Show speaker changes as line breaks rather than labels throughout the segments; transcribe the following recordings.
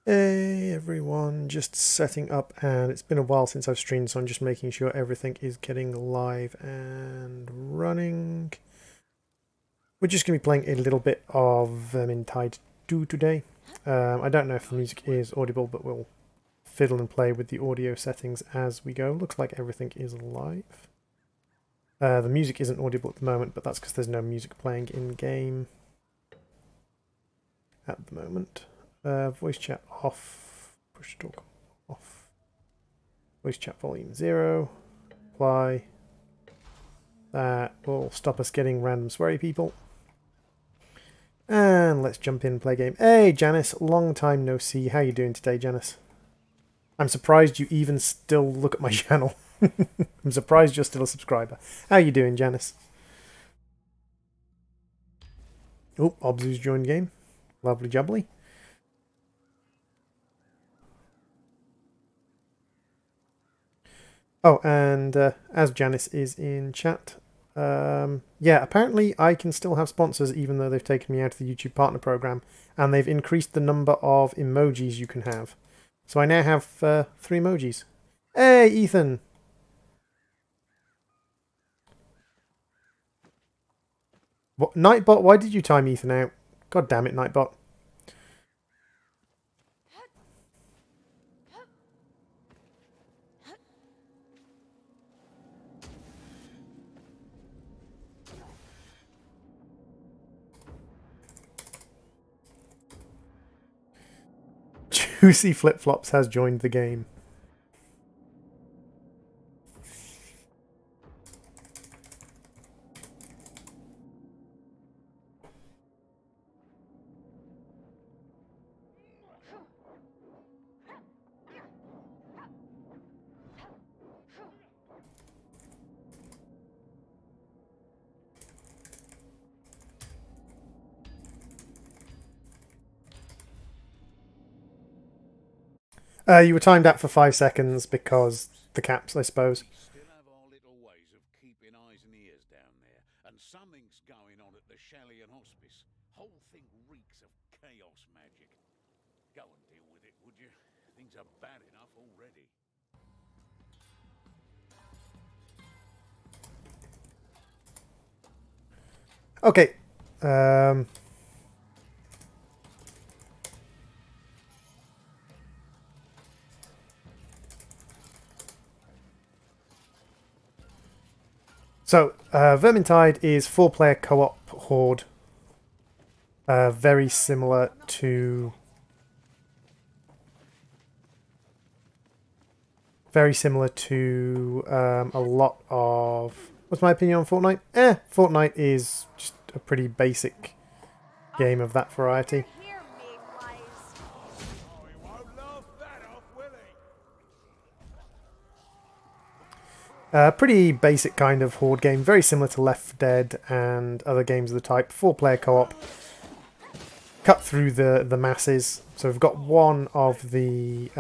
Hey everyone, just setting up, and it's been a while since I've streamed, so I'm just making sure everything is getting live and running. We're just going to be playing a little bit of Vermintide 2 today. I don't know if the music is audible, but we'll fiddle and play with the audio settings as we go. Looks like everything is live. The music isn't audible at the moment, but that's because there's no music playing in-game at the moment. Voice chat off, push talk off, voice chat volume 0, apply. That will stop us getting random sweary people. And let's jump in and play a game. Hey Janice, long time no see. How you doing today, Janice? I'm surprised you even still look at my channel. I'm surprised you're still a subscriber. How you doing, Janice? Oh, Obzu's joined game. Lovely jubbly. Oh, and as Janice is in chat, yeah, apparently I can still have sponsors even though they've taken me out of the YouTube Partner Program, and they've increased the number of emojis you can have. So I now have 3 emojis. Hey, Ethan! What, Nightbot, why did you time Ethan out? God damn it, Nightbot. Juicy Flip-Flops has joined the game. You were timed out for 5 seconds because the caps, I suppose.
Still have our little ways of keeping eyes and ears down there, and something's going on at the Shellian Hospice. Whole thing reeks of chaos magic. Go and deal with it, would you? Things are bad enough already.
Okay. So, Vermintide is 4-player co-op horde. Very similar to... a lot of... What's my opinion on Fortnite? Fortnite is just a pretty basic game of that variety. Pretty basic kind of horde game, very similar to Left 4 Dead and other games of the type. 4-player co-op, cut through the masses. So we've got one of the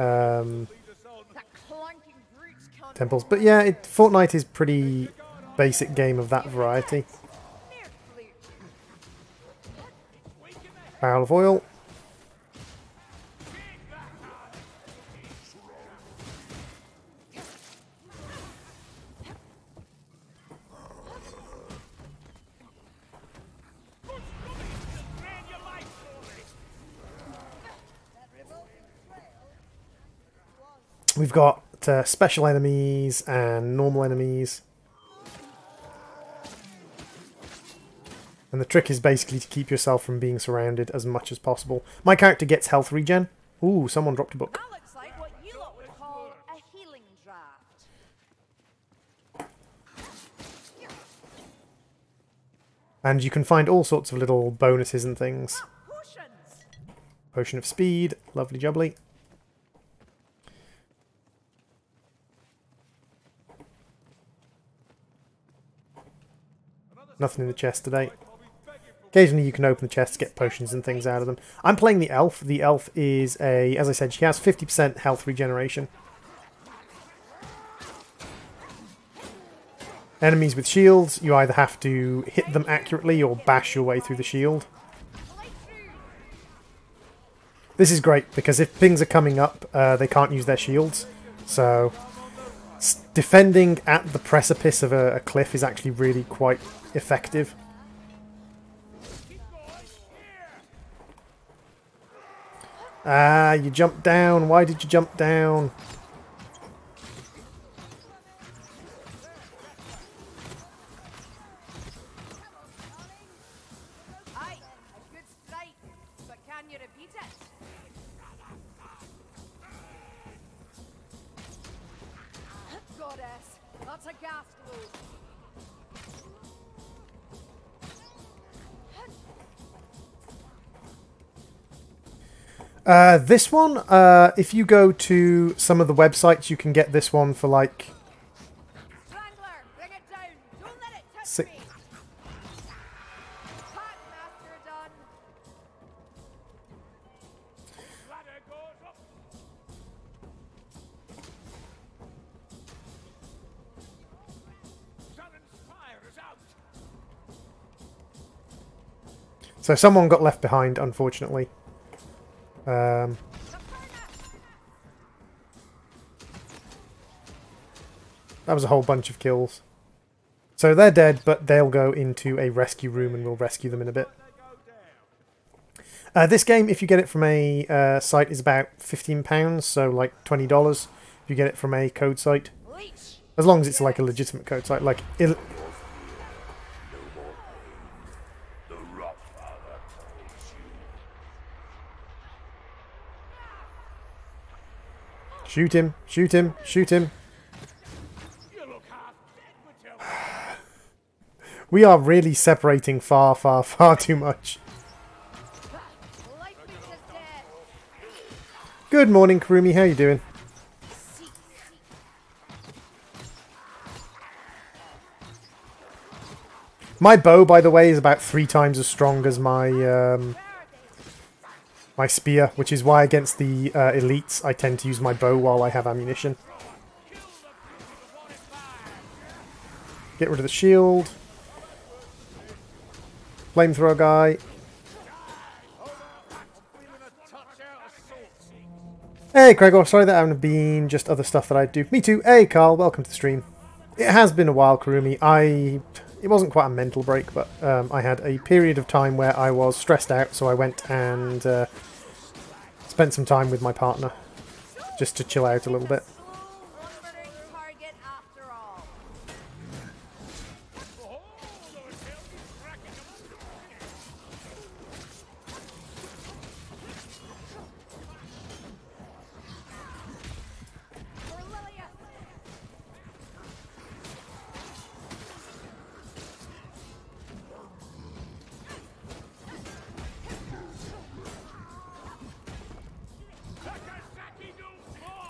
temples, but yeah, Fortnite is pretty basic game of that variety. Barrel of oil. We've got special enemies and normal enemies. And the trick is basically to keep yourself from being surrounded as much as possible. My character gets health regen. Ooh, someone dropped a book.
That looks like what you lot would call a healing draft.
And you can find all sorts of little bonuses and things.
Potions!
Potion of speed, lovely jubbly. Nothing in the chest today. Occasionally you can open the chests, get potions and things out of them. I'm playing the elf. The elf is a, as I said, she has 50% health regeneration. Enemies with shields, you either have to hit them accurately or bash your way through the shield. This is great, because if pings are coming up, they can't use their shields. So defending at the precipice of a cliff is actually really quite effective. Ah, you jumped down. Why did you jump down?
Aye, a good strike, but can you repeat it? Goddess, that's a gas load.
This one, if you go to some of the websites, you can get this one for like
Wrangler, bring it down. Don't let it touch
Sick.
me. Pack master done.
Ladder goes up. Sudden fire is out.
So someone got left behind, unfortunately. That was a whole bunch of kills. So they're dead, but they'll go into a rescue room and we'll rescue them in a bit. This game, if you get it from a site, is about £15, so like $20 if you get it from a code site.
Leech.
As long as it's like a legitimate code site. Like shoot him, shoot him, shoot him.
You look half dead, Matilda.
We are really separating far, far, far too much.
Life beat is dead.
Good morning, Karumi. How you doing? My bow, by the way, is about 3 times as strong as my my spear, which is why against the elites I tend to use my bow while I have ammunition. Get rid of the shield. Flamethrower guy. Hey, Gregor. Sorry that I haven't been. Just other stuff that I do. Me too. Hey, Carl. Welcome to the stream. It has been a while, Karumi. It wasn't quite a mental break, but I had a period of time where I was stressed out, so I went and spent some time with my partner, just to chill out a little bit.
Lumbering target after all. For Lilius.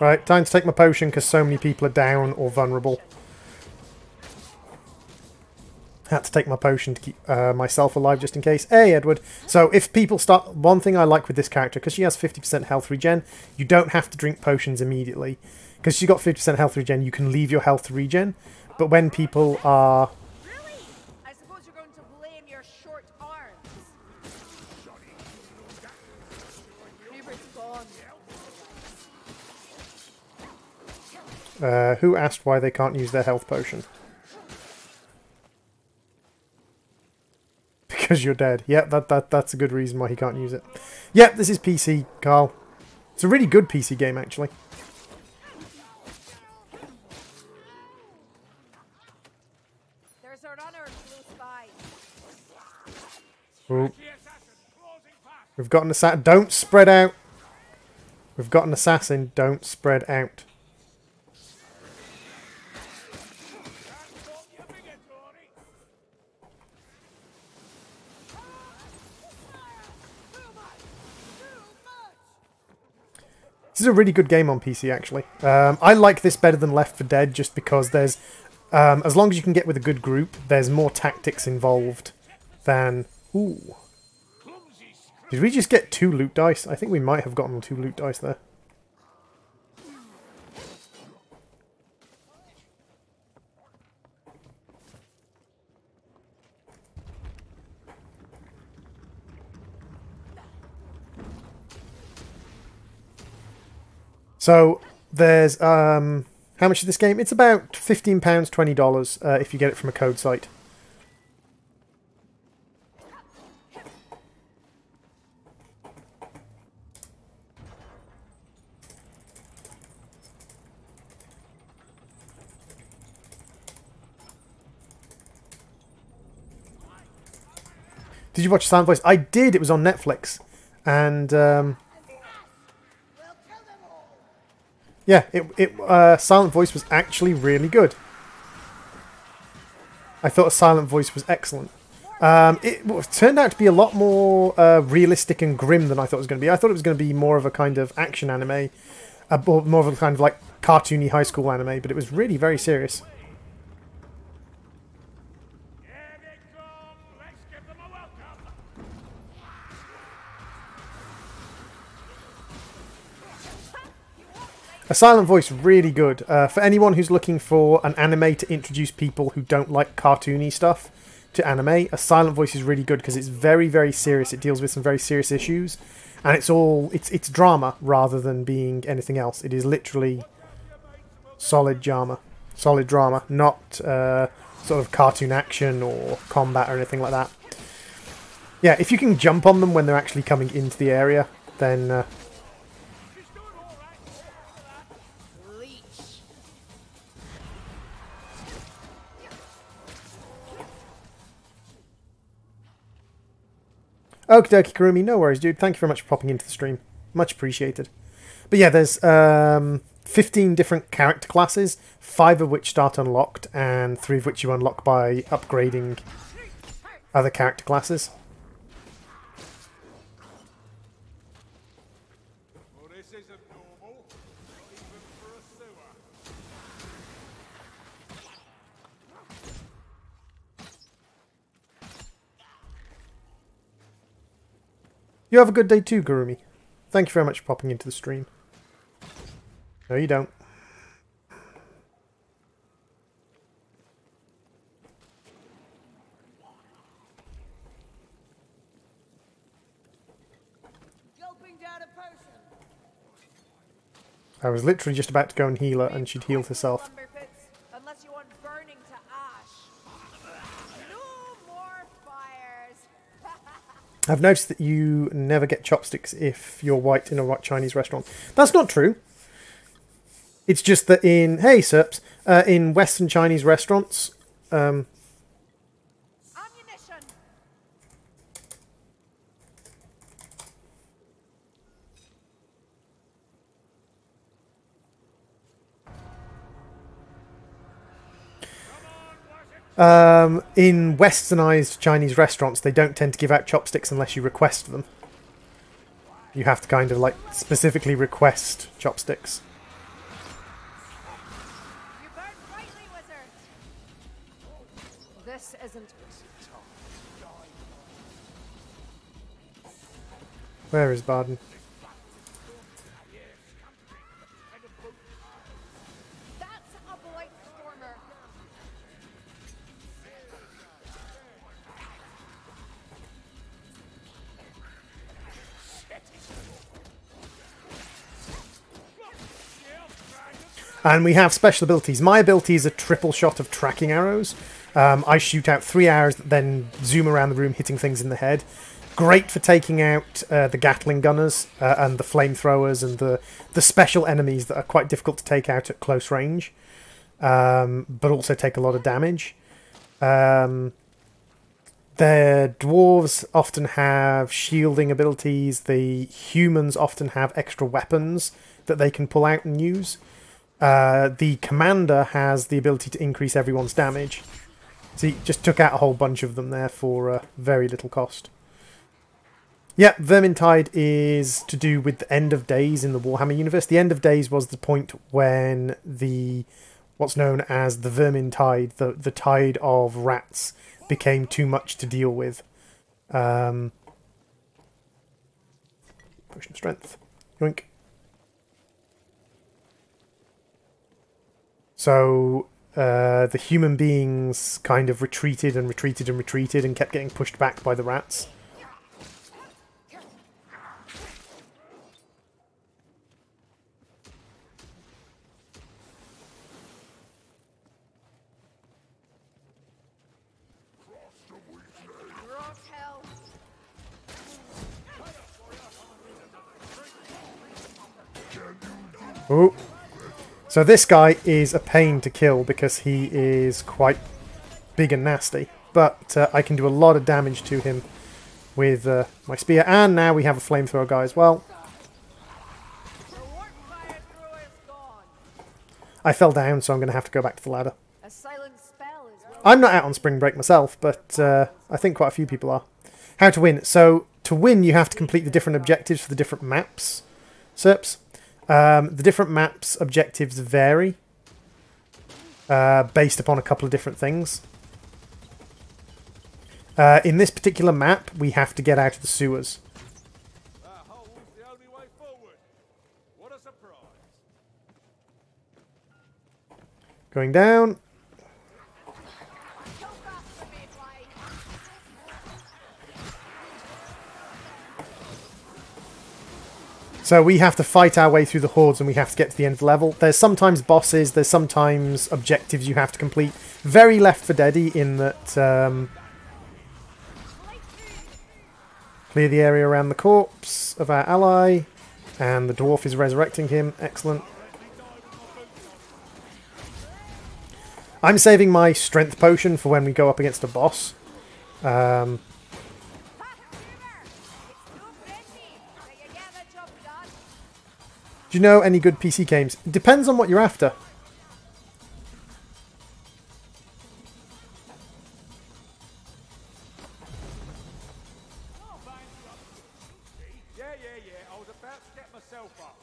Right, time to take my potion because so many people are down or vulnerable. Had to take my potion to keep myself alive just in case. Hey, Edward. So if people start... One thing I like with this character, because she has 50% health regen, you don't have to drink potions immediately. Because she's got 50% health regen, you can leave your health to regen. But when people are...
Really? I suppose you're going to blame your short arms. Reaver's gone.
who asked why they can't use their health potion? Because you're dead. Yeah, that's a good reason why he can't use it. Yeah, this is PC, Carl. It's a really good PC game, actually.
There's a runner close by.
Ooh. We've got an assassin. Don't spread out. We've got an assassin. Don't spread out. This is a really good game on PC, actually. I like this better than Left 4 Dead just because there's... as long as you can get with a good group, there's more tactics involved than... Ooh. Did we just get 2 loot dice? I think we might have gotten 2 loot dice there. So there's how much is this game? It's about £15, $20 if you get it from a code site. Did you watch Silent Voice? I did. It was on Netflix, and yeah, Silent Voice was actually really good. I thought Silent Voice was excellent. It turned out to be a lot more realistic and grim than I thought it was going to be. I thought it was going to be more of a kind of action anime, more of a kind of like cartoony high school anime, but it was really very serious. A Silent Voice, really good. For anyone who's looking for an anime to introduce people who don't like cartoony stuff to anime, A Silent Voice is really good because it's very, very serious. It deals with some very serious issues. And it's drama rather than being anything else. It is literally solid drama. Solid drama, not sort of cartoon action or combat or anything like that. Yeah, if you can jump on them when they're actually coming into the area, then... Okie dokie, Karumi, no worries, dude. Thank you very much for popping into the stream. Much appreciated. But yeah, there's 15 different character classes, 5 of which start unlocked, and 3 of which you unlock by upgrading other character classes.
Well, this isn't normal, not even for a sewer.
You have a good day too, Gurumi. Thank you very much for popping into the stream. No, you don't.
Gulping down a person.
I was literally just about to go and heal her, and she'd healed herself.
Lumber pits, unless you want burning to ash. No more fires.
I've noticed that you never get chopsticks if you're white in a white Chinese restaurant. That's not true. It's just that in... Hey, Serps. In Western Chinese restaurants...
Ammunition.
In westernized Chinese restaurants, they don't tend to give out chopsticks unless you request them. You have to kind of, like, specifically request chopsticks.
You burn brightly, wizard. This isn't...
Where is Barden?
That's a blight stormer.
And we have special abilities. My ability is a triple shot of tracking arrows. I shoot out 3 arrows that then zoom around the room, hitting things in the head. Great for taking out the Gatling gunners and the flamethrowers and the special enemies that are quite difficult to take out at close range, but also take a lot of damage. The dwarves often have shielding abilities. The humans often have extra weapons that they can pull out and use. The commander has the ability to increase everyone's damage. So he just took out a whole bunch of them there for very little cost. Yeah, Vermintide is to do with the end of days in the Warhammer universe. The end of days was the point when what's known as the Vermintide, the tide of rats, became too much to deal with. Potion of strength. Yoink. So the human beings kind of retreated and retreated and retreated and kept getting pushed back by the rats. Ooh. So this guy is a pain to kill because he is quite big and nasty. But I can do a lot of damage to him with my spear. And now we have a flamethrower guy as well.
The warp fire thrower is gone.
I fell down, so I'm going to have to go back to the ladder.
A silent spell is well.
I'm not out on spring break myself, but I think quite a few people are. How to win. So to win, you have to complete the different objectives for the different maps. SERPs. The different maps' objectives vary based upon a couple of different things. In this particular map, we have to get out of the sewers.
That hole's the only way forward. What a surprise.
Going down.
Go faster, Mayfly.
So we have to fight our way through the hordes and we have to get to the end of the level. There's sometimes bosses, there's sometimes objectives you have to complete. Very Left 4 Dead-y in that... clear the area around the corpse of our ally. And the dwarf is resurrecting him. Excellent. I'm saving my strength potion for when we go up against a boss.
Ha! Fever! It's no friendly, but you get the job done.
Do you know any good PC games? It depends on what you're after.
Yeah. I was about to get myself up.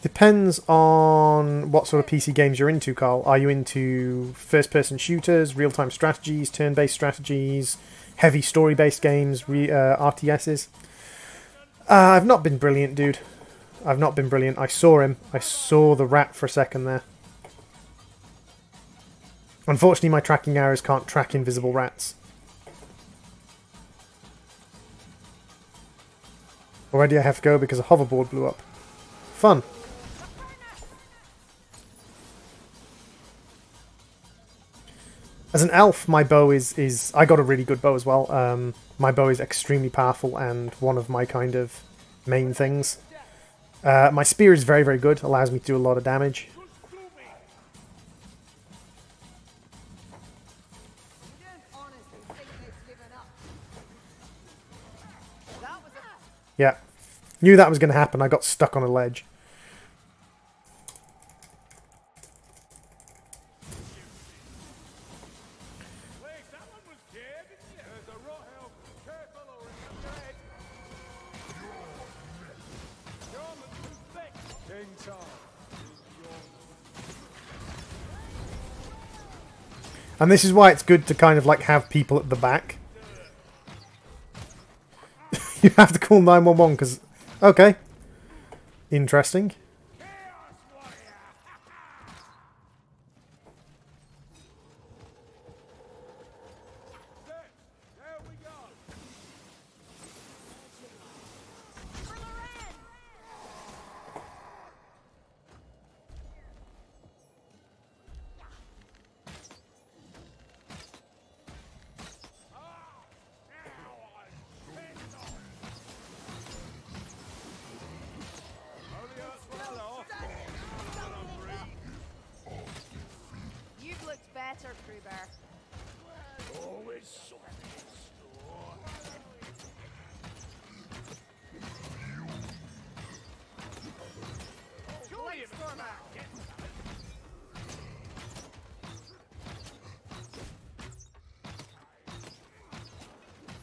Depends on what sort of PC games you're into, Carl. Are you into first-person shooters, real-time strategies, turn-based strategies, heavy story-based games, RTSs? I've not been brilliant, dude. I've not been brilliant. I saw him. I saw the rat for a second there. Unfortunately, my tracking arrows can't track invisible rats. Already I have to go because a hoverboard blew up. Fun. As an elf, my bow is... I got a really good bow as well. My bow is extremely powerful and one of my kind of main things. My spear is very, very good. Allows me to do a lot of damage. Yeah. Knew that was going to happen. I got stuck on a ledge. And this is why it's good to kind of like have people at the back. You have to call 911 because... Okay. Interesting.
You've looked better, Kruber.
Always something in store. Surely it's not that.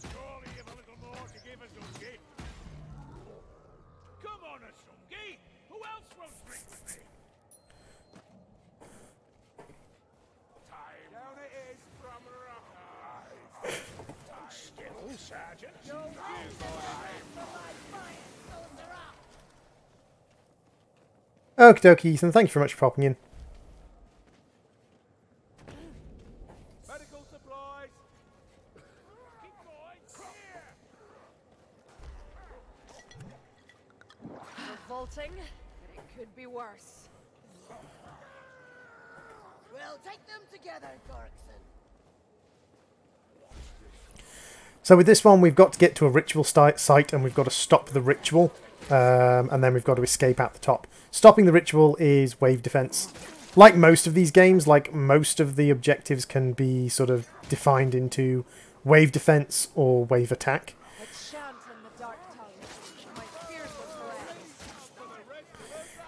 Surely you've a little more to give us, Ungie. Come on, Ungie. Who else won't drink with me? Time. Down it is from rock. Still, Sergeant.
Okie dokie, Ethan. Thank you very much for popping in.
Medical supplies. Keep going. Here.
Revolting, but it could be worse.
We'll take them together, Gorkson.
So with this one, we've got to get to a ritual site and we've got to stop the ritual. And then we've got to escape out the top. Stopping the ritual is wave defense. Like most of these games, like most of the objectives can be sort of defined into wave defense or wave attack.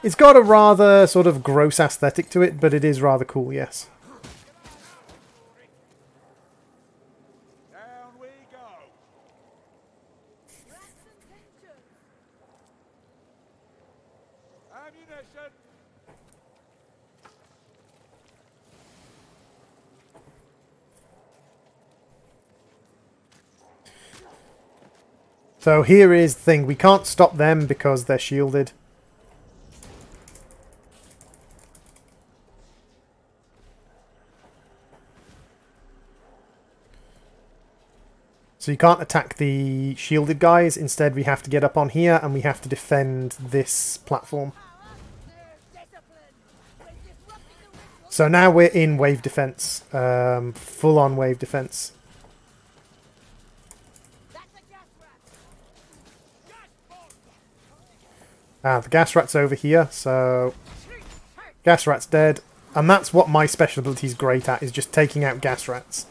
It's got a rather sort of gross aesthetic to it, but it is rather cool, yes.
Down we go. Ammunition.
So here is the thing, we can't stop them because they're shielded. So you can't attack the shielded guys, instead we have to get up on here and we have to defend this platform. So now we're in wave defense, full on wave defense. The gas rat's over here, so gas rat's dead. And that's what my special ability is great at, is just taking out gas rats.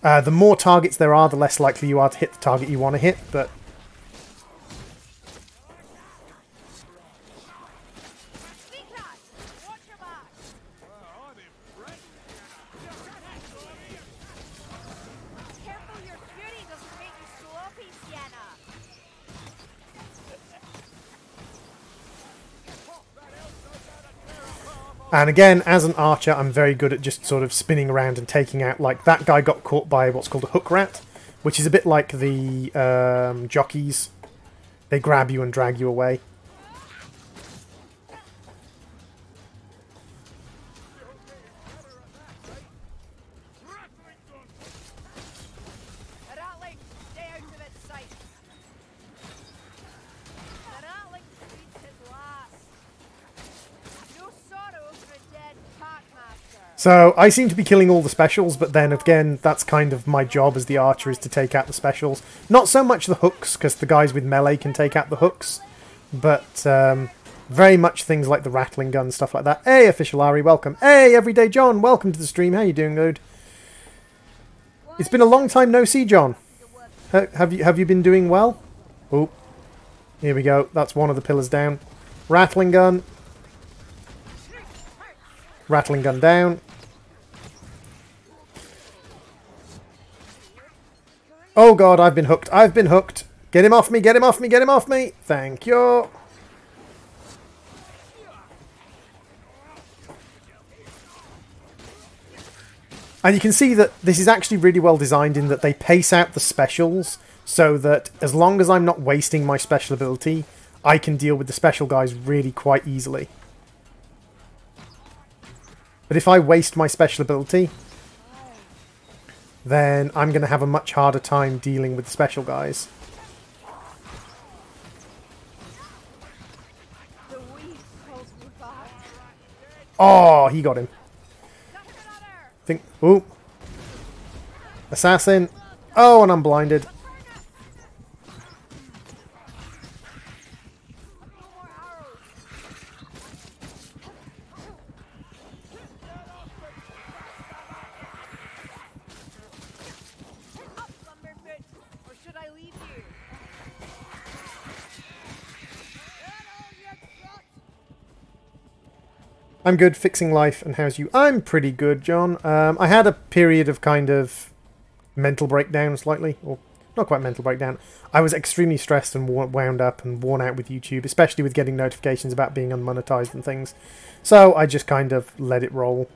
The more targets there are, the less likely you are to hit the target you want to hit, but... And again, as an archer, I'm very good at just sort of spinning around and taking out, like, that guy got caught by what's called a hook rat, which is a bit like the jockeys. They grab you and drag you away. So, I seem to be killing all the specials, but then again, that's kind of my job as the archer, is to take out the specials. Not so much the hooks, because the guys with melee can take out the hooks, but very much things like the rattling gun, stuff like that. Hey, Official Ari, welcome. Hey, Everyday John, welcome to the stream. How you doing, dude? It's been a long time no see, John. Have you been doing well? Oh, here we go. That's one of the pillars down. Rattling gun. Rattling gun down. Oh god, I've been hooked. I've been hooked. Get him off me, get him off me, get him off me. Thank you. And you can see that this is actually really well designed in that they pace out the specials so that as long as I'm not wasting my special ability, I can deal with the special guys really quite easily. But if I waste my special ability, then I'm going to have a much harder time dealing with the special guys. Oh, he got him. Ooh. Assassin. Oh, and I'm blinded. I'm good, fixing life, and how's you? I'm pretty good, John. I had a period of kind of mental breakdown, slightly, or not quite mental breakdown. I was extremely stressed and wound up and worn out with YouTube, especially with getting notifications about being unmonetized and things. So I just kind of let it roll.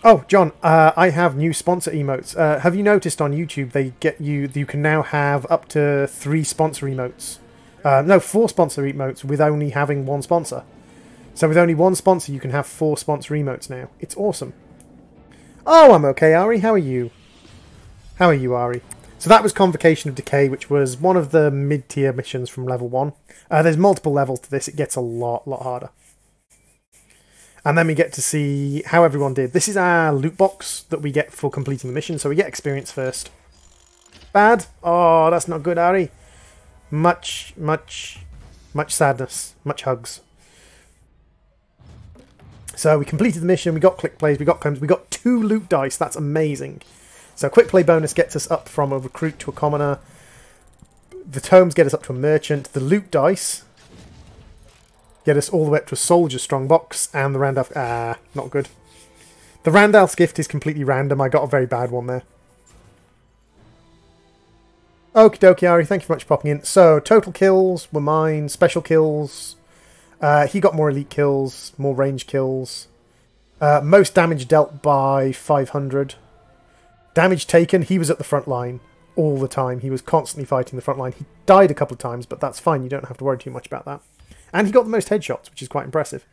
Oh, John, I have new sponsor emotes. Have you noticed on YouTube they get you can now have up to 3 sponsor emotes? No, 4 sponsor emotes with only having 1 sponsor. So with only 1 sponsor, you can have 4 sponsor emotes now. It's awesome. Oh, I'm okay, Ari. How are you? How are you, Ari? So that was Convocation of Decay, which was one of the mid-tier missions from level 1. There's multiple levels to this. It gets a lot harder. And then we get to see how everyone did. This is our loot box that we get for completing the mission. So we get experience first. Bad? Oh, that's not good, Ari. Much sadness. Much hugs. So we completed the mission. We got click plays. We got combs. We got 2 loot dice. That's amazing. So quick play bonus gets us up from a recruit to a commoner. The tomes get us up to a merchant. The loot dice get us all the way up to a soldier strongbox, and the Randolph... not good. The Randolph's gift is completely random. I got a very bad one there. Okie dokie, Ari. Thank you very much for popping in. So, total kills were mine. Special kills. He got more elite kills, more range kills. Most damage dealt by 500. Damage taken, he was at the front line all the time. He was constantly fighting the front line. He died a couple of times, but that's fine. You don't have to worry too much about that. And he got the most headshots, which is quite impressive.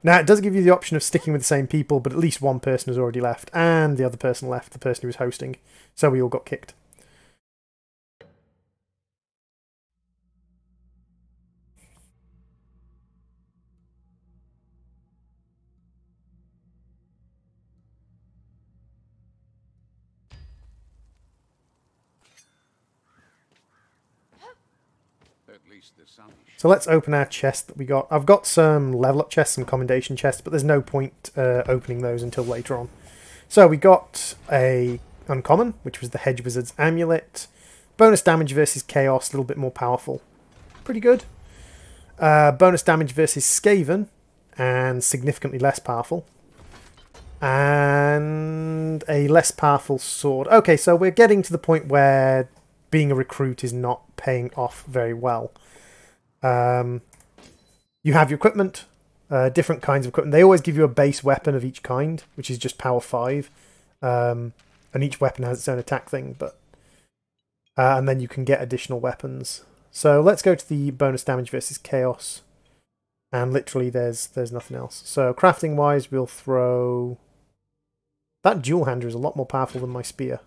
Now, it does give you the option of sticking with the same people, but at least one person has already left. And the other person left, the person who was hosting. So we all got kicked. So let's open our chest that we got. I've got some level up chests, some commendation chests, but there's no point opening those until later on. So we got a uncommon, which was the Hedge Wizard's Amulet. Bonus damage versus Chaos, a little bit more powerful. Pretty good. Bonus damage versus Skaven, and significantly less powerful. And a less powerful sword. Okay, so we're getting to the point where being a recruit is not paying off very well. You have your equipment, different kinds of equipment. They always give you a base weapon of each kind, which is just power 5. And each weapon has its own attack thing, but and then you can get additional weapons. So let's go to the bonus damage versus chaos. And literally there's nothing else. So crafting wise, we'll throw... That dual hander is a lot more powerful than my spear.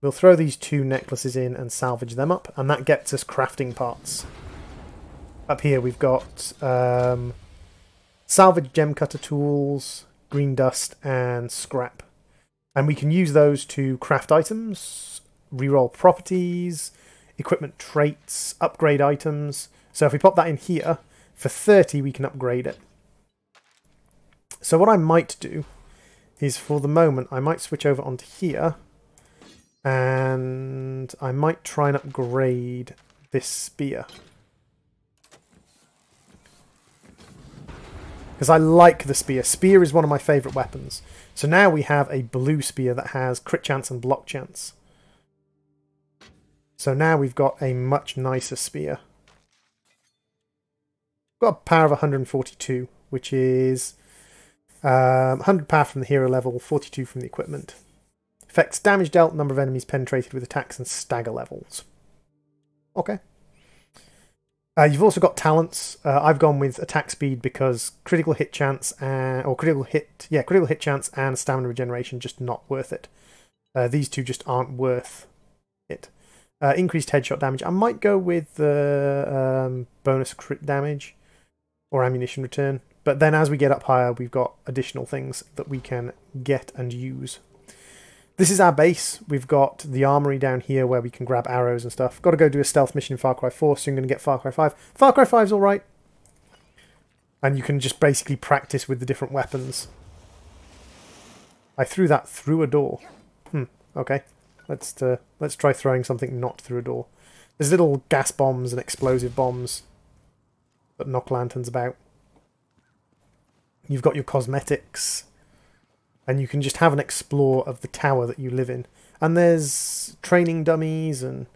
We'll throw these 2 necklaces in and salvage them up, and that gets us crafting parts. Up here we've got salvage gem cutter tools, green dust, and scrap. And we can use those to craft items, reroll properties, equipment traits, upgrade items. So if we pop that in here, for 30 we can upgrade it. So what I might do is, for the moment, I might switch over onto here, and I might try and upgrade this spear. Because I like the spear. Spear is one of my favourite weapons. So now we have a blue spear that has crit chance and block chance. So now we've got a much nicer spear. Got a power of 142, which is 100 power from the hero level, 42 from the equipment. Affects damage dealt, number of enemies penetrated with attacks, and stagger levels. Okay. You've also got talents. I've gone with attack speed because critical hit chance critical hit chance and stamina regeneration just not worth it. These two just aren't worth it. Increased headshot damage. I might go with the bonus crit damage or ammunition return. But then as we get up higher, we've got additional things that we can get and use. This is our base. We've got the armory down here where we can grab arrows and stuff. Got to go do a stealth mission in Far Cry 4, so I'm going to get Far Cry 5. Far Cry 5's alright. And you can just basically practice with the different weapons. I threw that through a door. Okay. Let's try throwing something not through a door. There's little gas bombs and explosive bombs that knock lanterns about. You've got your cosmetics. And you can just have an explore of the tower that you live in. And there's training dummies and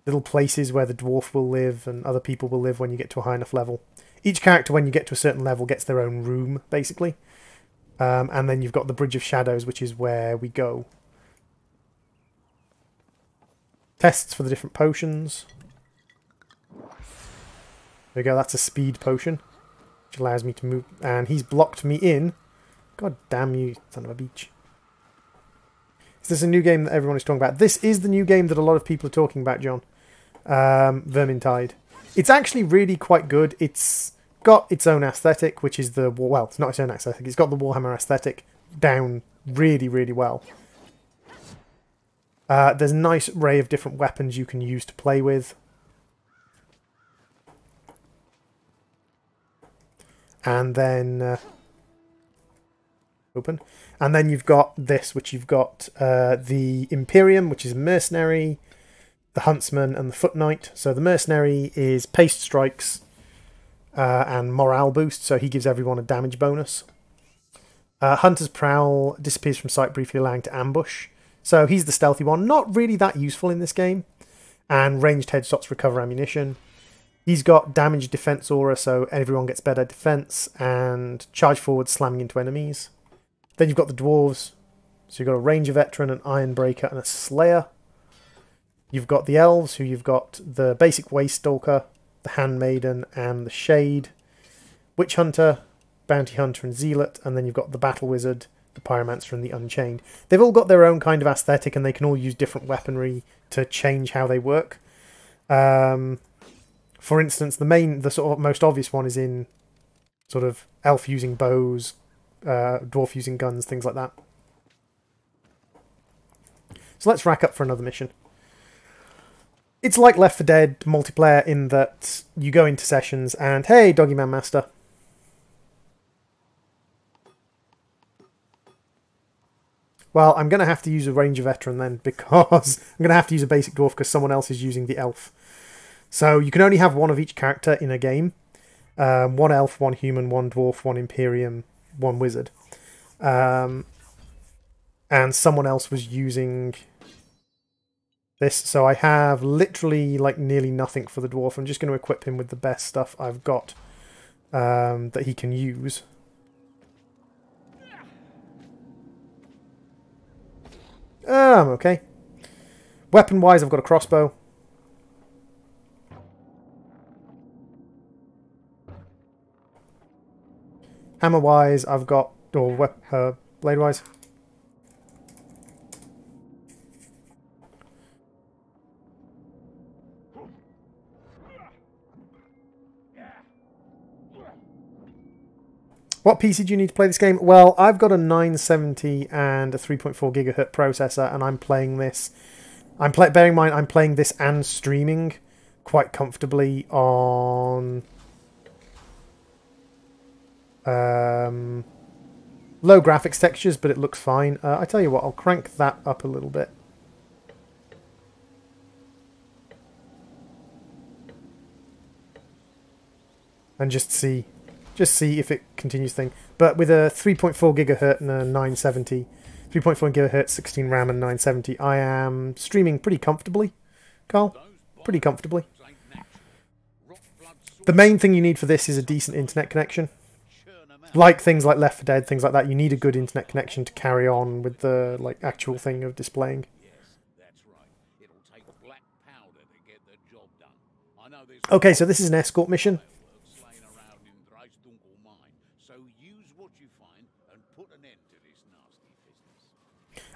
little places where the dwarf will live and other people will live when you get to a high enough level. Each character, when you get to a certain level, gets their own room, basically. And then you've got the Bridge of Shadows, which is where we go. Tests for the different potions. There we go, that's a speed potion, which allows me to move. And he's blocked me in. God damn you, son of a bitch. Is this a new game that everyone is talking about? This is the new game that a lot of people are talking about, John. Vermintide. It's actually really quite good. It's got its own aesthetic, which is the... Well, it's not its own aesthetic. It's got the Warhammer aesthetic down really, really well. There's a nice array of different weapons you can use to play with. And then... open. And then you've got this, which you've got the Imperium, which is a mercenary, the Huntsman, and the Foot Knight. So the mercenary is paste strikes and morale boost, so he gives everyone a damage bonus. Hunter's Prowl disappears from sight briefly, allowing to ambush. So he's the stealthy one. Not really that useful in this game. And ranged headshots recover ammunition. He's got damage defense aura, so everyone gets better defense, and charge forward, slamming into enemies. Then you've got the dwarves. So you've got a ranger veteran, an iron breaker, and a slayer. You've got the elves, who you've got the basic waste stalker, the handmaiden, and the shade, witch hunter, bounty hunter, and zealot. And then you've got the battle wizard, the pyromancer, and the unchained. They've all got their own kind of aesthetic, and they can all use different weaponry to change how they work. For instance, the sort of most obvious one is in sort of elf using bows, dwarf using guns, things like that. So let's rack up for another mission. It's like Left 4 Dead multiplayer in that you go into sessions and, hey, Doggy Man Master. Well, I'm going to have to use a Ranger Veteran then, because I'm going to have to use a basic dwarf because someone else is using the elf. So you can only have one of each character in a game. One elf, one human, one dwarf, one Imperium, one wizard. And someone else was using this. So I have literally like nearly nothing for the dwarf. I'm just going to equip him with the best stuff I've got that he can use. I'm okay. Weapon-wise, I've got a crossbow. Hammer-wise, I've got... or blade-wise. What PC do you need to play this game? Well, I've got a 970 and a 3.4 gigahertz processor, and I'm playing this... bearing in mind, I'm playing this and streaming quite comfortably on... low graphics textures, but it looks fine. I tell you what, I'll crank that up a little bit. And just see if it continues thing. But with a 3.4 gigahertz and a 970, 3.4 gigahertz, 16 RAM and 970, I am streaming pretty comfortably, Carl. Pretty comfortably. The main thing you need for this is a decent internet connection. Like things like Left 4 Dead, things like that, you need a good internet connection to carry on with the like actual thing of displaying. Okay, so this is an escort mission.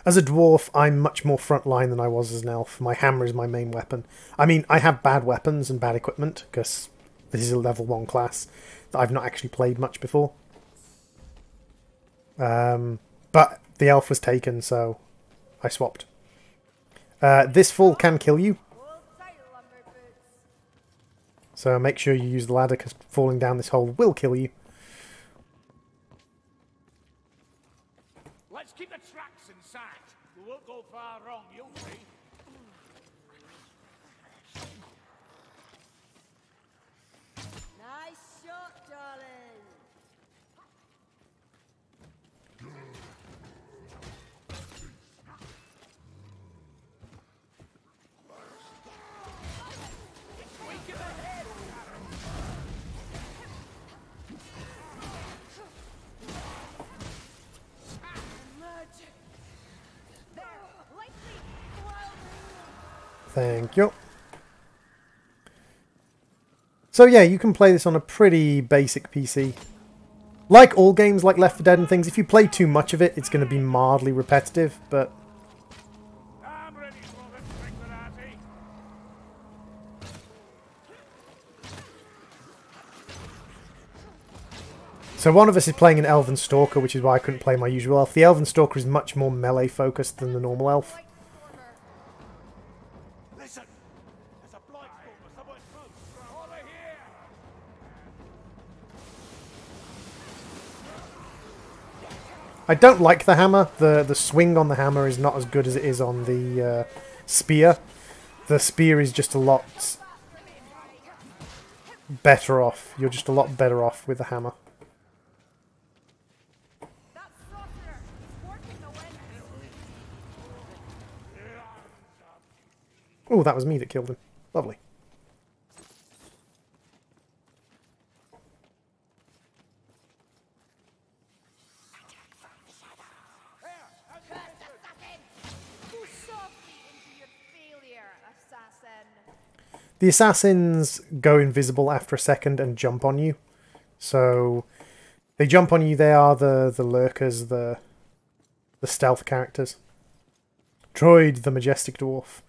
As a dwarf, I'm much more frontline than I was as an elf. My hammer is my main weapon. I mean, I have bad weapons and bad equipment, because this is a level 1 class that I've not actually played much before. But the elf was taken, so I swapped. This fall can kill you. So make sure you use the ladder, because falling down this hole will kill you.
Let's keep the tracks in sight. We won't go far wrong, you'll see.
Nice shot, darling.
Thank you. So yeah, you can play this on a pretty basic PC. Like all games like Left 4 Dead and things, if you play too much of it, it's going to be mildly repetitive, but...
I'm ready for the trick,
So one of us is playing an Elven Stalker, which is why I couldn't play my usual elf. The Elven Stalker is much more melee focused than the normal elf.
Listen! There's a blight stormer somewhere close. Over here!
I don't like the hammer. The swing on the hammer is not as good as it is on the spear. The spear is just a lot better off. You're just a lot better off with the hammer. Oh, that was me that killed him. Lovely. The assassins go invisible after a second and jump on you. So they jump on you. They are the lurkers, the stealth characters. Droid, the majestic dwarf.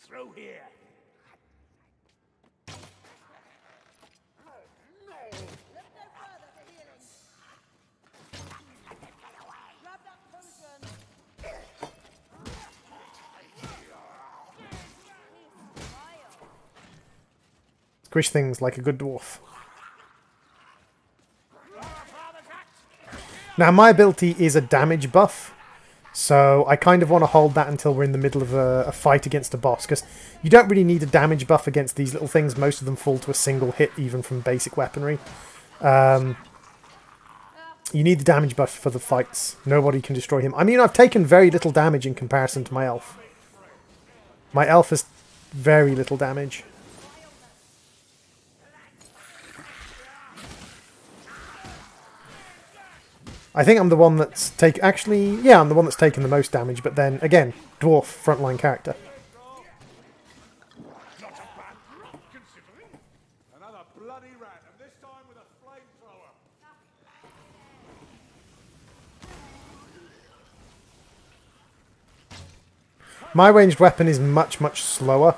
Through here!
Squish things like a good dwarf. Now my ability is a damage buff, so I kind of want to hold that until we're in the middle of a fight against a boss, because you don't really need a damage buff against these little things. Most of them fall to a single hit, even from basic weaponry. You need the damage buff for the fights. Nobody can destroy him. I mean, I've taken very little damage in comparison to my elf. My elf has very little damage. I think I'm the one that's I'm the one that's taken the most damage, but then, again, dwarf, frontline character.
Not a bad drop, considering. Another bloody rat, and this time with a flamethrower.
My ranged weapon is much, much slower.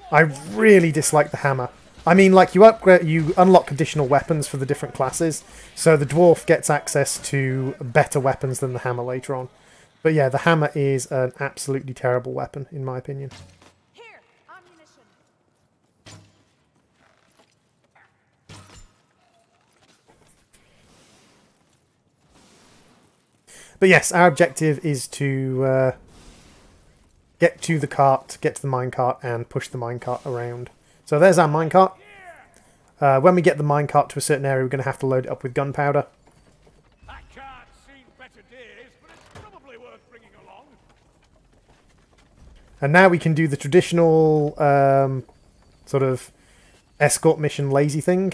I really dislike the hammer. I mean, like, you unlock additional weapons for the different classes, so the dwarf gets access to better weapons than the hammer later on. But yeah, the hammer is an absolutely terrible weapon, in my opinion.
Here, ammunition.
But yes, our objective is to get to the cart, get to the minecart, and push the minecart around. So there's our minecart. When we get the minecart to a certain area, we're going to have to load it up with gunpowder.
That cart's seen better days, but it's probably worth bringing along.
And now we can do the traditional sort of escort mission lazy thing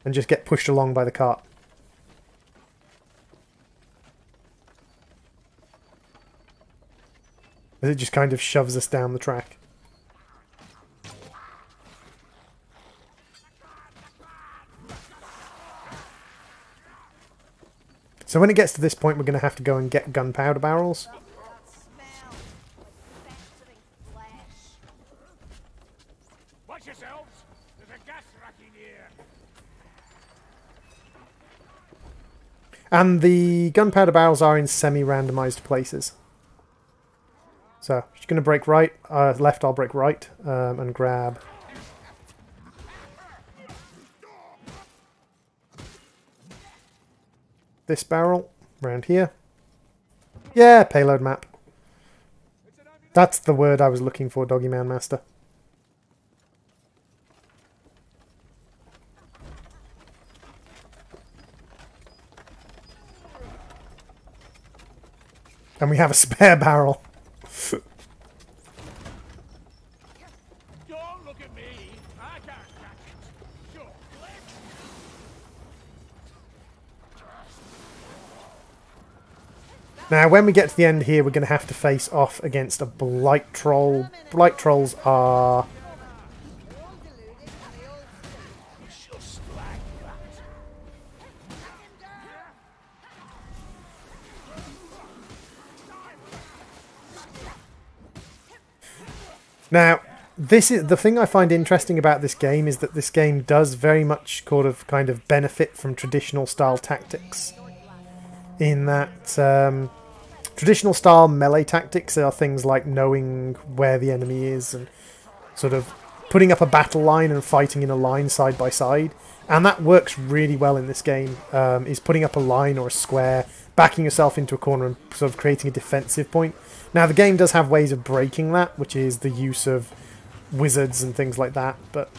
and just get pushed along by the cart. As it just kind of shoves us down the track. So when it gets to this point, we're going to have to go and get gunpowder barrels.
That smell like festering flesh.
Watch yourselves! There's a gas rack in here.
And the gunpowder barrels are in semi-randomized places. So, just going to break right, left I'll break right, and grab this barrel around here. Yeah, payload map. That's the word I was looking for, Doggy Man Master. And we have a spare barrel.
Don't look at me. I can't catch it. Sure.
Now, when we get to the end here, we're going to have to face off against a Blight Troll. Blight Trolls are...
Just like that.
Now, this is the thing I find interesting about this game, is that this game does very much kind of benefit from traditional style tactics. In that traditional style melee tactics are things like knowing where the enemy is and sort of putting up a battle line and fighting in a line side by side. And that works really well in this game, is putting up a line or a square, backing yourself into a corner and sort of creating a defensive point. Now, the game does have ways of breaking that, which is the use of wizards and things like that, but...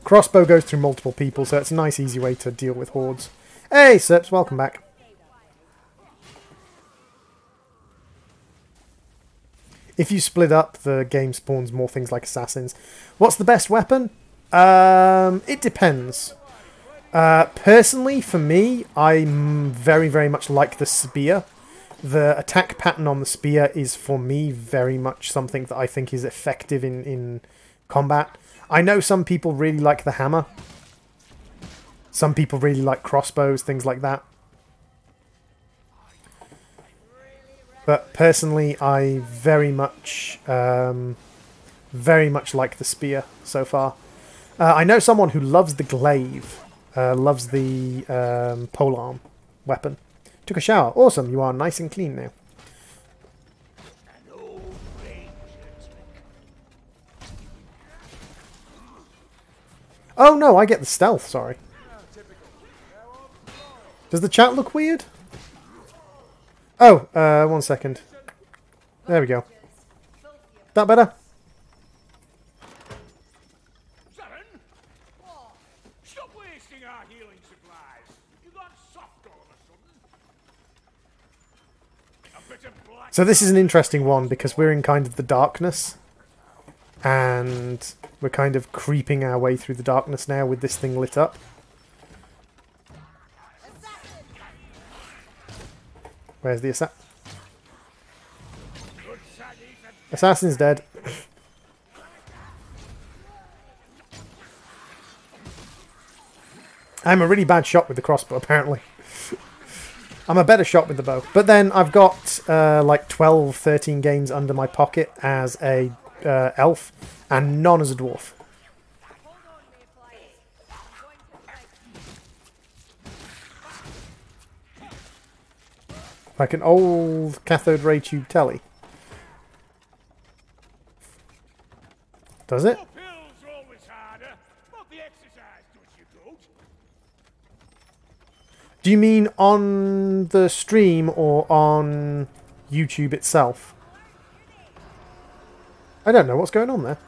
Crossbow goes through multiple people, so it's a nice, easy way to deal with hordes. Hey, Serps, welcome back. If you split up, the game spawns more things like assassins. What's the best weapon? It depends. Personally, for me, I very, very much like the spear. The attack pattern on the spear is, for me, very much something that I think is effective in combat. I know some people really like the hammer. Some people really like crossbows, things like that. But personally, I very much like the spear so far. I know someone who loves the glaive, loves the polearm weapon. Took a shower. Awesome, you are nice and clean now. Oh no, I get the stealth, sorry. Does the chat look weird? Oh, 1 second. There we go. That better?
Stop wasting our healing supplies. You got soft all of a sudden.
So this is an interesting one because we're in kind of the darkness. And we're kind of creeping our way through the darkness now with this thing lit up. Where's the assassin? Assassin's dead. I'm a really bad shot with the crossbow, apparently. I'm a better shot with the bow. But then I've got like 12, 13 games under my pocket as a elf, and none as a dwarf. Like an old cathode ray tube telly. Does it? Do you mean on the stream or on YouTube itself? I don't know what's going on there.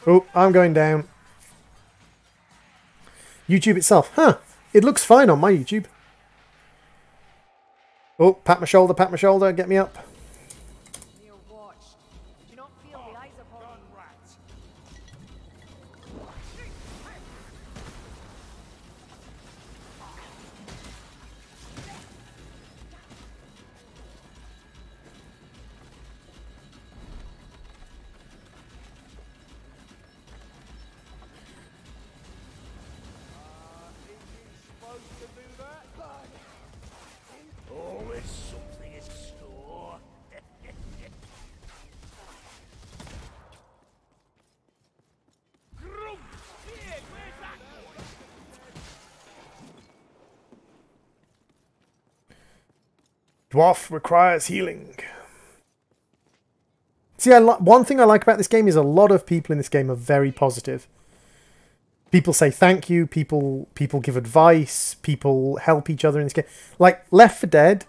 Oh, I'm going down. YouTube itself. Huh. It looks fine on my YouTube. Oh, pat my shoulder, get me up. Dwarf requires healing. See, one thing I like about this game is a lot of people in this game are very positive. People say thank you, people give advice, people help each other in this game. Like Left 4 Dead,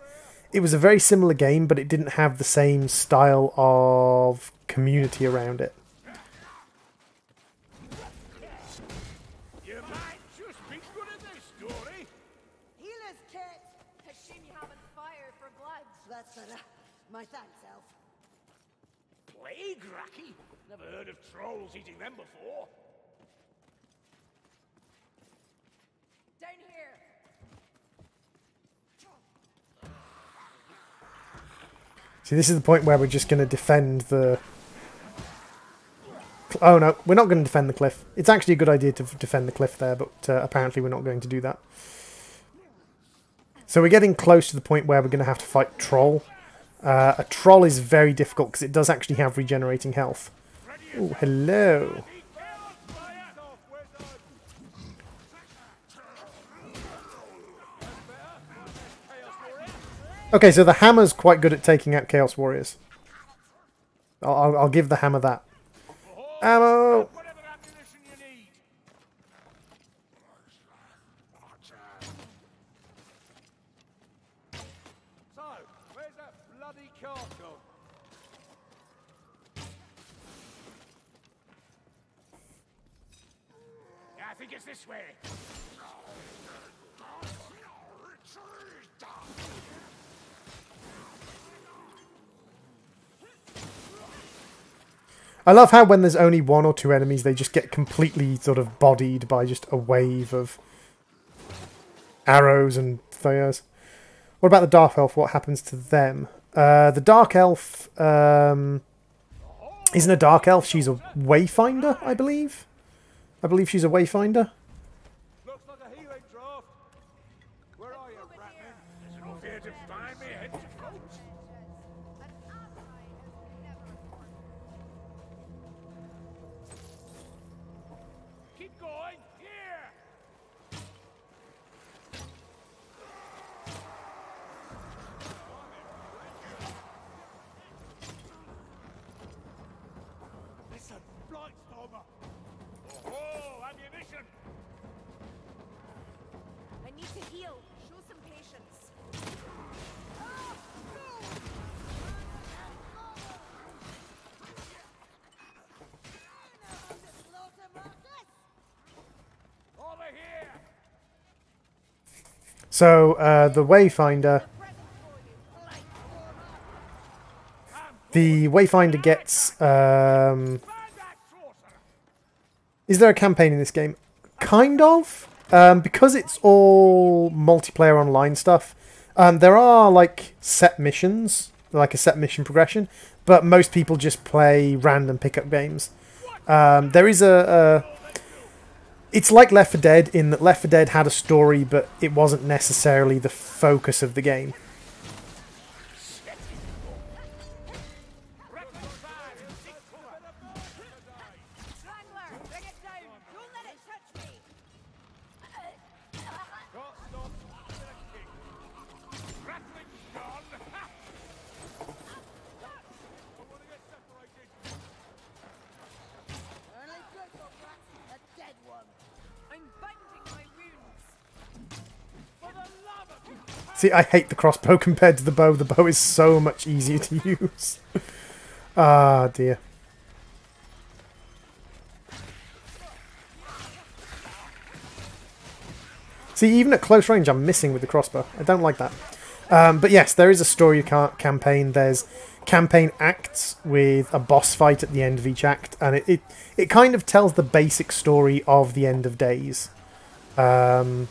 it was a very similar game, but it didn't have the same style of community around it.
You might just be good at this story.
Healer's kit. A shame you haven't fired for blood.
That's better. My thanks, Elf.
Plague racky? Never heard of trolls eating them before.
Down here.
See, this is the point where we're just going to defend the... Oh no, we're not going to defend the cliff. It's actually a good idea to defend the cliff there, but apparently we're not going to do that. So we're getting close to the point where we're going to have to fight Troll. A Troll is very difficult because it does actually have regenerating health. Oh, hello. Okay, so the hammer's quite good at taking out Chaos Warriors. I'll give the hammer that. Ammo!
Whatever ammunition you need. So, where's that bloody cart gone? Yeah, I think it's this way.
I love how when there's only one or two enemies, they just get completely sort of bodied by just a wave of arrows and things. What about the Dark Elf? What happens to them? The Dark Elf isn't a Dark Elf. She's a Wayfinder, I believe. I believe she's a Wayfinder.
Looks like a healing draft. Where are you, Ratman? Is it not fair to find me a head to coach?
An ally has never worked.
Keep going. Here. Listen, Blightstormer. Oh, ammunition.
I need to heal. Show some patience.
Over here.
So, the Wayfinder... The Wayfinder gets...
Find that sorcerer.
Is there a campaign in this game? Kind of. Because it's all multiplayer online stuff, there are like set missions, like a set mission progression, but most people just play random pickup games. There is it's like Left 4 Dead in that Left 4 Dead had a story, but it wasn't necessarily the focus of the game.
Strangler, bring it down. Don't let it touch me.
Rattling gun. Ha! I want to get separated.
Only good for rats, a dead one.
I'm binding my wounds.
For the love of you.
See, I hate the crossbow compared to the bow. The bow is so much easier to use. Ah, dear. See, even at close range, I'm missing with the crossbow. I don't like that. But yes, there is a story campaign. There's campaign acts with a boss fight at the end of each act, and it kind of tells the basic story of the End of Days. Or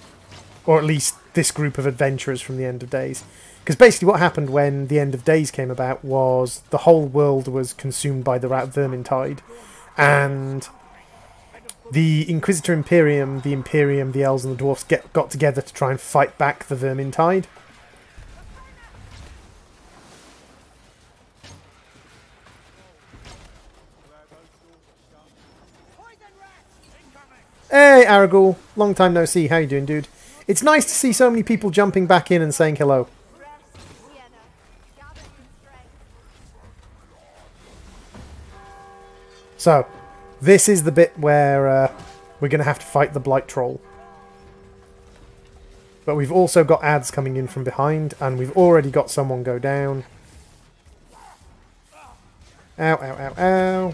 at least this group of adventurers from the End of Days. Because basically what happened when the End of Days came about was the whole world was consumed by the Vermintide, and the Inquisitor Imperium, the Elves and the Dwarfs got together to try and fight back the Vermintide. Hey, Aragul. Long time no see. How you doing, dude? It's nice to see so many people jumping back in and saying hello.
Vienna.
So, this is the bit where we're going to have to fight the Blight Troll. But we've also got ads coming in from behind, and we've already got someone go down. Ow, ow, ow, ow.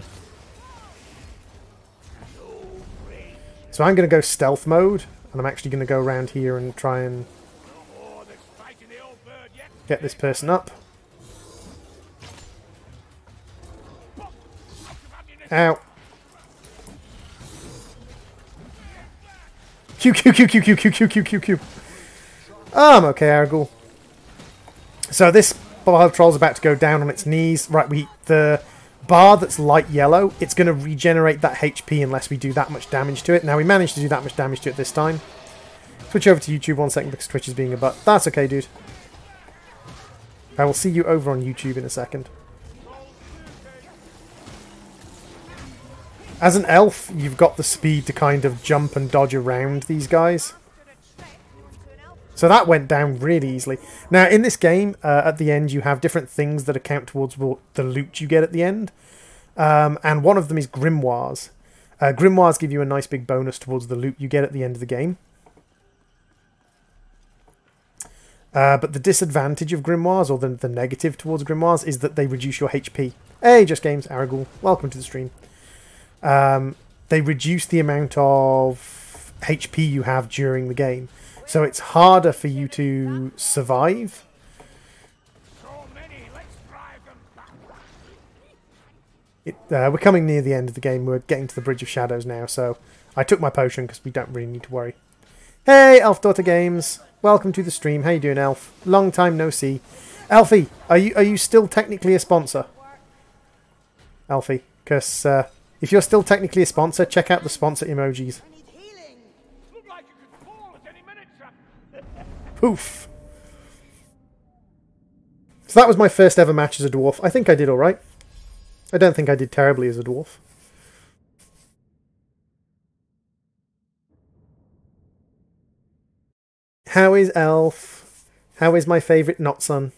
So I'm going to go stealth mode, and I'm actually going to go around here and try and get this person up. Ow. Q, Q, Q, Q, Q, Q, Q, Q, Q, Q. Oh, I'm okay, Argul. So this bar troll's about to go down on its knees. Right, the bar that's light yellow, it's going to regenerate that HP unless we do that much damage to it. Now, we managed to do that much damage to it this time. Switch over to YouTube 1 second because Twitch is being a butt. That's okay, dude. I will see you over on YouTube in a second. As an elf, you've got the speed to kind of jump and dodge around these guys. So that went down really easily. Now, in this game, at the end, you have different things that account towards the loot you get at the end. And one of them is grimoires. Grimoires give you a nice big bonus towards the loot you get at the end of the game. But the disadvantage of grimoires, or the negative towards grimoires, is that they reduce your HP. Hey, Just Games, Aragul, welcome to the stream. They reduce the amount of HP you have during the game. So it's harder for you to survive. We're coming near the end of the game. We're getting to the Bridge of Shadows now, so I took my potion because we don't really need to worry. Hey, Elf Daughter Games. Welcome to the stream. How you doing, Elf? Long time no see. Elfie, are you still technically a sponsor? Elfie, because if you're still technically a sponsor, check out the sponsor emojis. Poof. So that was my first ever match as a dwarf. I think I did alright. I don't think I did terribly as a dwarf. How is Elf? How is my favourite not son?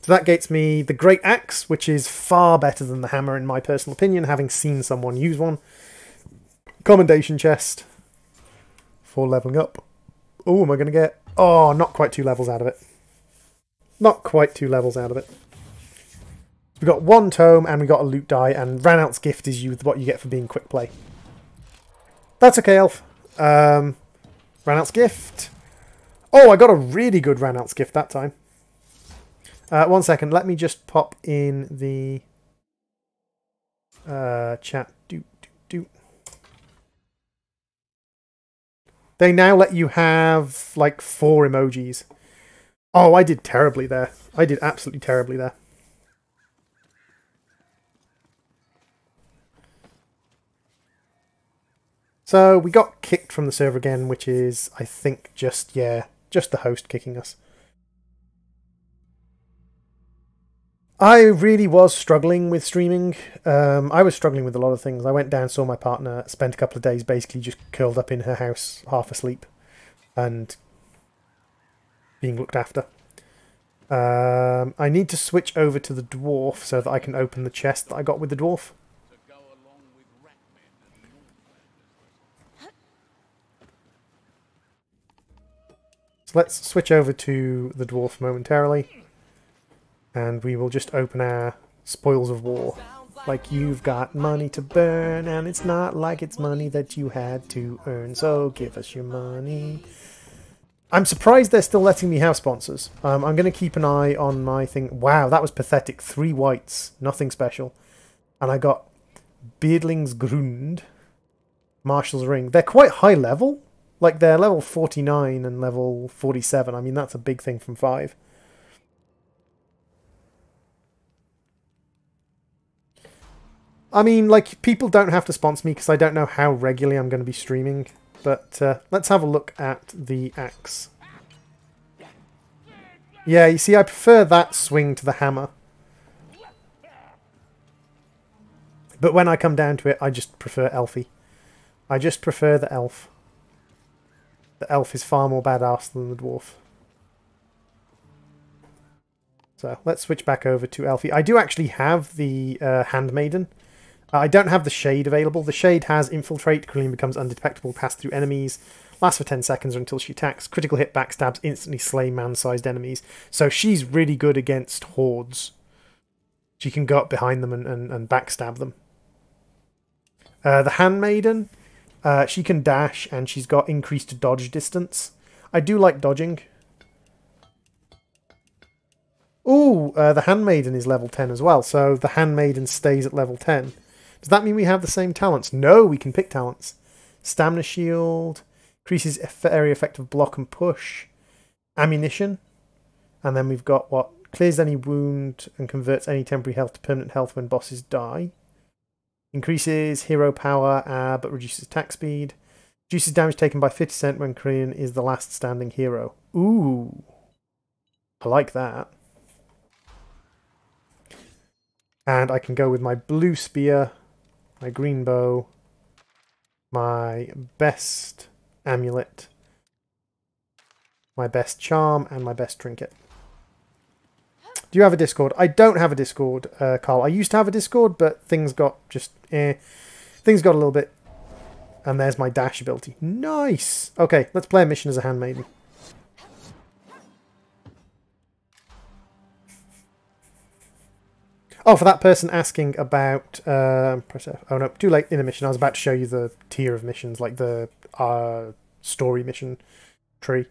So that gets me the Great Axe, which is far better than the hammer in my personal opinion, having seen someone use one. Commendation chest for leveling up. Oh, am I going to get... Oh, not quite 2 levels out of it. Not quite 2 levels out of it. We've got 1 tome and we got a loot die, and Ranalt's gift is what you get for being quick play. That's okay, Elf. Ranalt's gift. Oh, I got a really good Ranalt's gift that time. 1 second, let me just pop in the chat. They now let you have like 4 emojis. Oh, I did terribly there. I did absolutely terribly there. So we got kicked from the server again, which is, I think, just the host kicking us. I really was struggling with streaming. I was struggling with a lot of things. I went down, saw my partner, spent a couple of days basically just curled up in her house, half asleep, and being looked after. I need to switch over to the dwarf so that I can open the chest that I got with the dwarf. So let's switch over to the dwarf momentarily. And we will just open our spoils of war. Like you've got money to burn, and it's not like it's money that you had to earn, so give us your money. I'm surprised they're still letting me have sponsors. I'm going to keep an eye on my thing. Wow, that was pathetic. 3 whites, nothing special. And I got Beardling's Grund, Marshal's Ring. They're quite high level. Like they're level 49 and level 47. I mean, that's a big thing from 5. I mean, like, people don't have to sponsor me because I don't know how regularly I'm going to be streaming. But let's have a look at the axe. Yeah, you see, I prefer that swing to the hammer. But when I come down to it, I just prefer Elfie. I just prefer the elf. The elf is far more badass than the dwarf. So let's switch back over to Elfie. I do actually have the Handmaiden. I don't have the Shade available. The Shade has Infiltrate, Krillin becomes undetectable, pass through enemies, lasts for 10 seconds or until she attacks, critical hit, backstabs, instantly slay man-sized enemies. So she's really good against hordes. She can go up behind them and backstab them. The Handmaiden, she can dash and she's got increased dodge distance. I do like dodging. Ooh, the Handmaiden is level 10 as well, so the Handmaiden stays at level 10. Does that mean we have the same talents? No, we can pick talents. Stamina Shield, increases area effect of block and push, ammunition, and then we've got what? Clears any wound and converts any temporary health to permanent health when bosses die. Increases hero power, but reduces attack speed. Reduces damage taken by 50% when Krillin is the last standing hero. Ooh, I like that. And I can go with my blue spear, my green bow, my best amulet, my best charm, and my best trinket. Do you have a Discord? I don't have a Discord, Carl. I used to have a Discord, but things got just things got a little bit. And there's my dash ability. Nice! Okay, let's play a mission as a handmaiden. Oh, for that person asking about... press F. Oh no, too late in a mission. I was about to show you the tier of missions, like the story mission tree.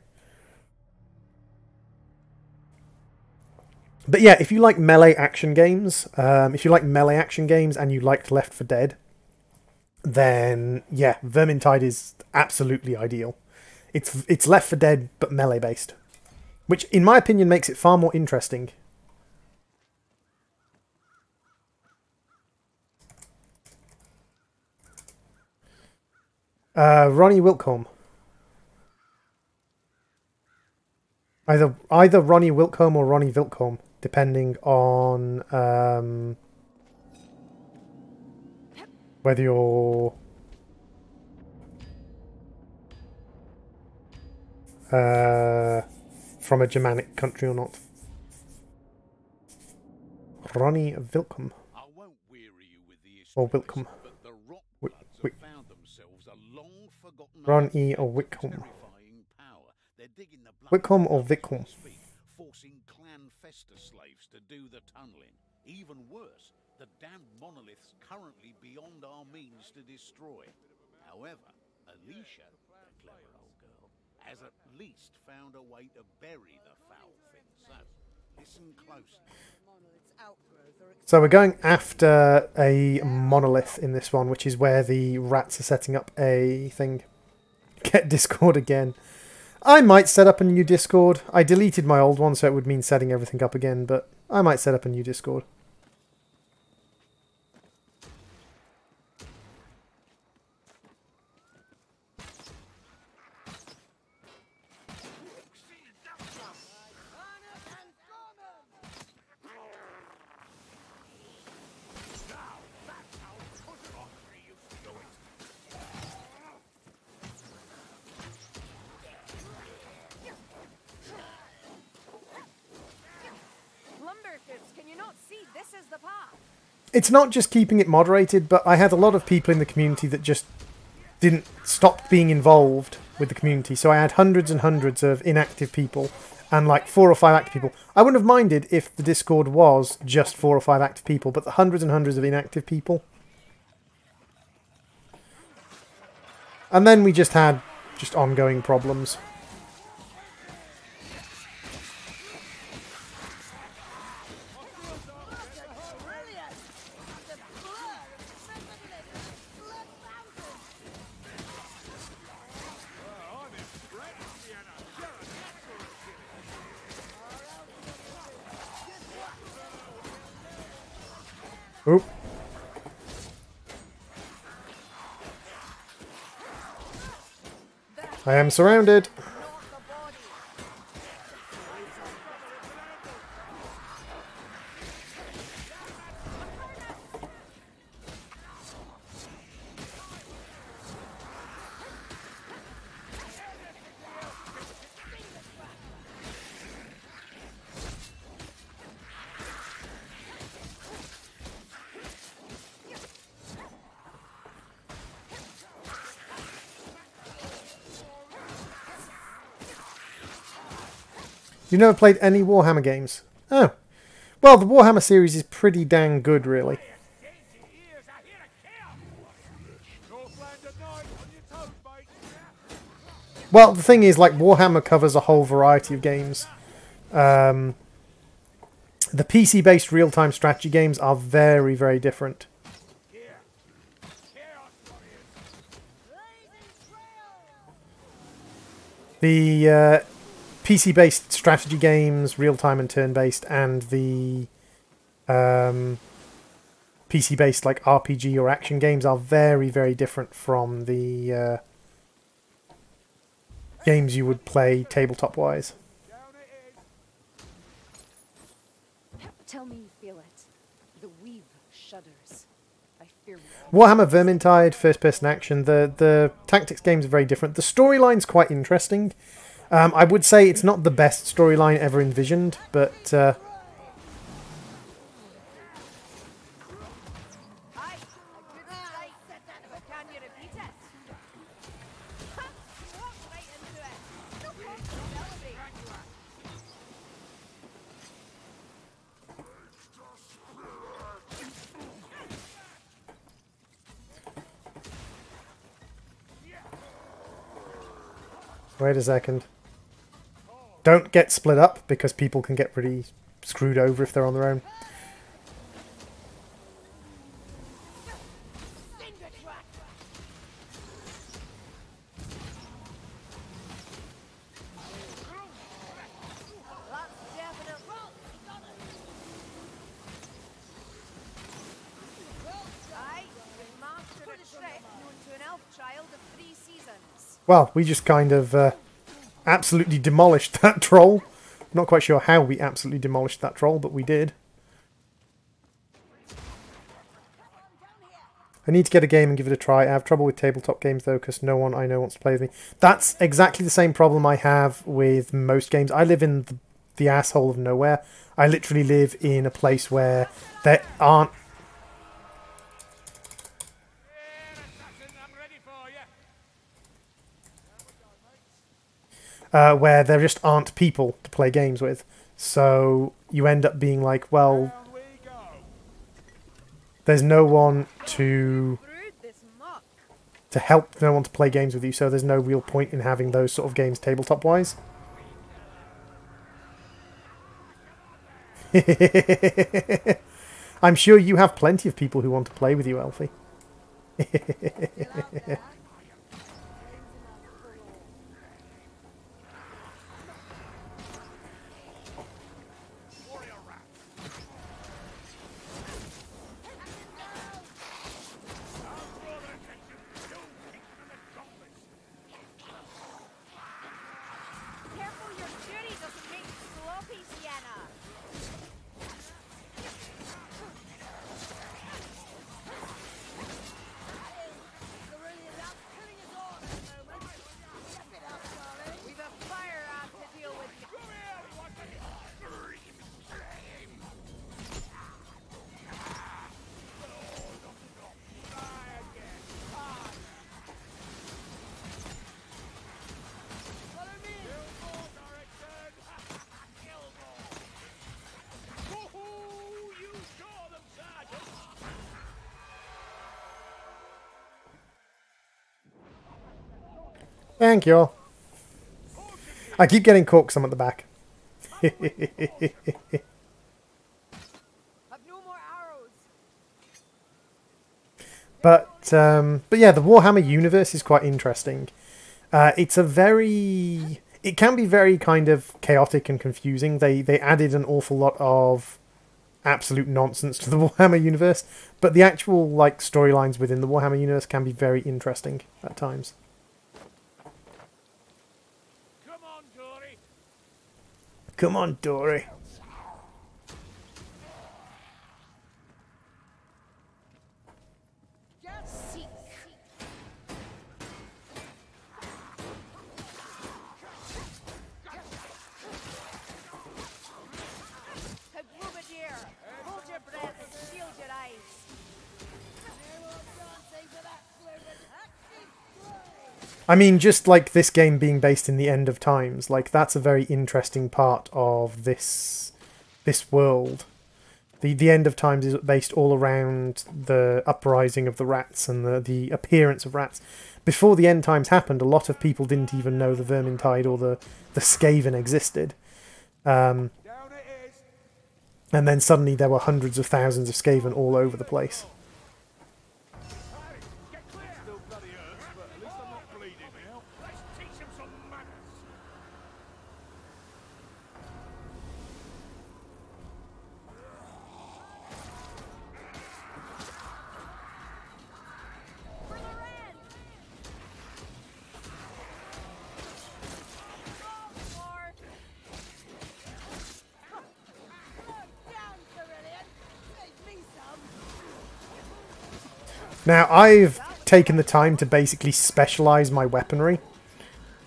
But yeah, if you like melee action games, and you liked Left 4 Dead, then yeah, Vermintide is absolutely ideal. It's Left 4 Dead but melee based, which in my opinion makes it far more interesting. Ronnie Wilcombe. Either Ronnie Wilcombe or Ronnie Vilcombe, depending on whether you're from a Germanic country or not. Ronnie Vilcombe. Or Wilcombe. Ronnie or Whitcombe. Whitcombe or Vicombe.
Forcing clan Fester slaves to do the tunneling. Even worse, the damned monolith's currently beyond our means to destroy. However, Alicia, the clever old girl, has at least found a way to bury the foul thing. So, listen closely.
So we're going after a monolith in this one, which is where the rats are setting up a thing. Get Discord again. I might set up a new Discord. I deleted my old one, so it would mean setting everything up again, but I might set up a new Discord. It's not just keeping it moderated, but I had a lot of people in the community that just didn't stop being involved with the community. So I had hundreds and hundreds of inactive people and like 4 or 5 active people. I wouldn't have minded if the Discord was just 4 or 5 active people, but the hundreds and hundreds of inactive people. And then we just had ongoing problems. Oop. I am surrounded. You never played any Warhammer games? Oh. Well, the Warhammer series is pretty dang good, really. Well, the thing is, like, Warhammer covers a whole variety of games. The PC-based real-time strategy games are very, very different. The PC-based strategy games, real-time and turn-based, and the PC-based like RPG or action games are very, very different from the games you would play tabletop-wise.
Tell me you feel it. The weave shudders. I fear me.
Warhammer Vermintide, first-person action. The tactics games are very different. The storyline's quite interesting. I would say it's not the best storyline ever envisioned, but wait a second. Don't get split up, because people can get pretty screwed over if they're on their own. Well, we just kind of absolutely demolished that troll. I'm not quite sure how we absolutely demolished that troll, but we did. I need to get a game and give it a try. I have trouble with tabletop games, though, because no one I know wants to play with me. That's exactly the same problem I have with most games. I live in the asshole of nowhere. I literally live in a place where there aren't... where there just aren't people to play games with. So you end up being like, well, there's no one to help, no one to play games with you, so there's no real point in having those sort of games tabletop-wise. I'm sure you have plenty of people who want to play with you, Elfie. Thank you. I keep getting caught because I'm at the back. But yeah, the Warhammer universe is quite interesting. It's a very... It can be very kind of chaotic and confusing. They added an awful lot of absolute nonsense to the Warhammer universe, but the actual like storylines within the Warhammer universe can be very interesting at times. Come on, Dory. I mean, just like this game being based in the end of times, like that's a very interesting part of this world. The end of times is based all around the uprising of the rats and the appearance of rats. Before the end times happened, a lot of people didn't even know the Vermintide or the Skaven existed. And then suddenly there were hundreds of thousands of Skaven all over the place. Now, I've taken the time to basically specialise my weaponry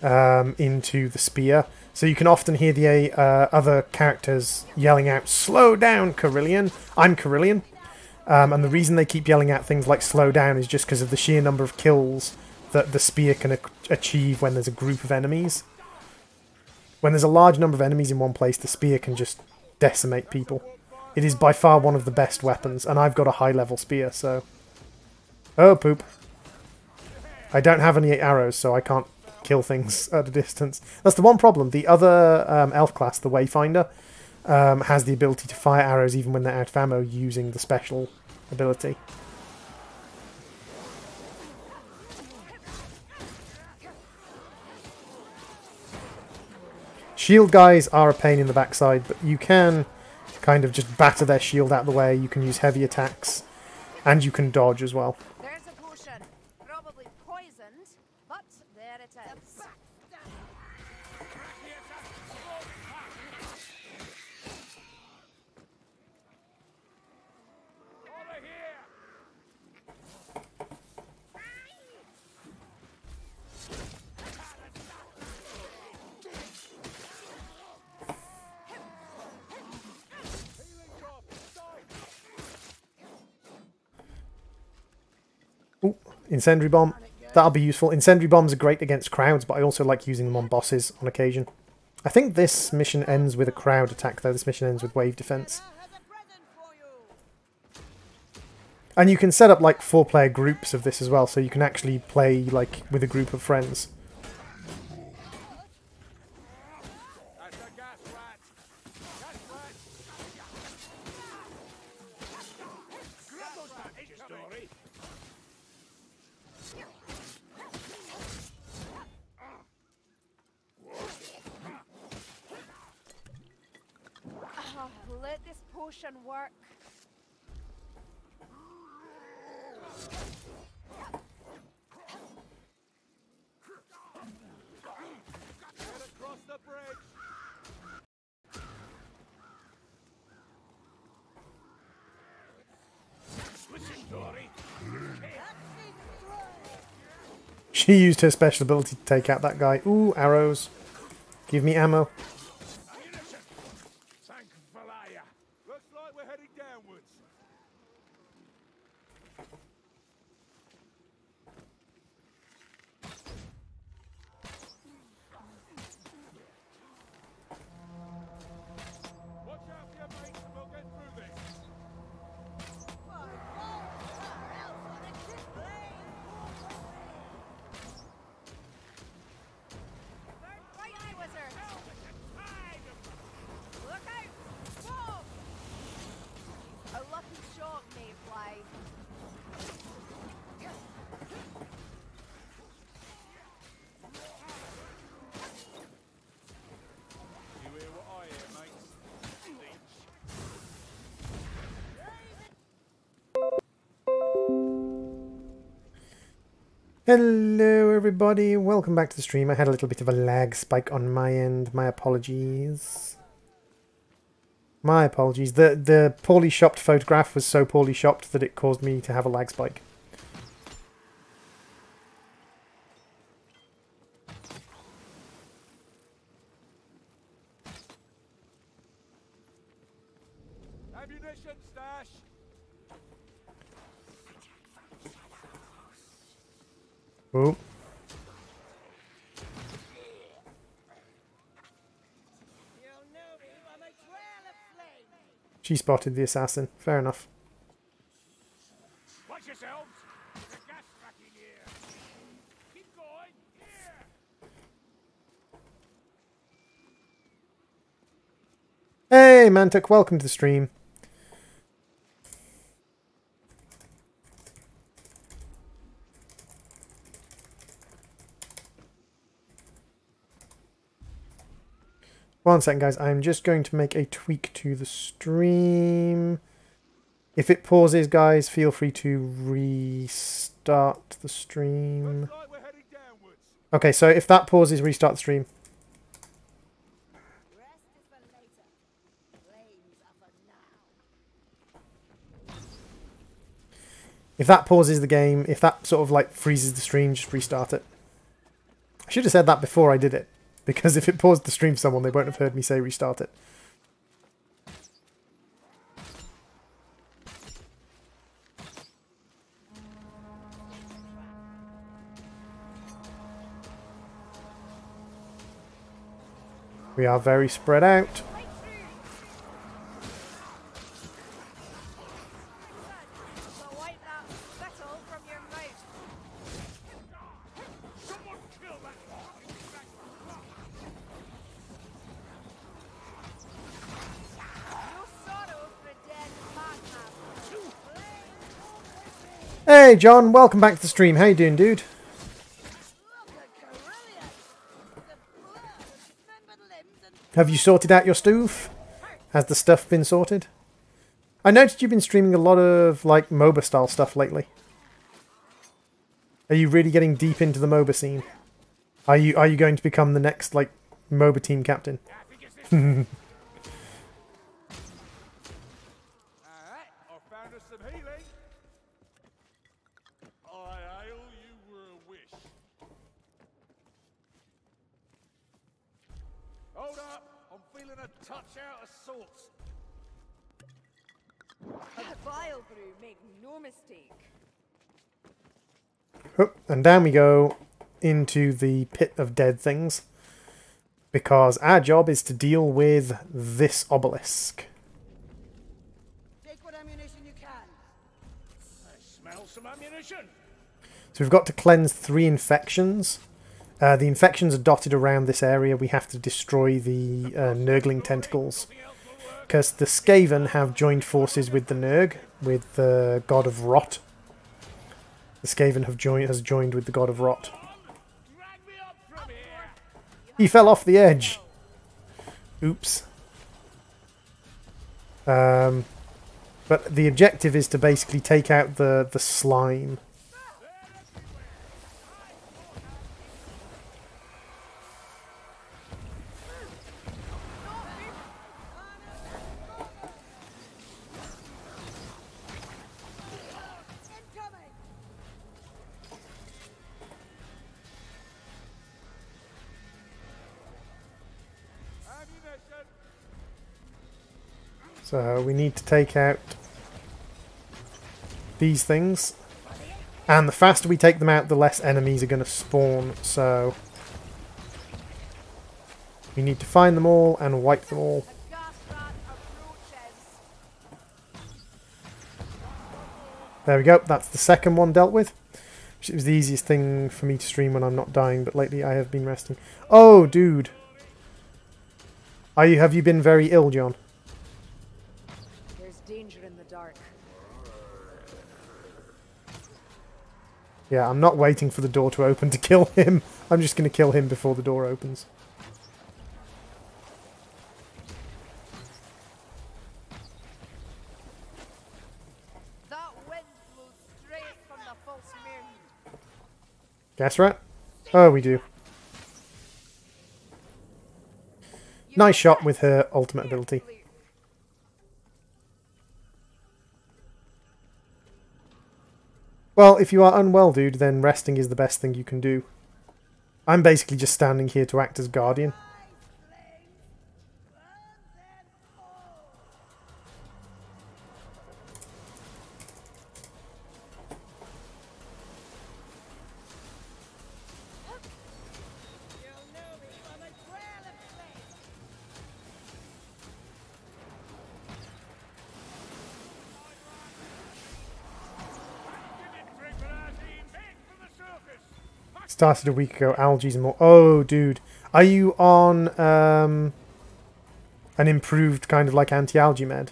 into the spear. So you can often hear the other characters yelling out, "Slow down, Carillion!" I'm Carillion. And the reason they keep yelling out things like "slow down" is just because of the sheer number of kills that the spear can achieve when there's a group of enemies. When there's a large number of enemies in one place, the spear can just decimate people. It is by far one of the best weapons, and I've got a high-level spear, so... Oh, poop. I don't have any arrows, so I can't kill things at a distance. That's the one problem. The other elf class, the Wayfinder, has the ability to fire arrows even when they're out of ammo using the special ability. Shield guys are a pain in the backside, but you can kind of just batter their shield out of the way. You can use heavy attacks, and you can dodge as well.
There's a potion. Probably poisoned, but there it is.
Ooh, incendiary bomb. That'll be useful. Incendiary bombs are great against crowds, but I also like using them on bosses on occasion. I think this mission ends with a crowd attack, though. This mission ends with wave defense. And you can set up like 4-player groups of this as well, so you can actually play like with a group of friends.
Let this potion work.
Get across the bridge.
She used her special ability to take out that guy. Ooh, arrows. Give me ammo.
Looks like we're heading downwards. Watch out for your mates and we'll get through this.
Right eye wizard. Look out! Whoa! A lucky shot, Mayfly.
You hear what I hear, mates? Leech.
Hello everybody, welcome back to the stream. I had a little bit of a lag spike on my end. My apologies. My apologies. The poorly shopped photograph was so poorly shopped that it caused me to have a lag spike.
Ammunition stash.
Oh. She spotted the assassin. Fair enough.
Watch yourselves! There's a gas rack in here! Keep going! Here!
Hey, Mantic, welcome to the stream. One second, guys. I'm just going to make a tweak to the stream. If it pauses, guys, feel free to restart the stream.
Looks like we're heading downwards.
Okay, so if that pauses, restart the stream.
Rest is for later. Flames are for now.
If that pauses the game, if that sort of like freezes the stream, just restart it. I should have said that before I did it, because if it paused the stream for someone, they won't have heard me say restart it. We are very spread out.
So wipe that spittle from your mouth.
Someone kill that fucking thing!
No sorrow for a dead madman.
Hey, John, welcome back to the stream. How you doing, dude?
Look at Carillion. The blood of dismembered limbs and
Have you sorted out your stove? Has the stuff been sorted? I noticed you've been streaming a lot of like MOBA style stuff lately. Are you really getting deep into the MOBA scene? Are you going to become the next like MOBA team captain?
Alright, I found us some healing. I hail you were a wish. Hold up, I'm feeling a touch out of sorts.
A vile brew, make no mistake.
Oh, and down we go into the pit of dead things. Because our job is to deal with this obelisk.
take what ammunition you can.
I smell some ammunition.
So we've got to cleanse 3 infections. The infections are dotted around this area. We have to destroy the Nurgling tentacles. Because the Skaven have joined forces with the Nurg, with the god of rot. The Skaven has joined with the god of rot.
Drag me up from here.
He fell off the edge. Oops. But the objective is to basically take out the slime.
Incoming.
Ammunition.
So we need to take out these things. And the faster we take them out, the less enemies are going to spawn. So we need to find them all and wipe them all.
A gas rat approaches.
There we go. That's the second one dealt with. It was the easiest thing for me to stream when I'm not dying, but lately I have been resting. Oh, dude. Have you been very ill, John?
There's danger in the dark.
Yeah, I'm not waiting for the door to open to kill him. I'm just going to kill him before the door opens.
That wind blows straight from the false moon.
Guess right? Oh, we do. Nice shot with her ultimate ability. Well, if you are unwell, dude, then resting is the best thing you can do. I'm basically just standing here to act as guardian.
You'll know me from a trail of flame.
Started a week ago. Algae and more. Oh, dude. Are you on an improved kind of like anti-algae med?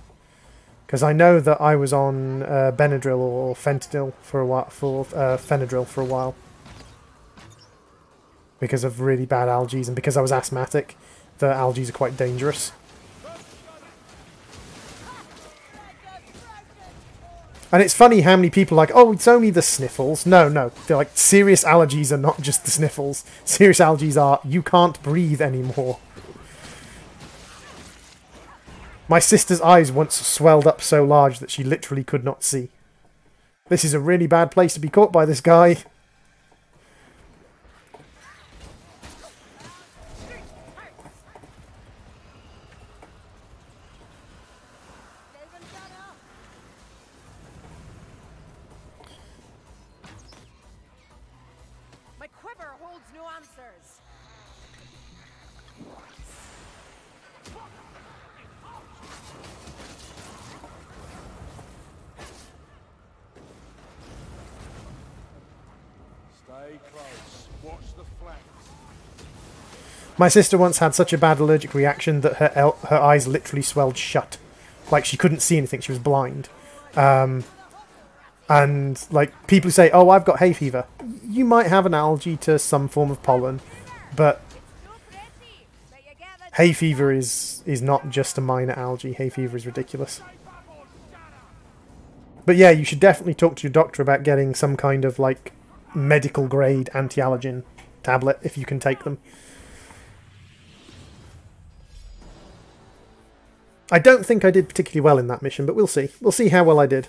Because I know that I was on Benadryl or Fentanyl for a while, Fenadryl for a while. Because of really bad algae and because I was asthmatic, the algae are quite dangerous. And it's funny how many people are like, oh, it's only the sniffles. No, no. They're like, serious allergies are not just the sniffles. Serious allergies are, you can't breathe anymore. My sister's eyes once swelled up so large that she literally could not see. This is a really bad place to be caught by this guy.
My quiver holds no answers.
Stay close. Watch the flanks.
My sister once had such a bad allergic reaction that her eyes literally swelled shut. Like, she couldn't see anything, she was blind. And, like, people who say, oh, I've got hay fever. You might have an allergy to some form of pollen, but hay fever is not just a minor allergy. Hay fever is ridiculous. But yeah, you should definitely talk to your doctor about getting some kind of, like, medical grade anti-allergen tablet, if you can take them. I don't think I did particularly well in that mission, but we'll see. We'll see how well I did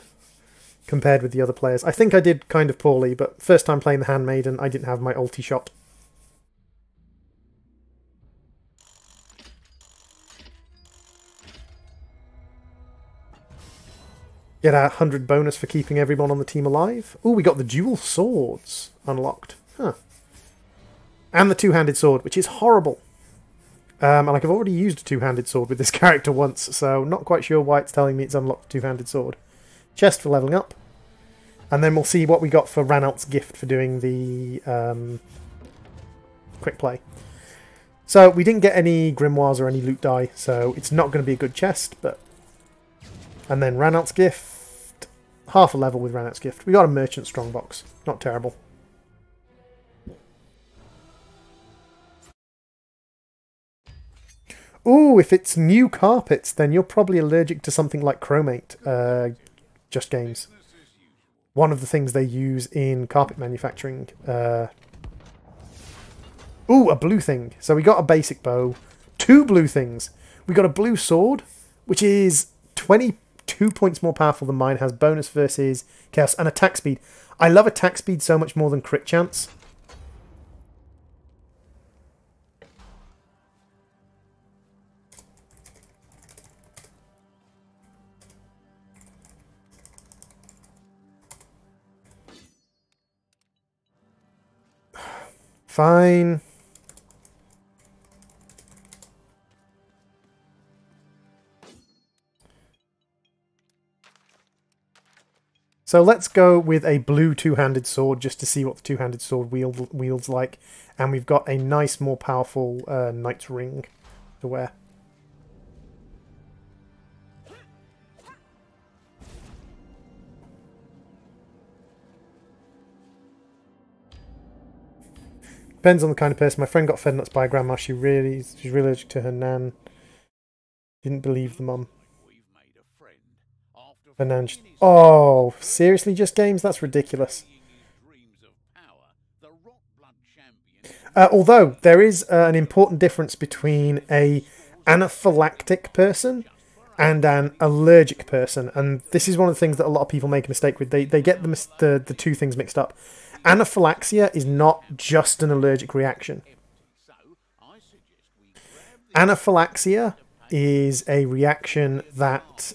compared with the other players. I think I did kind of poorly, but first time playing the Handmaiden, I didn't have my ulti shot. Get a 100 bonus for keeping everyone on the team alive. Ooh, we got the dual swords unlocked. Huh. And the two-handed sword, which is horrible. And like I've already used a two-handed sword with this character once, so not quite sure why it's telling me it's unlocked a two-handed sword. Chest for leveling up. And then we'll see what we got for Ranalt's gift for doing the quick play. So we didn't get any grimoires or any loot die, so it's not going to be a good chest, but... And then Ranalt's gift. Half a level with Ranalt's gift. We got a merchant strongbox. Not terrible. Ooh, if it's new carpets, then you're probably allergic to something like chromate. Just Games. One of the things they use in carpet manufacturing. Ooh, a blue thing. So we got a basic bow. 2 blue things. We got a blue sword, which is 22 points more powerful than mine. Has bonus versus chaos and attack speed. I love attack speed so much more than crit chance. Fine. So let's go with a blue two-handed sword just to see what the two-handed sword wields like. And we've got a nice, more powerful knight's ring to wear. Depends on the kind of person. My friend got fed nuts by a grandma. She's really allergic to her nan. Didn't believe the mum. The nan. Oh, seriously, Just Games? That's ridiculous. Although there is an important difference between a anaphylactic person and an allergic person, and this is one of the things that a lot of people make a mistake with. They get the two things mixed up. Anaphylaxia is not just an allergic reaction. Anaphylaxia is a reaction that...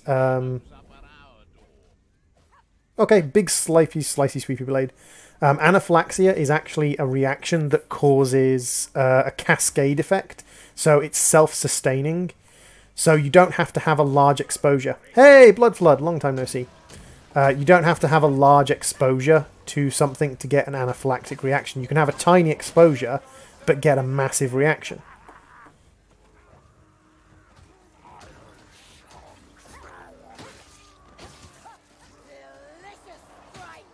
okay, big slicey sweepy blade. Anaphylaxia is actually a reaction that causes a cascade effect. So it's self-sustaining. So you don't have to have a large exposure. Hey, Blood Flood, long time no see. You don't have to have a large exposure to something to get an anaphylactic reaction. You can have a tiny exposure, but get a massive reaction.
Delicious fright.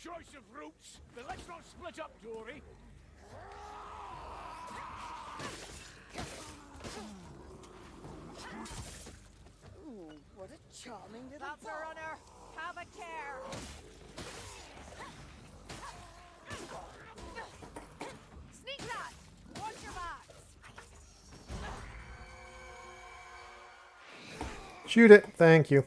Choice of routes, but let's not split up, Dory.
Ooh, what a charming little
That's a
ball.
runner. Have a care. Sneak that. Watch your backs.
Shoot it. Thank you.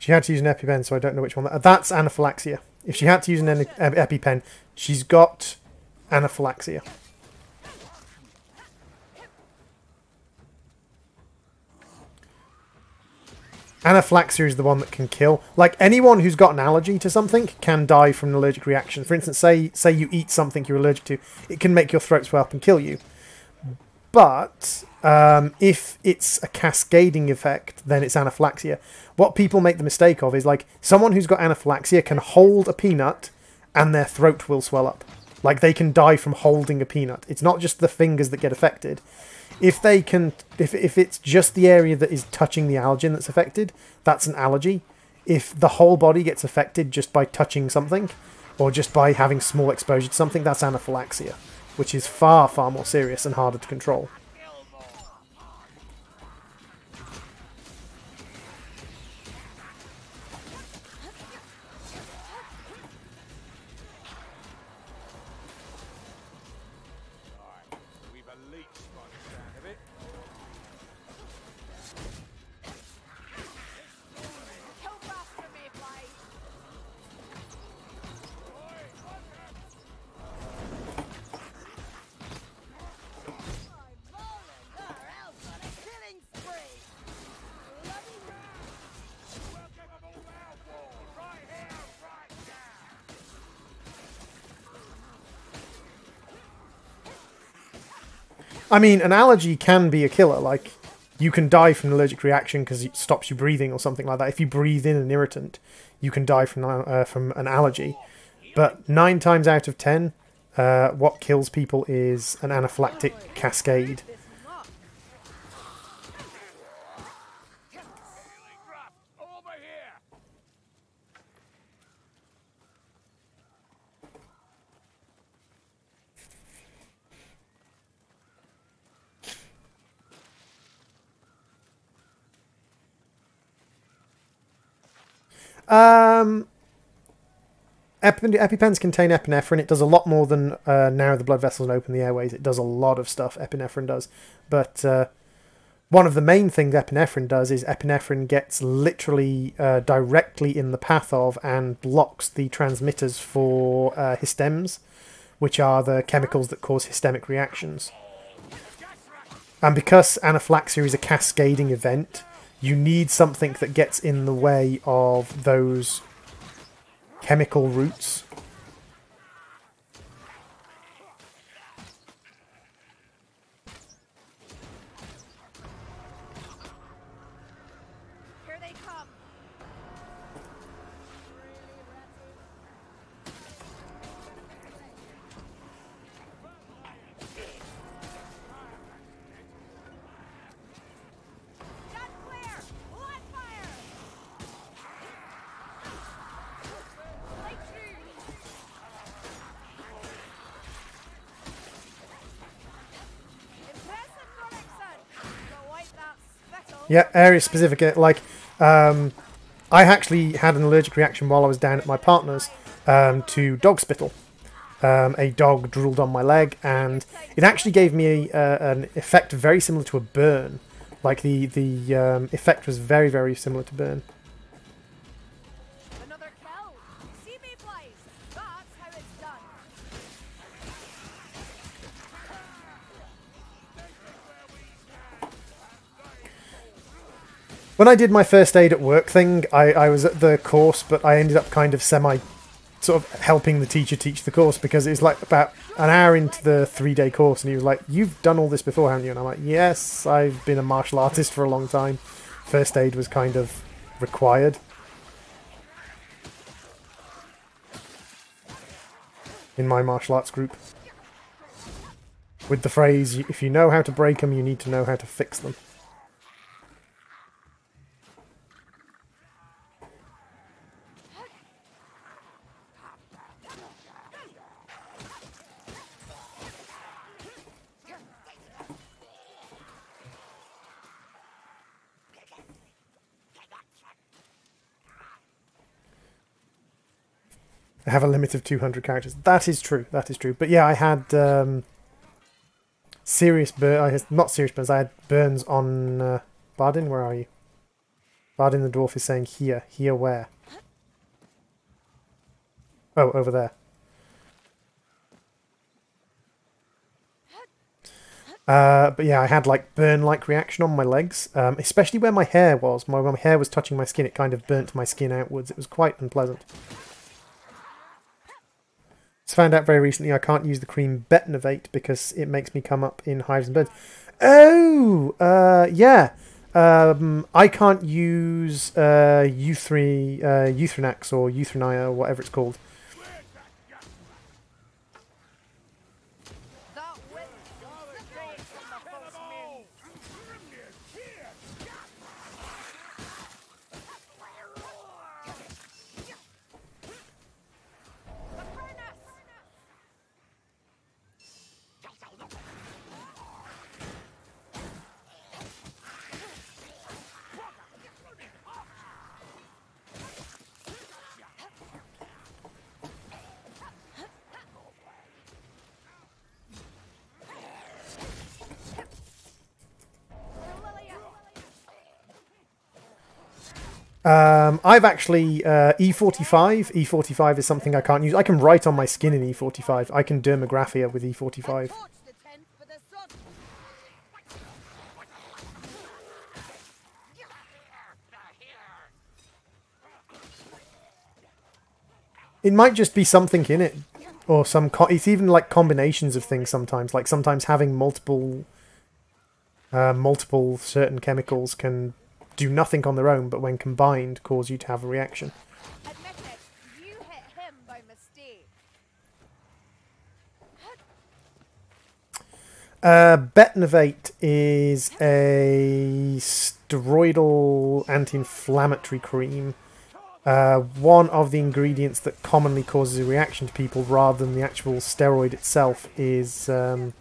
She had to use an EpiPen, so I don't know which one. That's anaphylaxia. If she had to use an EpiPen, she's got anaphylaxia. Anaphylaxia is the one that can kill. Like, anyone who's got an allergy to something can die from an allergic reaction. For instance, say you eat something you're allergic to, it can make your throat swell up and kill you. But if it's a cascading effect, then it's anaphylaxia. What people make the mistake of is, like, someone who's got anaphylaxia can hold a peanut and their throat will swell up. Like, they can die from holding a peanut. It's not just the fingers that get affected. If it's just the area that is touching the allergen that's affected, that's an allergy. If the whole body gets affected just by touching something, or just by having small exposure to something, that's anaphylaxia, which is far, far more serious and harder to control.
We've a leech by the sound of it.
Kill faster, Mayflies.
My Roland, our elf on a killing spree. Bloody
Welcome aboard our war, right here, right now.
I mean, an allergy can be a killer. Like, you can die from an allergic reaction because it stops you breathing or something like that. If you breathe in an irritant, you can die from an allergy. But 9 times out of 10, what kills people is an anaphylactic cascade.
This muck.
Over here.
EpiPens contain epinephrine. It does a lot more than narrow the blood vessels and open the airways. It does a lot of stuff, epinephrine does. But one of the main things epinephrine does is epinephrine gets literally directly in the path of and blocks the transmitters for histems, which are the chemicals that cause histemic reactions. And because anaphylaxia is a cascading event, you need something that gets in the way of those chemical routes.
Here they come. Shot clear. Live fire. Light through. Impressive, Gregson. Go wipe that spittle.
Yeah, area specific. Like, I actually had an allergic reaction while I was down at my partner's to dog spittle. A dog drooled on my leg, and it actually gave me an effect very similar to a burn. Like, the effect was very, very similar to burn.
Another kill. See me flies. That's how it's done.
When I did my first aid at work thing, I was at the course, but I ended up kind of sort of helping the teacher teach the course, because it was like about an hour into the 3-day course, and he was like, "You've done all this before, haven't you?" And I'm like, "Yes, I've been a martial artist for a long time." First aid was kind of required in my martial arts group. With the phrase, if you know how to break them, you need to know how to fix them. I have a limit of 200 characters. That is true. That is true. But yeah, I had serious burns. Not serious burns. I had burns on Bardin. Where are you? Bardin the dwarf is saying here. Here where? Oh, over there. But yeah, I had like burn-like reaction on my legs, especially where my hair was. When my hair was touching my skin, it kind of burnt my skin outwards. It was quite unpleasant. Just found out very recently I can't use the cream Betnovate because it makes me come up in hives and burns. Oh, yeah. I can't use Euthrinax or Euthrania or whatever it's called.
That wind straight from the foot's moon. The furnace!
I've actually E45. E45 is something I can't use. I can write on my skin in E45. I can dermographia with E45.
Torch the tent for the sun.
It might just be something in it, or it's even like combinations of things sometimes. Like sometimes having multiple certain chemicals can do nothing on their own, but when combined, cause you to have a reaction.
Admit it, you hit him by mistake.
Betnovate is a steroidal anti-inflammatory cream. One of the ingredients that commonly causes a reaction to people rather than the actual steroid itself is
Seek.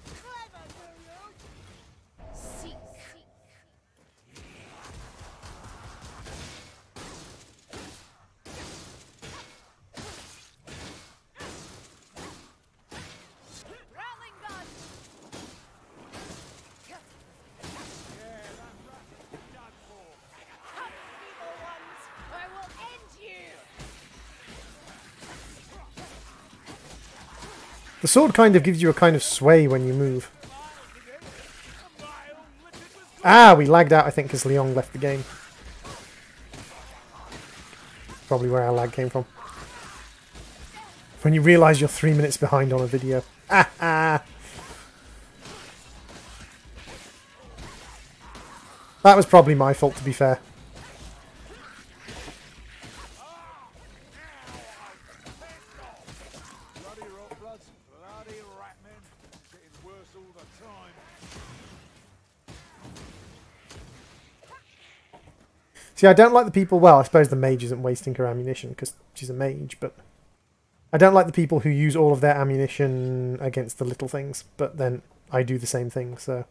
Rattling gun! Come, evil ones! I will end you!
the sword kind of gives you a kind of sway when you move. Ah, we lagged out, I think, because Leon left the game. Probably where our lag came from. When you realise you're 3 minutes behind on a video. Ah ah! That was probably my fault, to be fair.
Bloody rot bloods, bloody rat men. Getting worse all the time.
See, I don't like the people... Well, I suppose the mage isn't wasting her ammunition because she's a mage, but... I don't like the people who use all of their ammunition against the little things, but then I do the same thing, so...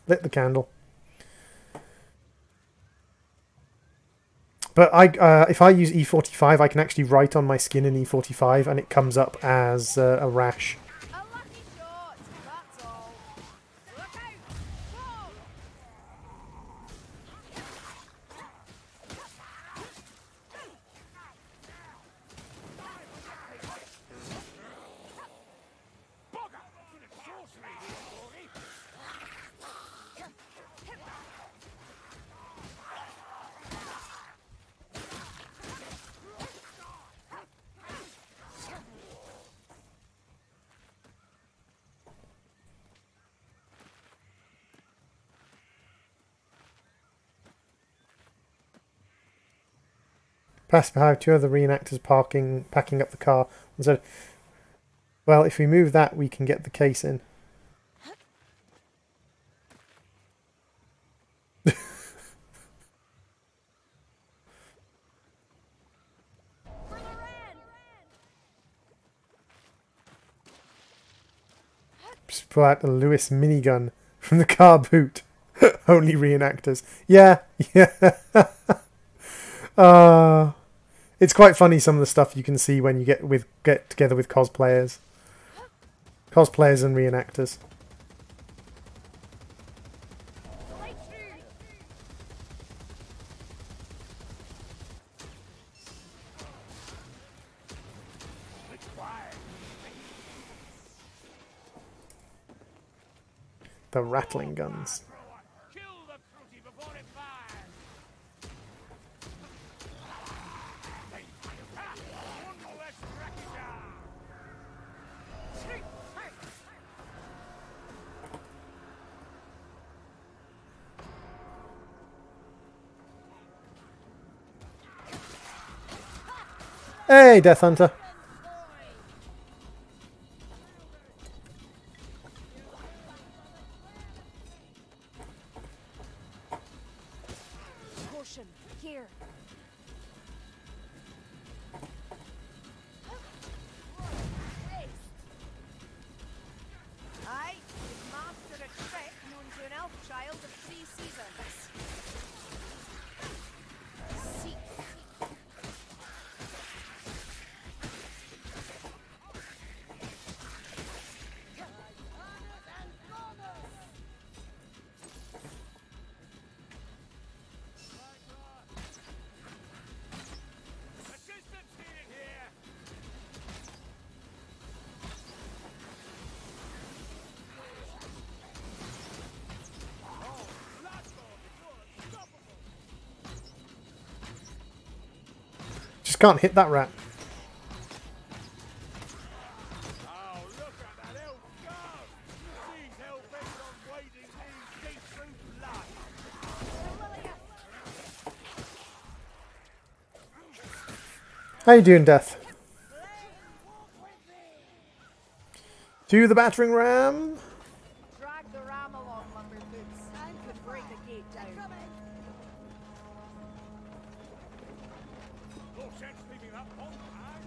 Lit the candle. But if I use E45, I can actually write on my skin in E45, and it comes up as a rash.
A lucky shot, that's all. Look out! Whoa!
Passed behind 2 other reenactors packing up the car and said, well, if we move that, we can get the case in. Just pull out the Lewis minigun from the car boot. Only reenactors. Yeah, yeah. It's quite funny, some of the stuff you can see when you get together with cosplayers. Cosplayers and reenactors. The rattling guns.
Kill the fruity before it fires. One less wreckage.
Hey, Death Hunter.
Potion, here.
Aye, you've mastered a trick known to an elf child of 3 seasons. Seek.
Assistance needed here.
Just can't hit that rat.
Oh, look at that elf go! She's hell-bent on wading these deep through blood.
How you doing, Death? To the battering ram.
Drag the ram along, lumberboots, and could break the gate down.
No sense leaving that pond behind.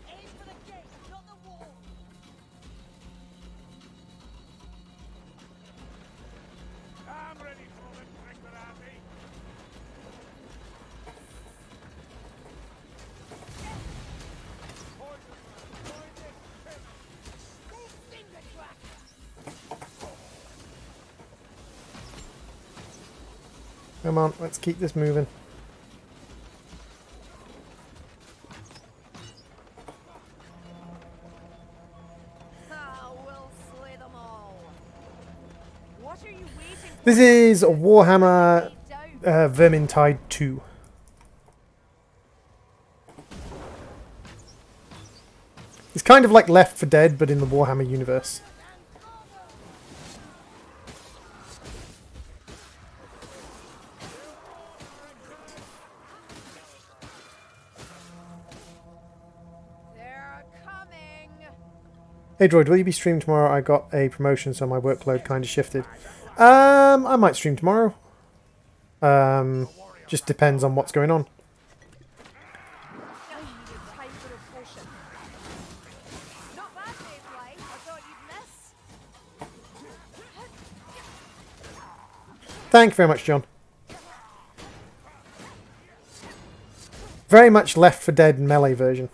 Aim for the gate, not the wall.
I'm ready for the trick without me.
Come on, let's keep this moving.
Ah, we'll slay them all. What are you waiting for?
This is Warhammer
Down.
Vermintide 2. It's kind of like Left 4 Dead, but in the Warhammer universe.
They're coming.
Hey Droid, will you be streaming tomorrow? I got a promotion, so my workload kind of shifted. I might stream tomorrow. Just depends on what's going on.
I needed time for a potion. Not bad, Mayfly. I thought you'd miss.
Thank you very much, John. Very much Left 4 Dead melee version.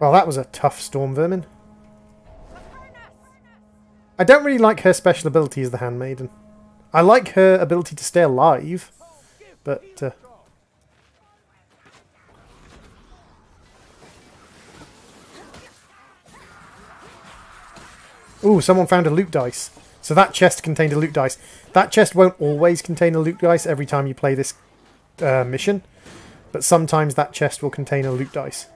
Well, that was a tough storm vermin. I don't really like her special ability as the Handmaiden. I like her ability to stay alive, but... Ooh, someone found a loot dice. So that chest contained a loot dice. That chest won't always contain a loot dice every time you play this mission, but sometimes that chest will contain a loot dice.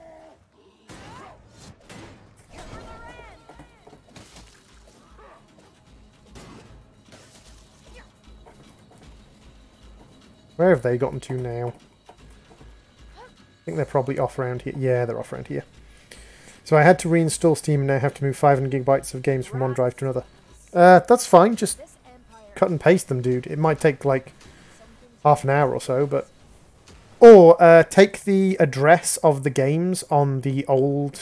Where have they gotten to now? I think they're probably off around here. Yeah, they're off around here. So I had to reinstall Steam and now have to move 500 gigabytes of games from one drive to another. That's fine, just cut and paste them, dude. It might take like half an hour or so, but... Or take the address of the games on the old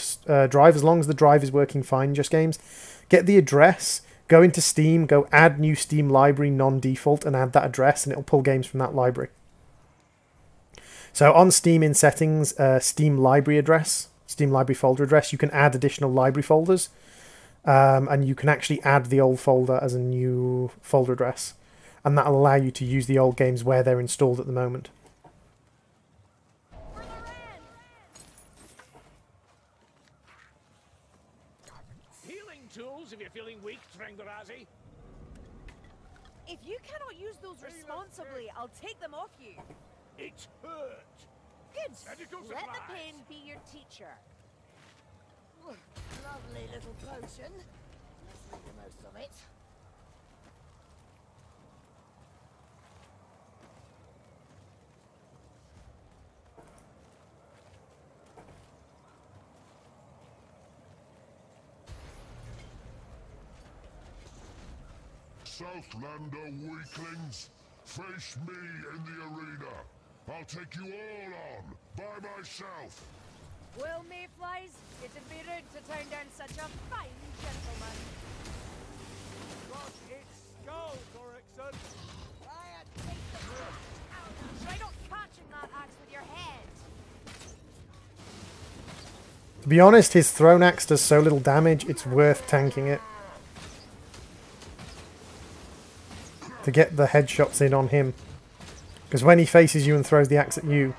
drive, as long as the drive is working fine, just games. Get the address, go into Steam, go add new Steam library non-default and add that address and it'll pull games from that library. So on Steam in settings, Steam library address, Steam library folder address, you can add additional library folders. And you can actually add the old folder as a new folder address. And that'll allow you to use the old games where they're installed at the moment.
Healing tools if you're feeling weak, Trangarazi.
If you cannot use those responsibly, I'll take them off you.
It hurt.
Good.
Medical
Let the
supplies.
pain be your teacher.
Lovely little potion. Let's make the most of it.
Southlander weaklings, face me in the arena. I'll take you all on, by myself.
Well, mayflies, it'd be rude to turn down such a fine gentleman.
Got its skull, Gorikson.
Try not catching that axe with your head.
To be honest, his thrown axe does so little damage, it's worth tanking it. To get the headshots in on him. Because when he faces you and throws the axe at you...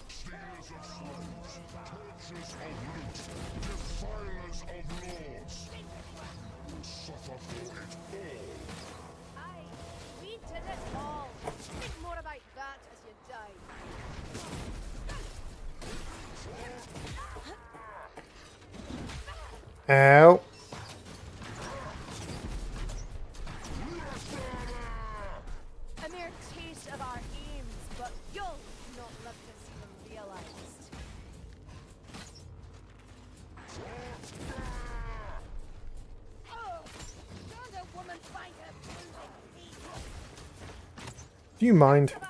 Stealers of souls, torturers of loot, defilers of laws. You'll suffer for it all.
Aye, we did it all. Think more about that as you die.
Ow.
A mere taste of our aims, but you'll not live to see them realized.
Oh, can't a woman find her bruising feet?
Do you mind?
Arrows.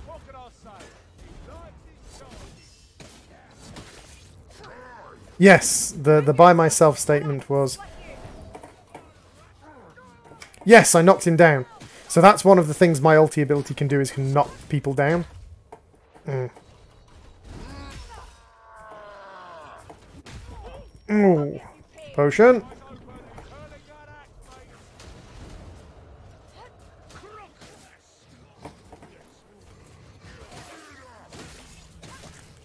What can I say? Life is short.
Yes, the by myself statement was... Yes, I knocked him down. So that's one of the things my ulti ability can do, is can knock people down. Ooh. Potion.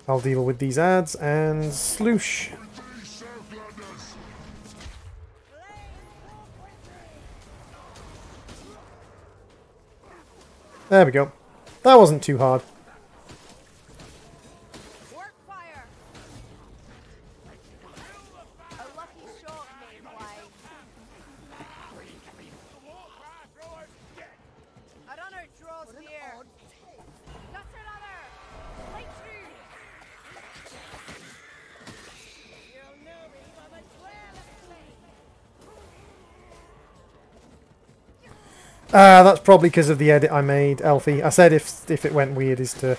I'll deal with these ads and sloosh.
These Southlanders.
There we go. That wasn't too hard.
Work fire. A lucky shot, mayfly. A runner draws here. That's another. Light through.
You'll know me from a trail of flame.
That's probably because of the edit I made, Elfie. I said if it went weird is to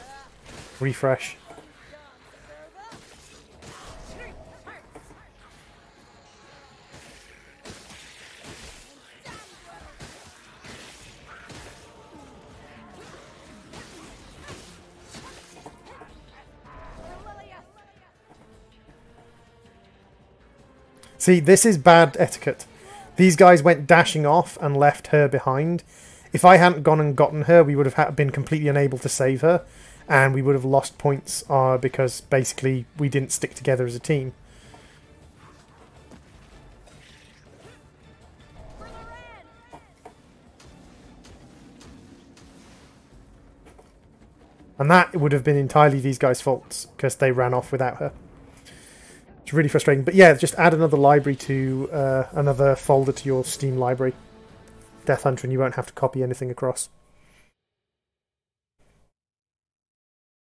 Refresh. See, this is bad etiquette. These guys went dashing off and left her behind. If I hadn't gone and gotten her, we would have been completely unable to save her, and we would have lost points because basically we didn't stick together as a team. And that would have been entirely these guys' faults, because they ran off without her. It's really frustrating. But yeah, just add another library to, another folder to your Steam library. Death Hunter, and you won't have to copy anything across.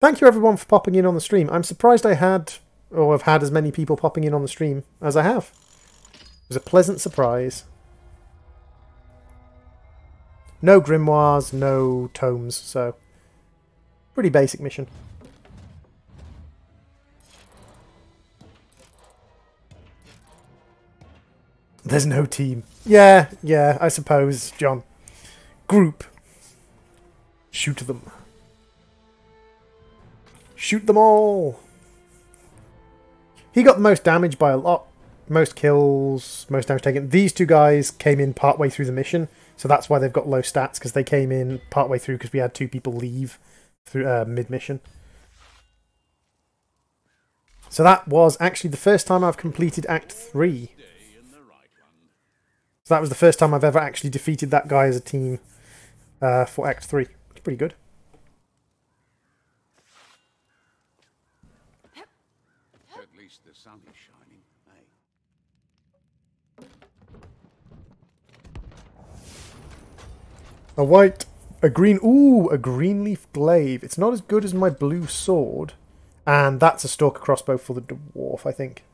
Thank you everyone for popping in on the stream. I'm surprised I had, or have had as many people popping in on the stream as I have. It was a pleasant surprise. No grimoires, no tomes, so pretty basic mission. There's no team. Yeah, I suppose, John. Group. Shoot them. Shoot them all! He got the most damage by a lot. Most kills, most damage taken. These two guys came in partway through the mission, so that's why they've got low stats, because they came in partway through because we had 2 people leave through mid-mission. So that was actually the first time I've completed Act 3. So that was the first time I've ever actually defeated that guy as a team for Act 3. It's pretty good.
At least the sun is shining, eh?
A white, a green, ooh, a green leaf glaive. It's not as good as my blue sword. And that's a stalker crossbow for the dwarf, I think.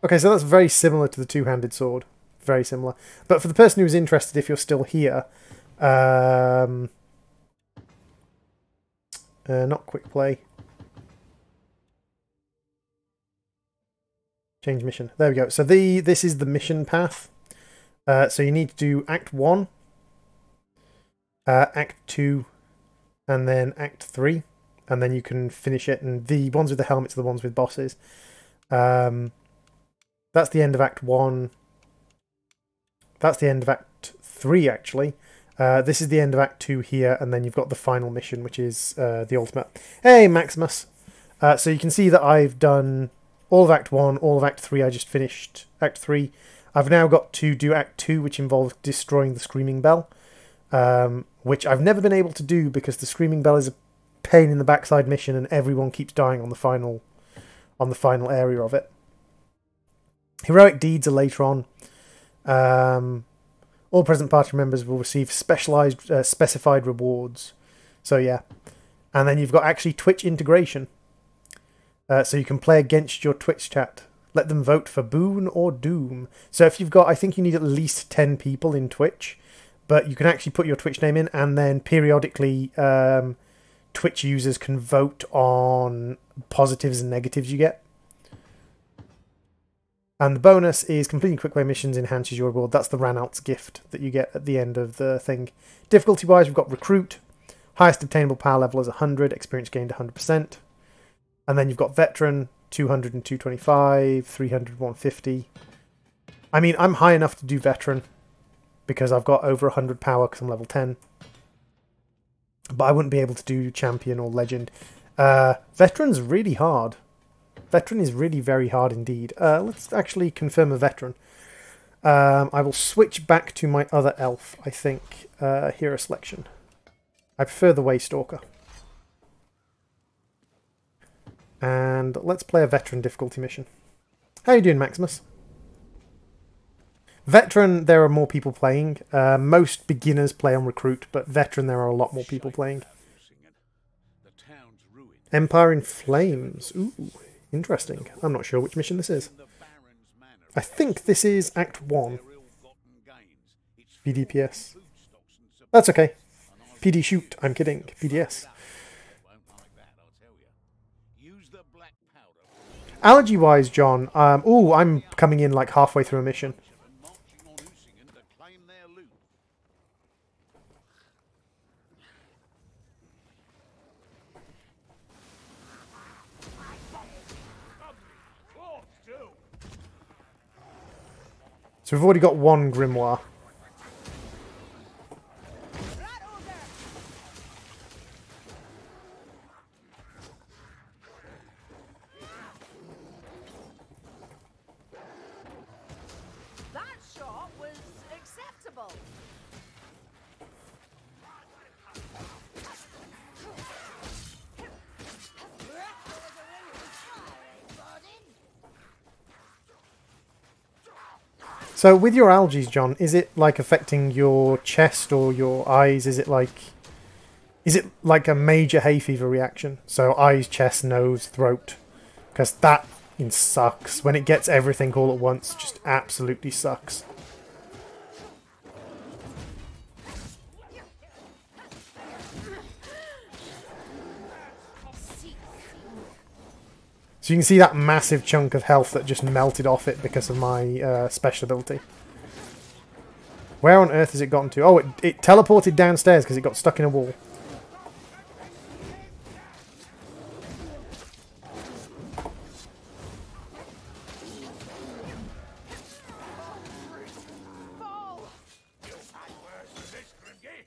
Okay, so that's very similar to the two-handed sword. Very similar. But for the person who's interested, if you're still here, not quick play. Change mission. There we go. So this is the mission path. So you need to do Act 1, Act 2, and then Act 3. And then you can finish it. And the ones with the helmets are the ones with bosses. That's the end of Act 1. That's the end of Act 3, actually. This is the end of Act 2 here, and then you've got the final mission, which is the ultimate. Hey, Maximus! So you can see that I've done all of Act 1, all of Act 3. I just finished Act 3. I've now got to do Act 2, which involves destroying the Screaming Bell, which I've never been able to do because the Screaming Bell is a pain in the backside mission, and everyone keeps dying on the final area of it. Heroic deeds are later on. All present party members will receive specified rewards. So yeah. And then you've got actually Twitch integration. So you can play against your Twitch chat. Let them vote for boon or doom. So if you've got, I think you need at least 10 people in Twitch. But you can actually put your Twitch name in, and then periodically Twitch users can vote on positives and negatives you get. And the bonus is completing quick play missions enhances your reward. That's the Ranouts gift that you get at the end of the thing. Difficulty-wise, we've got Recruit. Highest obtainable power level is 100. Experience gained 100%. And then you've got Veteran, 200 and 225. 300, 150. I mean, I'm high enough to do Veteran because I've got over 100 power because I'm level 10. But I wouldn't be able to do Champion or Legend. Veteran's really hard. Veteran is really very hard indeed. Let's actually confirm a Veteran. I will switch back to my other elf, I think. Hero selection. I prefer the Waystalker. And let's play a Veteran difficulty mission. How are you doing, Maximus? Veteran, there are more people playing. Most beginners play on Recruit, but Veteran, there are a lot more people playing. Empire in Flames. Ooh. Interesting. I'm not sure which mission this is. I think this is Act 1.
Their ill-gotten gains. It's
PDPS.
foodstuffs and supplies,
That's okay.
and I
PD shoot. I'm kidding. PDS.
won't like that, I'll tell you. Use the black powder
Allergy-wise, John. Oh, I'm coming in like halfway through a mission.
and marching on Usingen to claim their loot.
Claws, too.
So we've already got one grimoire.
Right over. That shot was acceptable.
So with your algae, John, is it like affecting your chest or your eyes? Is it like a major hay fever reaction? So eyes, chest, nose, throat. Because that sucks. When it gets everything all at once, just absolutely sucks. So you can see that massive chunk of health that just melted off it because of my special ability. Where on earth has it gotten to? Oh, it teleported downstairs because it got stuck in a wall.
You'll find worse than this, Grimgay.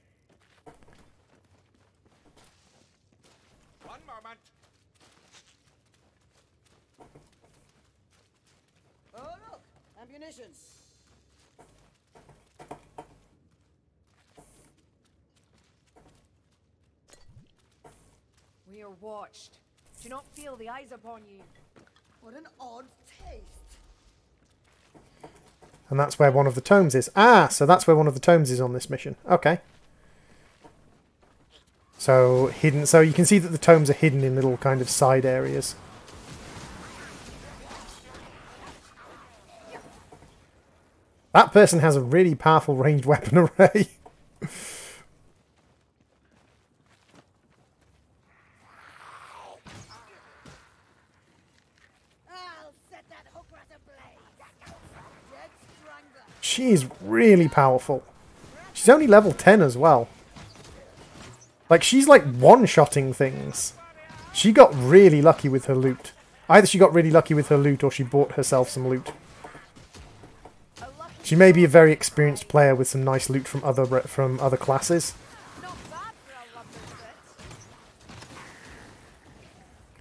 One moment.
Oh, look! Ammunition!
We are watched. Do not feel the eyes upon you.
What an odd taste.
And that's where one of the tomes is. Ah, so that's where one of the tomes is on this mission. Okay. So hidden. So you can see that the tomes are hidden in little kind of side areas. That person has a really powerful ranged weapon array.
I'll set that hook rat ablaze. Dead strangler.
She is really powerful. She's only level 10 as well. Like, she's like one-shotting things. She got really lucky with her loot. Either she got really lucky with her loot or she bought herself some loot. She may be a very experienced player with some nice loot from other classes.
Not bad for a lumber's bit.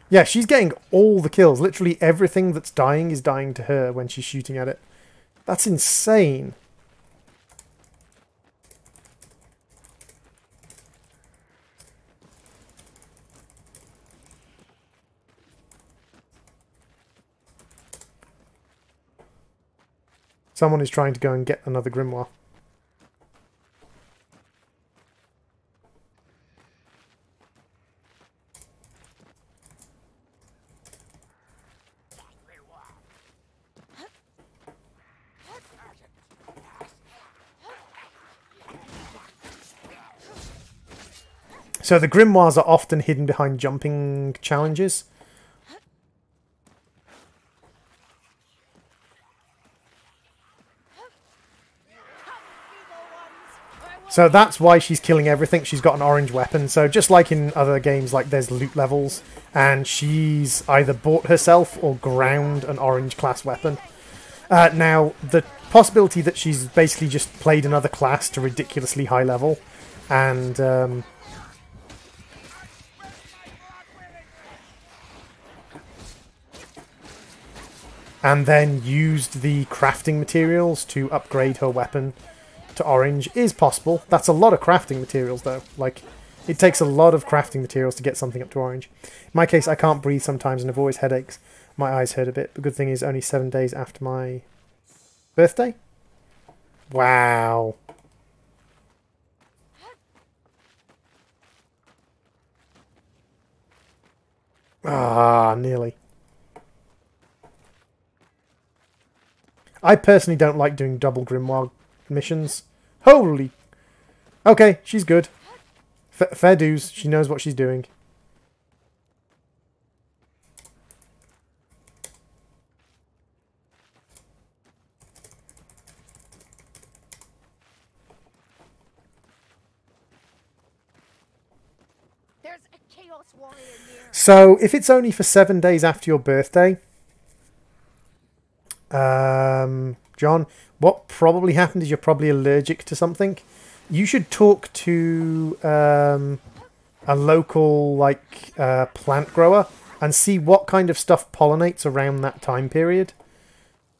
Yeah, she's getting all the kills. Literally everything that's dying is dying to her when she's shooting at it. That's insane. Someone is trying to go and get another grimoire. So the grimoires are often hidden behind jumping challenges. So that's why she's killing everything. She's got an orange weapon. So just like in other games, like there's loot levels, and she's either bought herself or ground an orange class weapon. Now, the possibility that she's basically just played another class to ridiculously high level, and then used the crafting materials to upgrade her weapon to orange is possible. That's a lot of crafting materials though. Like, it takes a lot of crafting materials to get something up to orange. In my case, I can't breathe sometimes and I've always headaches. My eyes hurt a bit. The good thing is only 7 days after my birthday. Wow. Ah, nearly. I personally don't like doing double grimoire missions. Holy... Okay, she's good. Fair dues. She knows what she's doing.
There's a chaos warrior near.
So, if it's only for 7 days after your birthday... John, what probably happened is you're probably allergic to something. You should talk to a local plant grower and see what kind of stuff pollinates around that time period.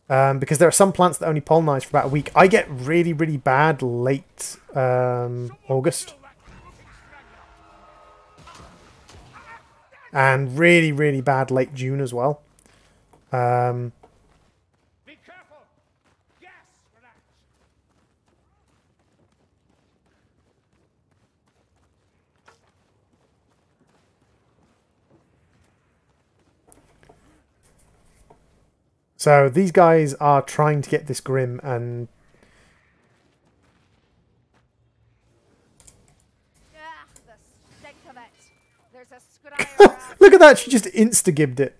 Because there are some plants that only pollinize for about a week. I get really, really bad late August. And really, really bad late June as well.
Be careful! Gas relax!
So these guys are trying to get this Grim, and
Ah, the stink of it. There's a scryer.
look at that, she just insta-gibbed it.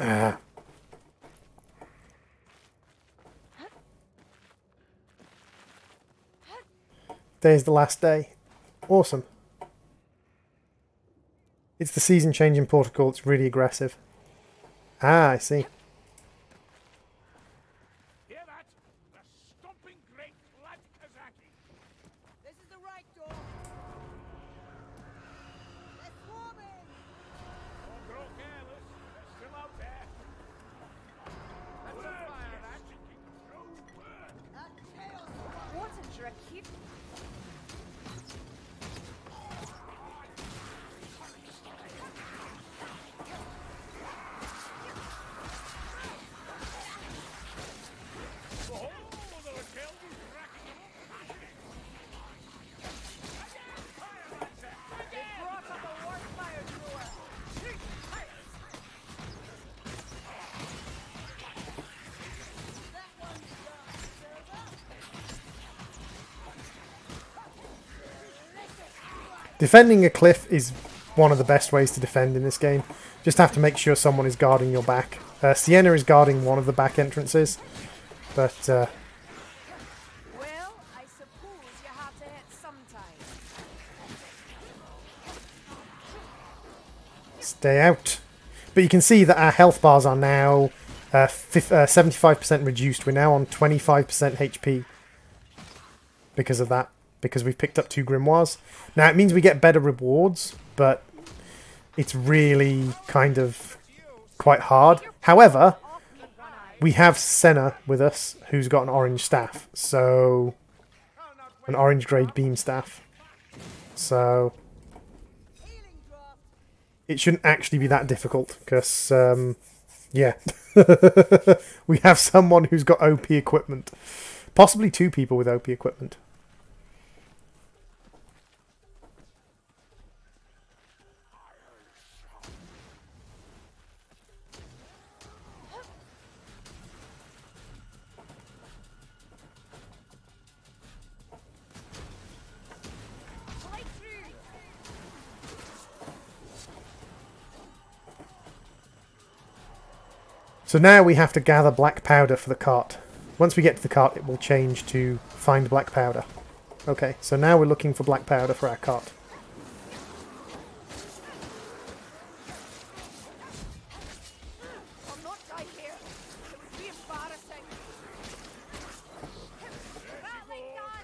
Ah. There's the last day. Awesome. It's the season changing protocol. It's really aggressive. Ah, I see.
Hear that? The stomping great blood Kazaki!
This is the right door. They're swarming.
Don't grow careless. They're still out there. Let's fire that.
A chaos
What a trick.
Defending a cliff is one of the best ways to defend in this game. Just have to make sure someone is guarding your back. Sienna is guarding one of the back entrances, but
Well, I suppose you have to hit sometime.
stay out. But you can see that our health bars are now 75% reduced. We're now on 25% HP because of that. Because we've picked up 2 grimoires. Now, it means we get better rewards, but it's really kind of quite hard. However, we have Senna with us, who's got an orange staff. So, an orange grade beam staff. So, it shouldn't actually be that difficult, because, yeah. We have someone who's got OP equipment. Possibly 2 people with OP equipment. So now we have to gather black powder for the cart. Once we get to the cart, it will change to find black powder. Okay, so now we're looking for black powder for our cart.
I'll not die here. It would be embarrassing. Rattling gun!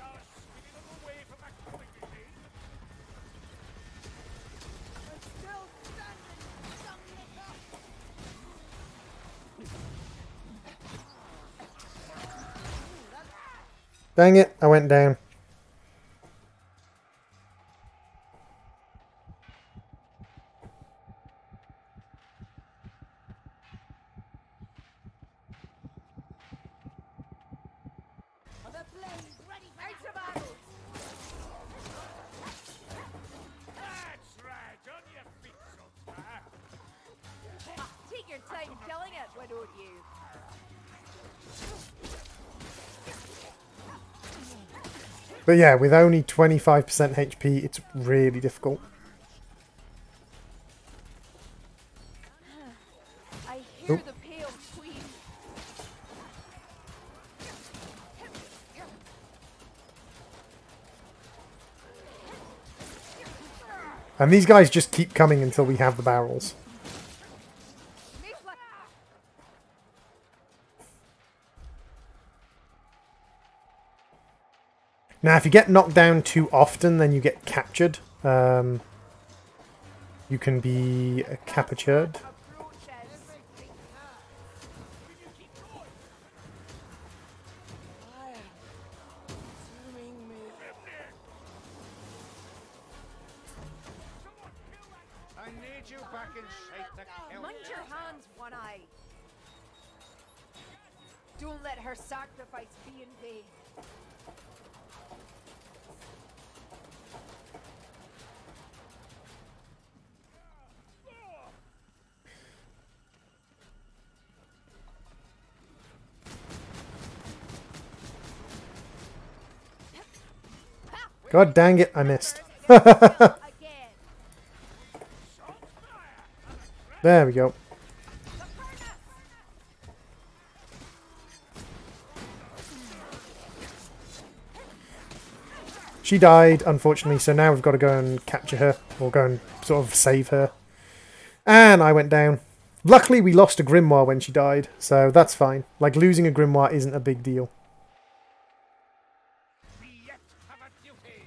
Dang it, I went down.
The flames ready for out of arrows.
That's right, on your feet, Sultan.
Take your time killing it, why don't you?
But yeah, with only 25% HP, it's really difficult.
I hear
Oop.
the pale queen.
And these guys just keep coming until we have the barrels. Now, if you get knocked down too often, then you get captured. You can be captured.
I need you back in shape to kill
Mind your hands, One Eye. Don't let her sacrifice be in vain.
God dang it, I missed.
Again.
There we go. She died, unfortunately, so now we've got to go and capture her, or go and sort of save her. And I went down. Luckily, we lost a Grimoire when she died, so that's fine. Like, losing a Grimoire isn't a big deal.
We yet have a duty.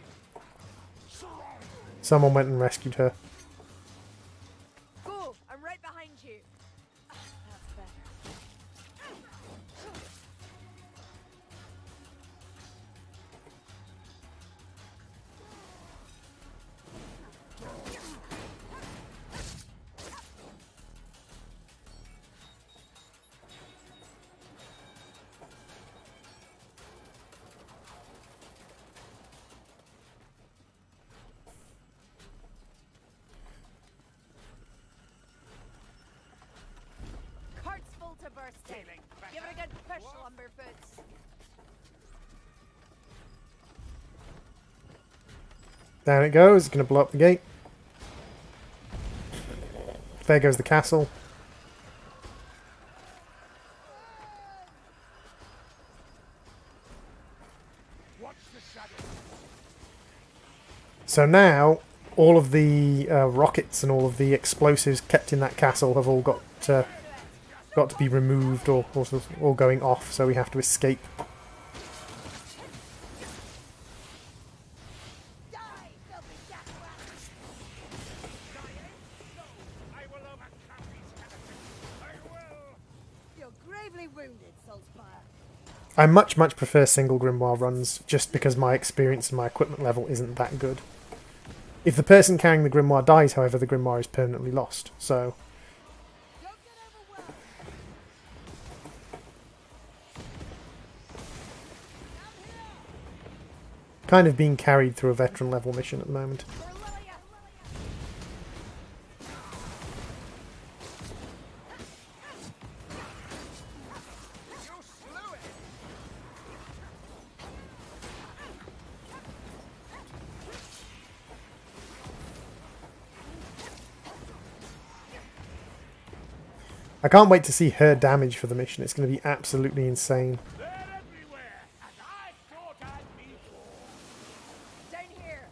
Someone went and rescued her.
Go, I'm right behind you. That's better. Cart's full to bursting. Give it a good push, Lumberfoots.
Down it goes. It's going to blow up the gate. There goes the castle.
Watch the shadow.
So now, all of the rockets and all of the explosives kept in that castle have all got to be removed or going off, so we have to escape.
Die, filthy jackrabbit!
I will overcome these skeletons. I will.
You're gravely wounded, Saltspire.
I much prefer single Grimoire runs, just because my experience and my equipment level isn't that good. If the person carrying the Grimoire dies, however, the Grimoire is permanently lost, so...
Don't get overwhelmed.
kind of being carried through a veteran level mission at the moment. I can't wait to see her damage for the mission. It's going to be absolutely insane.
They're everywhere, and I thought I'd be more.
Down here.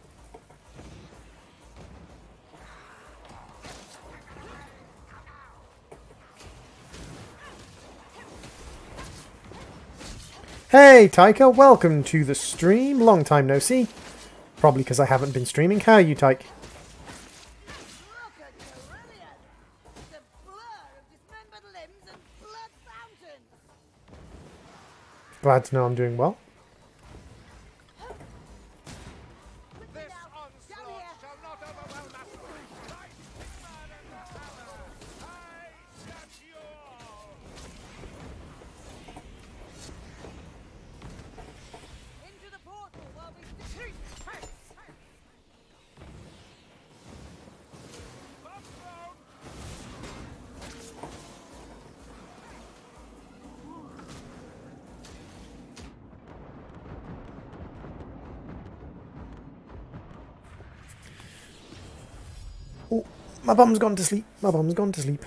Hey Taika, welcome to the stream. Long time no see. Probably because I haven't been streaming. How are you, Taika?
Look at Carillion! The blur of dismembered limbs and blood fountains!
Glad to know I'm doing well. My bum's gone to sleep. My bum's gone to sleep.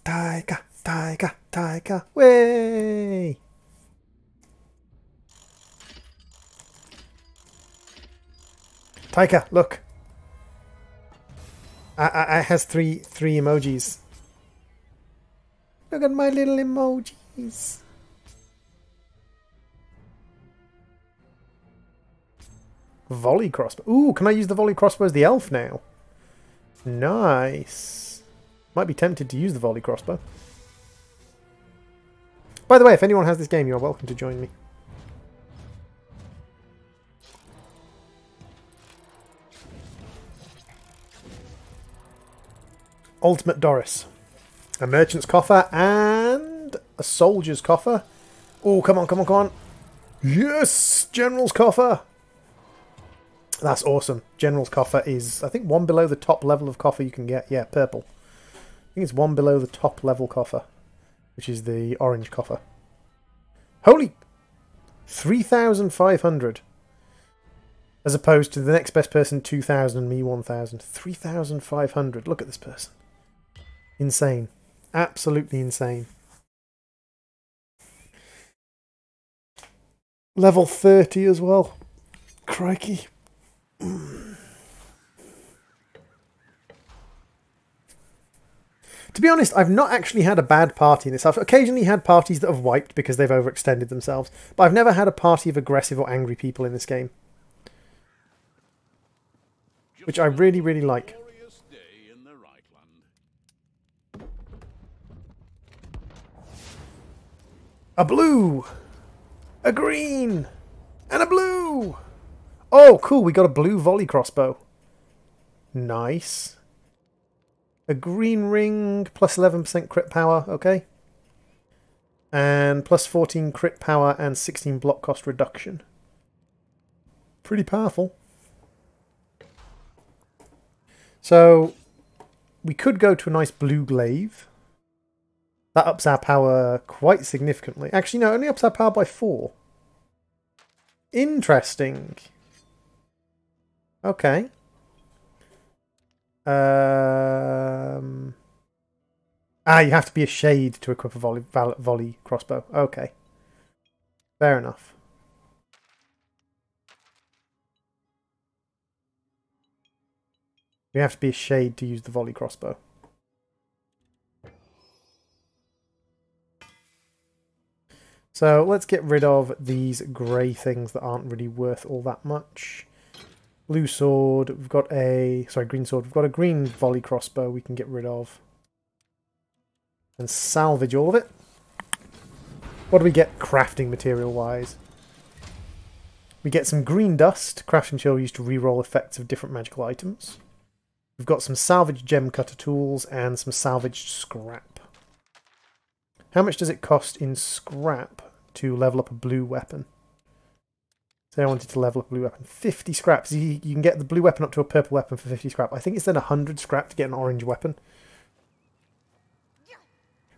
Taika, Taika, Taika, way! Taika, look. I has three emojis. Look at my little emojis. Volley crossbow. Ooh, can I use the volley crossbow as the elf now? Nice. Might be tempted to use the volley crossbow. By the way, if anyone has this game, you're welcome to join me. Ultimate Doris. A merchant's coffer and a soldier's coffer. Oh, come on, come on, come on. Yes! General's coffer! That's awesome. General's coffer is, I think, one below the top level of coffer you can get. Yeah, purple. I think it's one below the top level coffer, which is the orange coffer. Holy! 3,500. As opposed to the next best person, 2,000, and me, 1,000. 3,500. Look at this person. Insane. Absolutely insane. Level 30 as well. Crikey. To be honest, I've not actually had a bad party in this. I've occasionally had parties that have wiped because they've overextended themselves, but I've never had a party of aggressive or angry people in this game. Which I really, really like. A blue! A green! And a blue! Oh, cool, we got a blue volley crossbow. Nice. A green ring, plus 11% crit power, okay. And plus 14 crit power and 16 block cost reduction. Pretty powerful. So, we could go to a nice blue glaive. That ups our power quite significantly. Actually, no, it only ups our power by 4. Interesting. Okay. You have to be a shade to equip a volley crossbow. Okay. Fair enough. You have to be a shade to use the volley crossbow. So let's get rid of these grey things that aren't really worth all that much. Blue sword, we've got a... Sorry, green sword. We've got a green volley crossbow we can get rid of. And salvage all of it. What do we get crafting material-wise? We get some green dust. Crafting material used to reroll effects of different magical items. We've got some salvaged gem cutter tools and some salvaged scrap. How much does it cost in scrap to level up a blue weapon? Say I wanted to level up a blue weapon. 50 scraps. You can get the blue weapon up to a purple weapon for 50 scrap. I think it's then 100 scrap to get an orange weapon.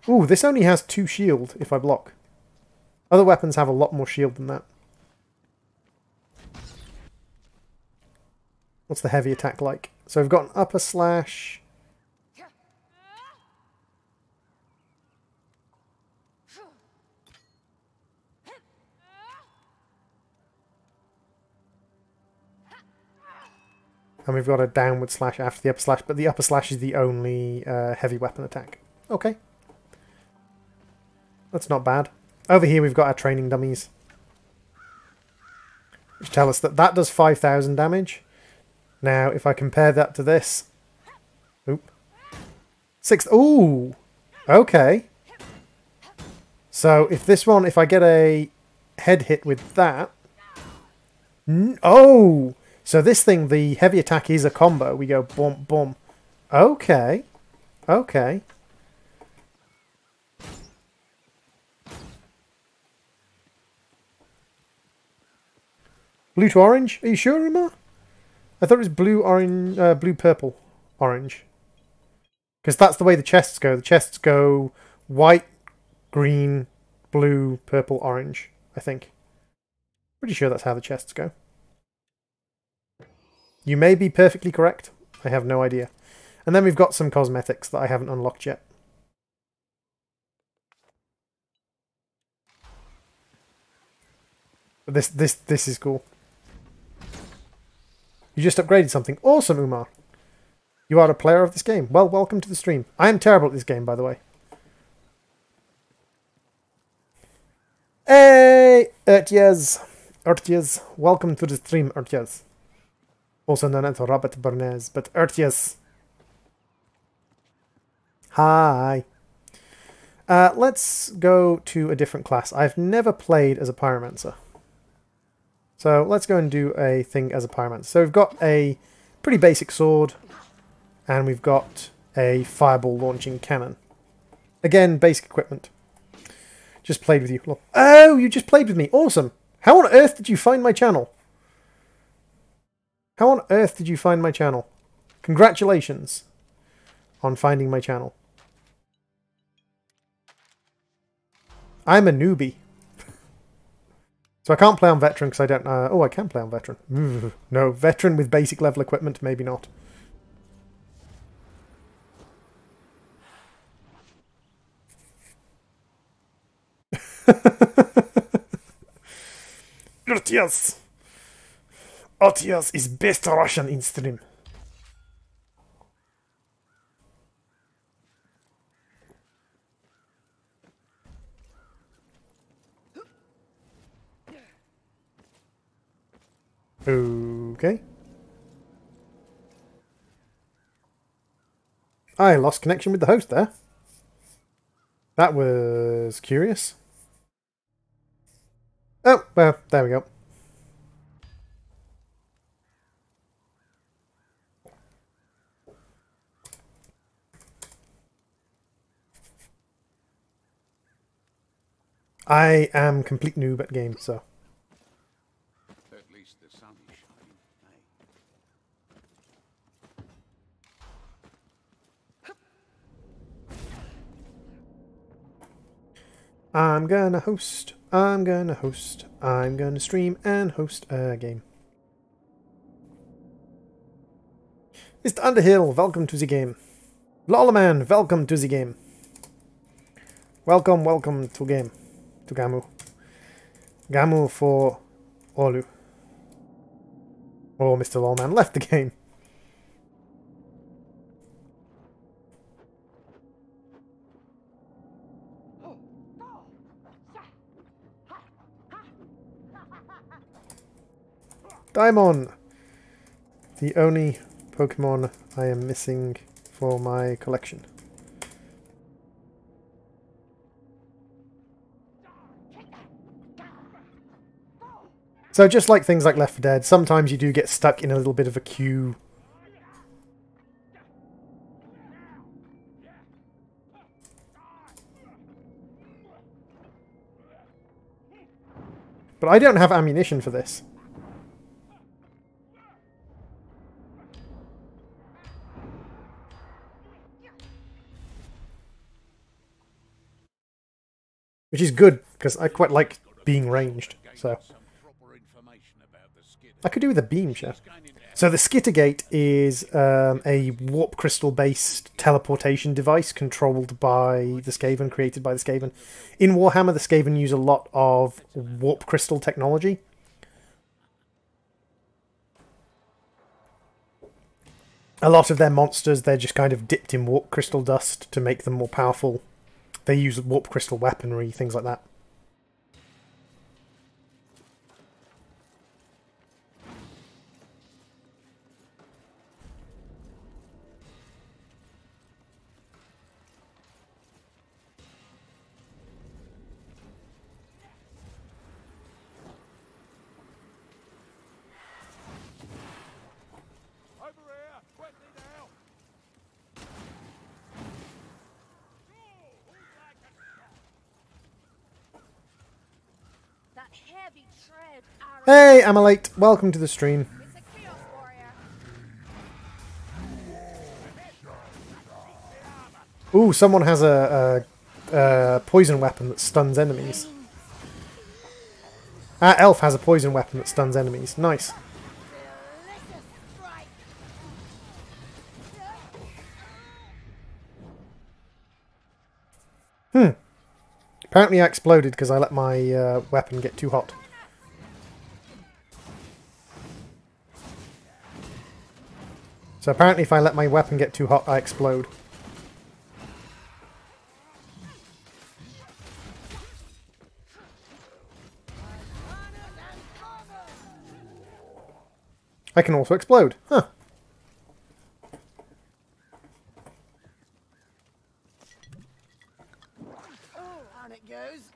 Ooh, this only has 2 shield if I block. Other weapons have a lot more shield than that. What's the heavy attack like? So we've got an upper slash... And we've got a downward slash after the upper slash, but the upper slash is the only heavy weapon attack. Okay. That's not bad. Over here we've got our training dummies, which tell us that that does 5,000 damage. Now, if I compare that to this... Oop. 6... Ooh! Okay. So, if this one, if I get a head hit with that... Oh! So this thing, the heavy attack is a combo. We go boom, boom. Okay. Okay. Blue to orange? Are you sure, Uma? I thought it was blue, orange, blue, purple, orange. Because that's the way the chests go. The chests go white, green, blue, purple, orange, I think. Pretty sure that's how the chests go. You may be perfectly correct. I have no idea. And then we've got some cosmetics that I haven't unlocked yet. But this is cool. You just upgraded something. Awesome, Umar. You are a player of this game. Well, welcome to the stream. I am terrible at this game, by the way. Hey, Urtias. Urtias. Welcome to the stream, Urtias. Also known as Robert Bernays, but Urtias. Hi. Let's go to a different class. I've never played as a pyromancer. So let's go and do a thing as a pyromancer. So we've got a pretty basic sword, and we've got a fireball launching cannon. Again, basic equipment. Just played with you. Oh, you just played with me. Awesome. How on earth did you find my channel? How on earth did you find my channel? Congratulations on finding my channel. I'm a newbie. So I can't play on veteran because I don't... oh, I can play on veteran. No, veteran with basic level equipment, maybe not. Urtias! Urtias is best Russian in stream. Okay. I lost connection with the host there. That was curious. Oh, well, there we go. I am complete noob at games, so...
At least the sun is shining, eh?
I'm gonna host, I'm gonna stream and host a game. Mr. Underhill, welcome to the game. Lolaman, welcome to the game. Welcome to game. To Gamu. Gamu for Olu. Oh, Mr. Lawman left the game. Daimon! The only Pokemon I am missing for my collection. So just like things like Left 4 Dead, sometimes you do get stuck in a little bit of a queue. But I don't have ammunition for this. Which is good, because I quite like being ranged, so... I could do with a beam shot. So the Skittergate is a warp crystal based teleportation device controlled by the Skaven, created by the Skaven. In Warhammer, the Skaven use a lot of warp crystal technology. A lot of their monsters, they're just kind of dipped in warp crystal dust to make them more powerful. They use warp crystal weaponry, things like that. Hey, Amalate, welcome to the stream. Ooh, someone has a poison weapon that stuns enemies. Ah, Elf has a poison weapon that stuns enemies. Nice.
Delicious strike.
Apparently I exploded because I let my weapon get too hot. So apparently if I let my weapon get too hot, I explode. I can also explode. Huh.
Oh, on it goes.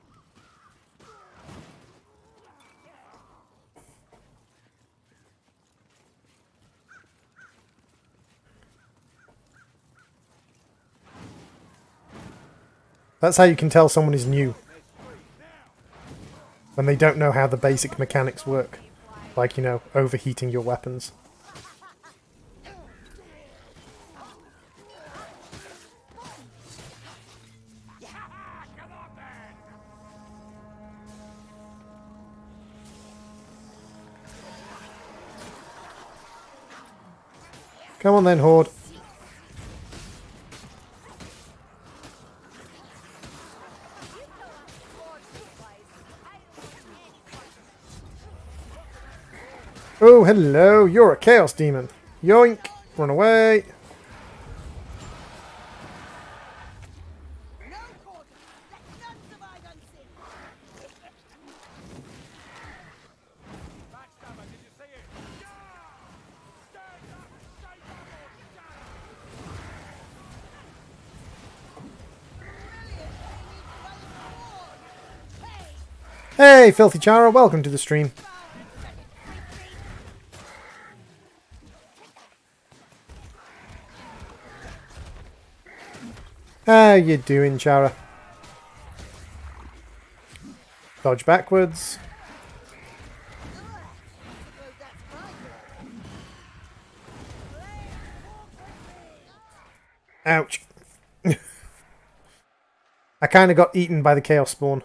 That's how you can tell someone is new. When they don't know how the basic mechanics work. Like, you know, overheating your weapons. Come on then, Horde. Oh, hello. You're a Chaos Demon. Yoink. Run away.
No quarter. Let none survive unseen.
Backstabber, did you see it? Stand up! Stay back!
Hey, Filthy Chara. Welcome to the stream. How you doing, Chara? Dodge backwards.
Suppose that's my turn.
Ouch. I kind of got eaten by the Chaos Spawn.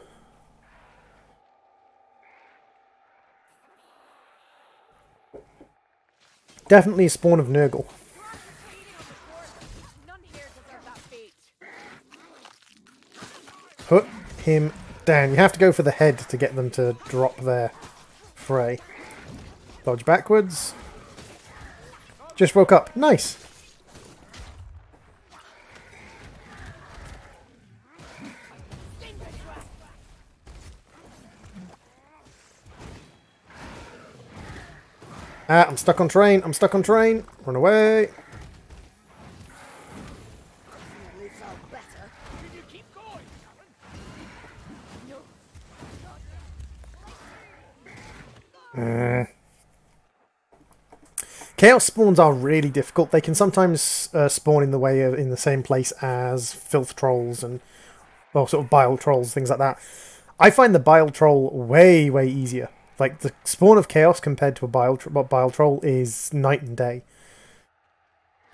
Definitely a spawn of Nurgle.
None here deserve that fate.
Put him down. You have to go for the head to get them to drop their fray. Dodge backwards. Just woke up. Nice. Ah, I'm stuck on train. I'm stuck on train. Run away.
At least I'll better.
Can you keep going, Karen?
No.
Chaos spawns are really difficult. They can sometimes spawn in the way of, in the same place as filth trolls and well, sort of bile trolls, things like that. I find the bile troll way, way easier. Like the spawn of chaos compared to a bile troll is night and day.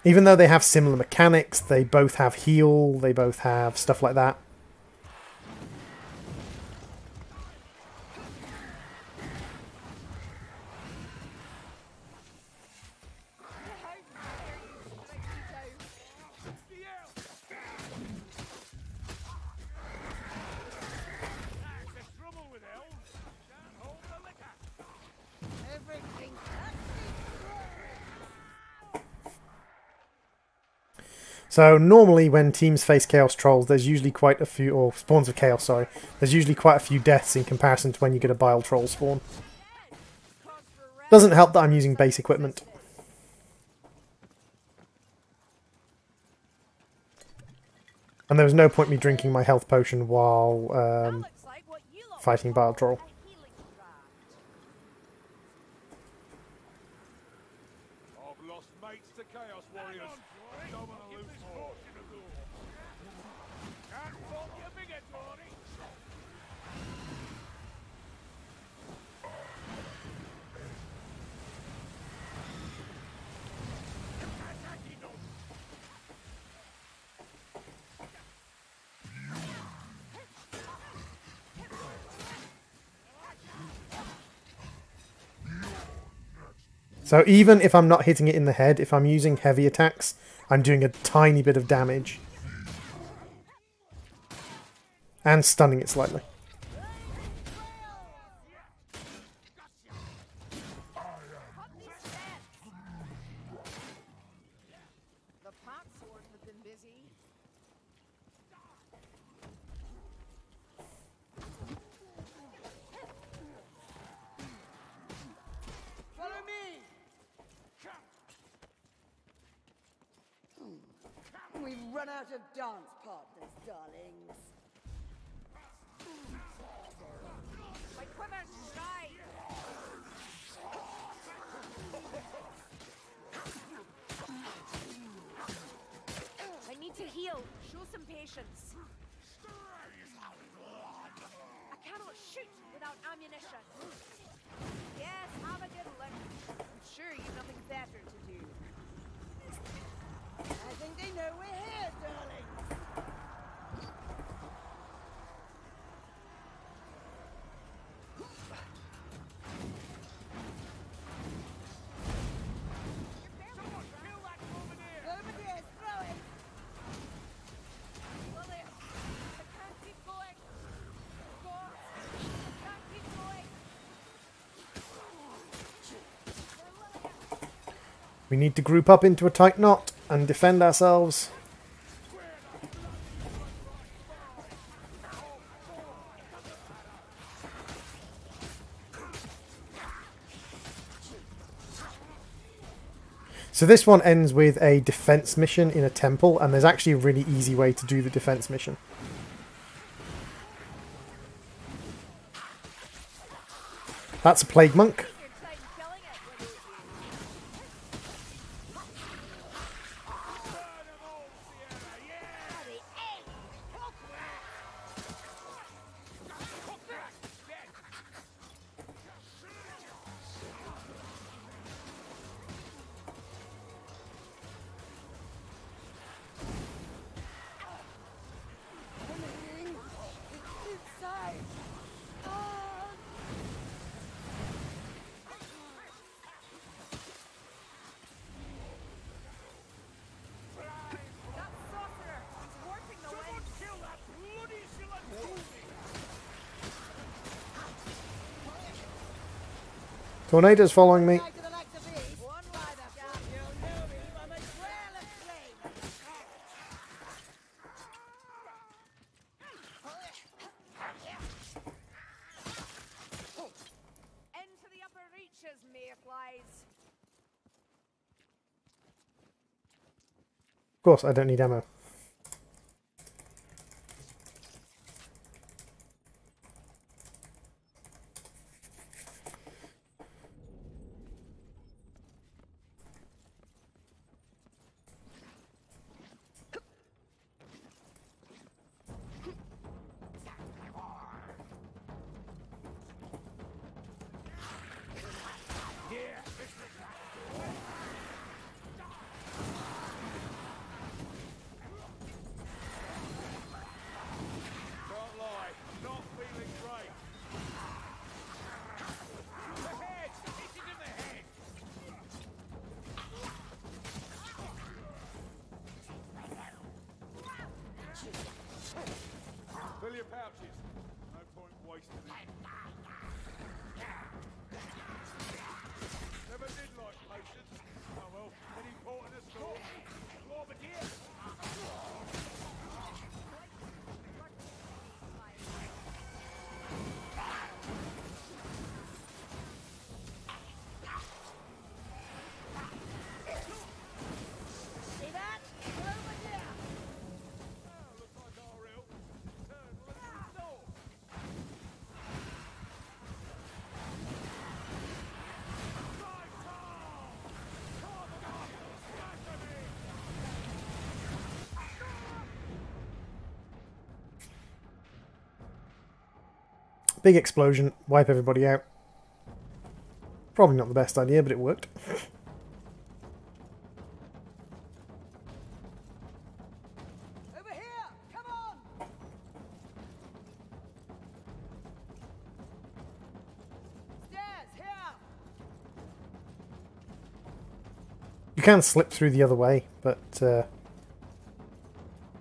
Even though they have similar mechanics, they both have heal, they both have stuff like that.
That's the trouble with elves. Can't hold the liquor.
Everything
So normally when teams face chaos trolls, there's usually quite a few, or spawns of chaos, sorry, there's usually quite a few deaths in comparison to when you get a bile troll spawn. Doesn't help that I'm using base equipment. And there was no point me drinking my health potion while
Looks like what you lot
fighting bile troll.
a healing draft.
I've lost mates to Chaos Warriors. Don't want to lose more. Can't fault you bigger, Tony.
So even if I'm not hitting it in the head, if I'm using heavy attacks, I'm doing a tiny bit of damage. And stunning it slightly.
The pot swords have been busy.
Follow me! We've run out of dance partners, darlings.
My quiver's dry. I need to heal. Show some patience. I cannot shoot without ammunition. Yes, have a good look. I'm sure you've nothing better to do.
I think they know we're here, darling.
Someone kill that Bombardier!
Over there, throw it.
Lily, I can't keep going. God, I can't keep going.
We need to group up into a tight knot and defend ourselves. So this one ends with a defense mission in a temple, and there's actually a really easy way to do the defense mission. That's a plague monk.
Your time killing it, wouldn't you?
Burn them all, Sierra! Yeah!
The egg!
Hook rat! Dead!
Inside. Ah.
That sorcerer! He's warping the
Someone
wind!
kill that bloody Silantosi!
Tornado's following me.
Back to the likes of these. One rider. You'll know me by my trail of flame.
Into the upper reaches, mayflies!
Of course, I don't need ammo.
Can't lie, not feeling great. The head! Hit it in the head! Fill your pouches. No point wasting it. Never did like potions. Oh well, any port in a store. Bombardier!
See that? We're over there.
Oh, looks like our ill. Turn left door. Drive Tom! Come on! Smash him in!
Big explosion, wipe everybody out. Probably not the best idea, but it worked.
Over here. Come on. Stairs here.
You can slip through the other way, but the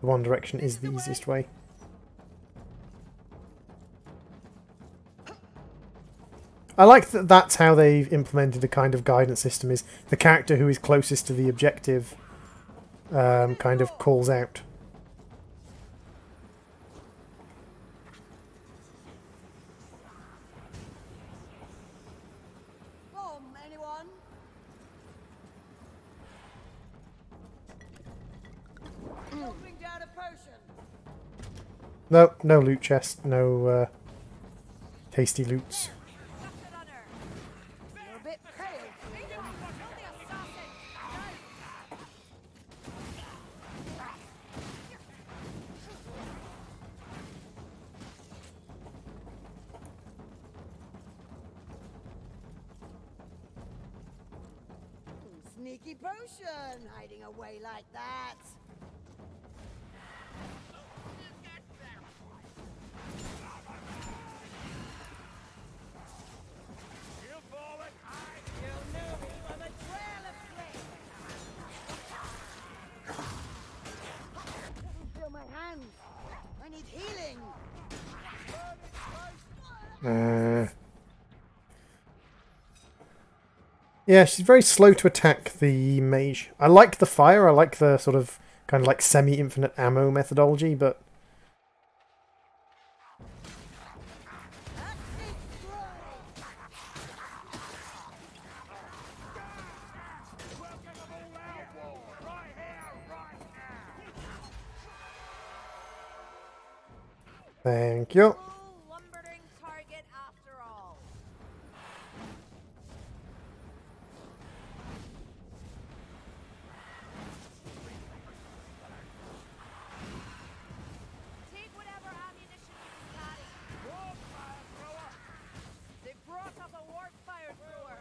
one direction is the easiest way. I like that that's how they've implemented a kind of guidance system, is the character who is closest to the objective kind of calls out.
Anyone? Opening down a potion.
No, no loot chest, no tasty loots.
You're a bit pale. Sneaky potion, hiding away like that.
You fallen high.
You knew me on the trail of flame. Doesn't feel my hands. I need healing.
Yeah, she's very slow to attack the mage. I like the fire, I like the sort of kind of like semi-infinite ammo methodology, but thank you.
Lumbering target after all. Take whatever ammunition you can carry.
Warp fire thrower.
They brought up a warp fire thrower.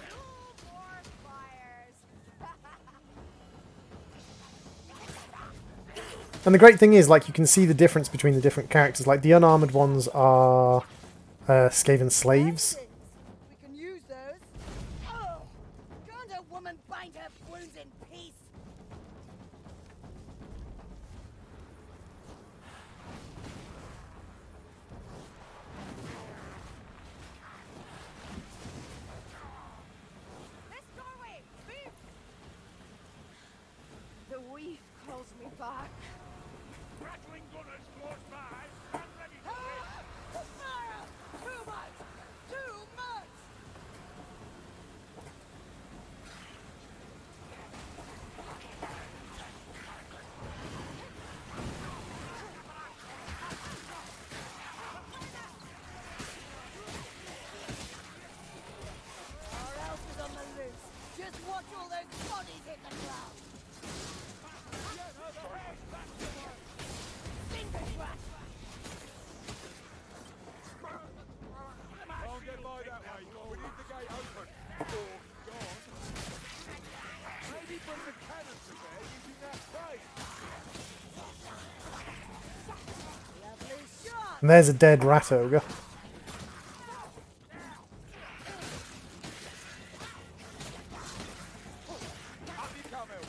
Two more fires.
And the great thing is, like, you can see the difference between the different characters. Like, the unarmored ones are Skaven slaves.
We can use those. Oh, can't a woman bind her wounds in peace?
This doorway! Beep! The weave calls me back.
Rattling gunners close by. I'm ready for it.
Fire! Too much! Too much! Our elf is on the loose. Just watch all those bodies hit the ground. Finger crash!
Can't get by that way. We need the gate open. Or gone. Maybe bring the cannon to bear using that crane.
Lovely shot!
And there's a dead rat ogre.
Up you come, Elfie.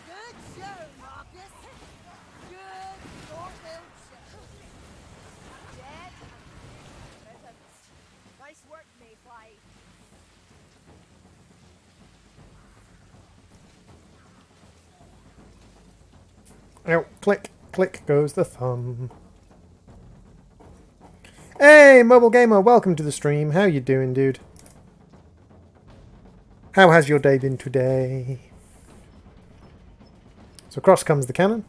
Good show, Marcus. Good thought-filled show.
Dead. Presents. Nice work, Mayfly.
Ow, click, click goes the thumb. Hey, Mobile Gamer, welcome to the stream. How you doing, dude? How has your day been today? So across comes the cannon.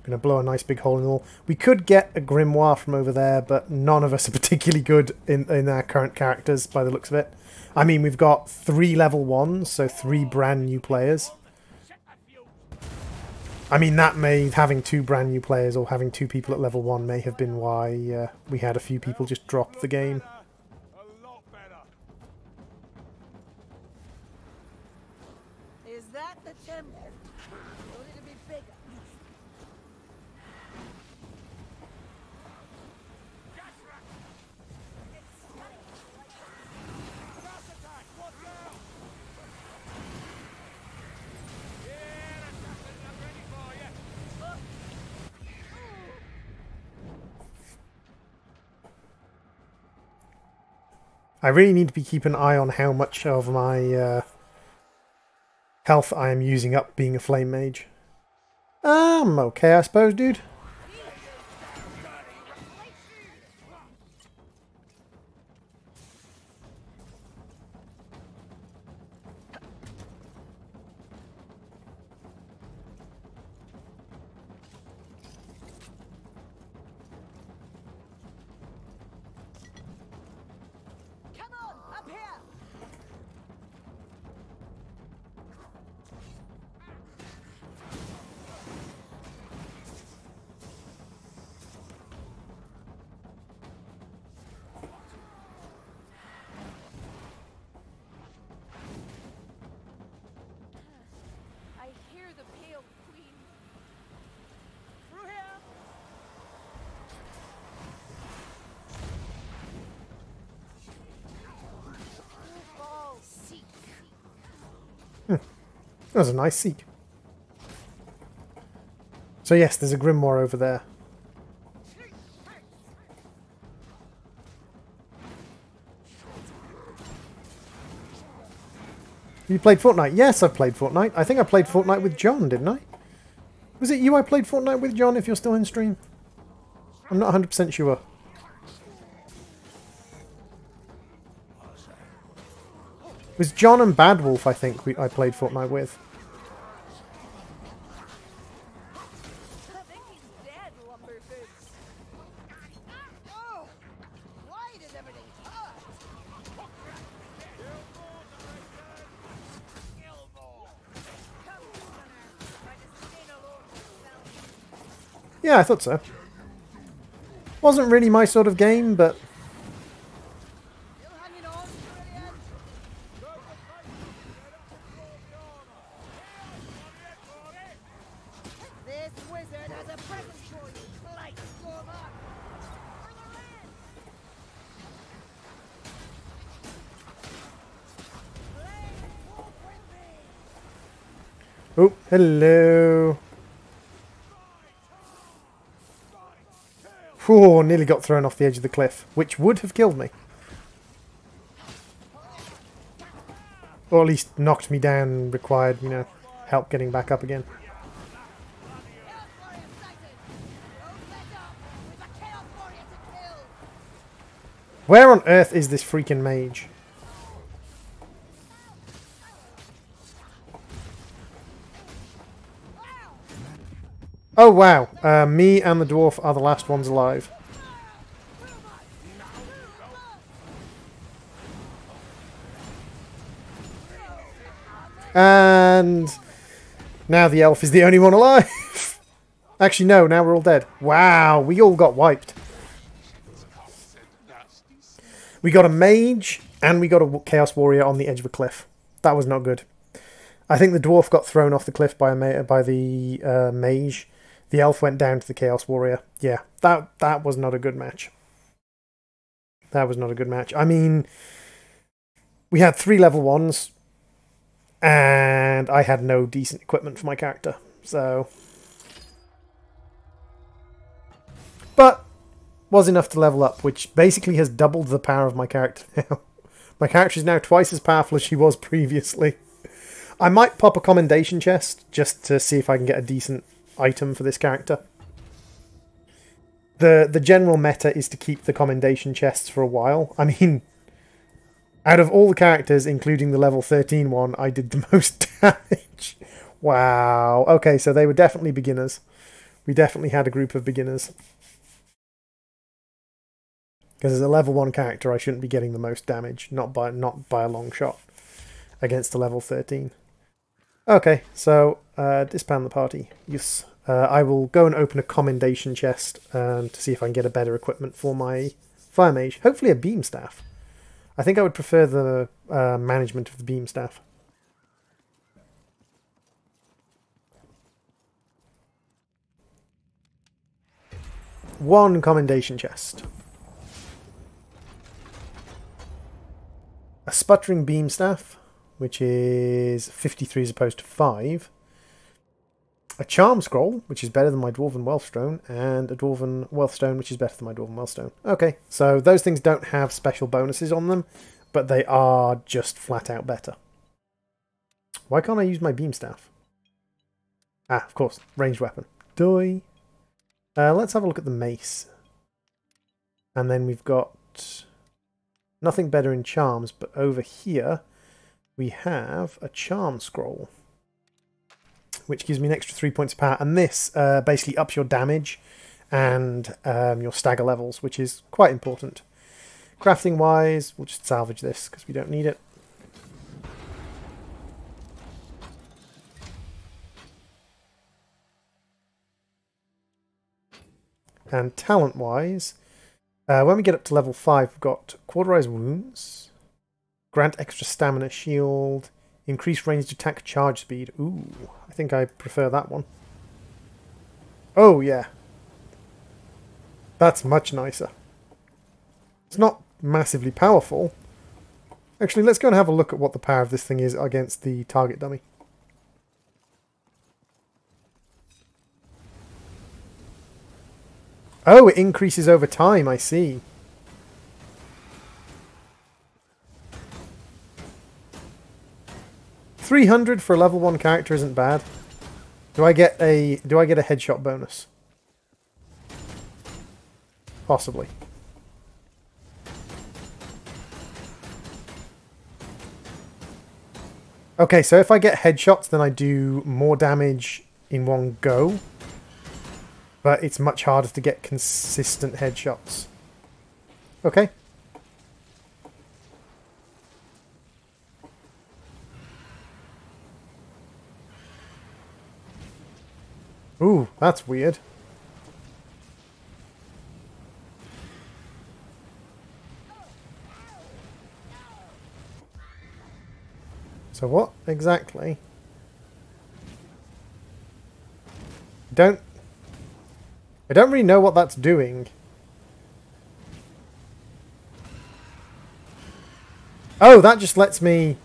Gonna blow a nice big hole in the wall. We could get a grimoire from over there, but none of us are particularly good in our current characters by the looks of it. I mean, we've got 3 level 1s, so 3 brand new players.
Set the fuse.
I mean, that may, having 2 brand new players or having 2 people at level 1 may have been why we had a few people just drop the game.
A lot better.
Is that the temple? Or will it be bigger?
Gas attack. Watch out. Yeah, the Jackals are ready for you.
I really need to be keeping an eye on how much of my health I am using up being a flame mage. I'm okay, I suppose, dude.
Come on, up here!
I hear the Pale Queen.
Through here!
Ball seek.
That was a nice seek. So yes, there's a grimoire over there. You played Fortnite? Yes, I've played Fortnite. I think I played Fortnite with John, didn't I? Was it you I played Fortnite with, John, if you're still in stream? I'm not 100% sure. It was John and Bad Wolf, I think, I played Fortnite with.
I think he's dead, Lumberboots.
Oh! Why does everything hurt?
Come, Gunner. By the skin alone yourself.
Yeah, I thought so. Wasn't really my sort of game, but
Still hanging on, brilliant! This wizard has a present for you. Light storm up! Further in! Flame walk with me!
oh, hello. Oh, nearly got thrown off the edge of the cliff, which would have killed me. Or at least knocked me down and required, you know, help getting back up again.
Chaos Warrior sighted! Don't let up! We've a Chaos Warrior to kill!
Where on earth is this freaking mage? Oh wow, me and the dwarf are the last ones alive. And now the elf is the only one alive. Actually no, now we're all dead. Wow, we all got wiped. We got a mage and we got a chaos warrior on the edge of a cliff. That was not good. I think the dwarf got thrown off the cliff by the mage. The elf went down to the chaos warrior. Yeah, that was not a good match. That was not a good match. I mean, we had 3 level 1s, and I had no decent equipment for my character. So, but was enough to level up, which basically has doubled the power of my character now. My character is now twice as powerful as she was previously. I might pop a commendation chest just to see if I can get a decent item for this character. The general meta is to keep the commendation chests for a while. I mean, out of all the characters, including the level 13 one, I did the most damage. Wow. Okay, so they were definitely beginners. We definitely had a group of beginners. Because as a level 1 character, I shouldn't be getting the most damage, not by a long shot, against a level 13. Okay, so disband the party. Yes. I will go and open a commendation chest to see if I can get a better equipment for my fire mage. Hopefully a beam staff. I think I would prefer the management of the beam staff. One commendation chest. A sputtering beam staff, which is 53 as opposed to 5. A charm scroll, which is better than my dwarven wealthstone, and a dwarven wealthstone, which is better than my dwarven wealthstone. Okay, so those things don't have special bonuses on them, but they are just flat out better. Why can't I use my beam staff? Ah, of course, ranged weapon. Doi. Let's have a look at the mace. And then we've got nothing better in charms, but over here we have a charm scroll, which gives me an extra 3 points of power. And this basically ups your damage and your stagger levels, which is quite important. Crafting wise, we'll just salvage this because we don't need it. And talent wise, when we get up to level 5, we've got Cauterize Wounds, grant extra stamina shield, increase ranged attack charge speed. Ooh, I think I prefer that one. Oh yeah, that's much nicer. It's not massively powerful. Actually, let's go and have a look at what the power of this thing is against the target dummy. Oh, it increases over time, I see. $300 for a level 1 character isn't bad. Do I get a headshot bonus? Possibly. Okay, so if I get headshots, then I do more damage in one go. But it's much harder to get consistent headshots. Okay. Ooh, that's weird. So what exactly? I don't really know what that's doing. Oh, that just lets me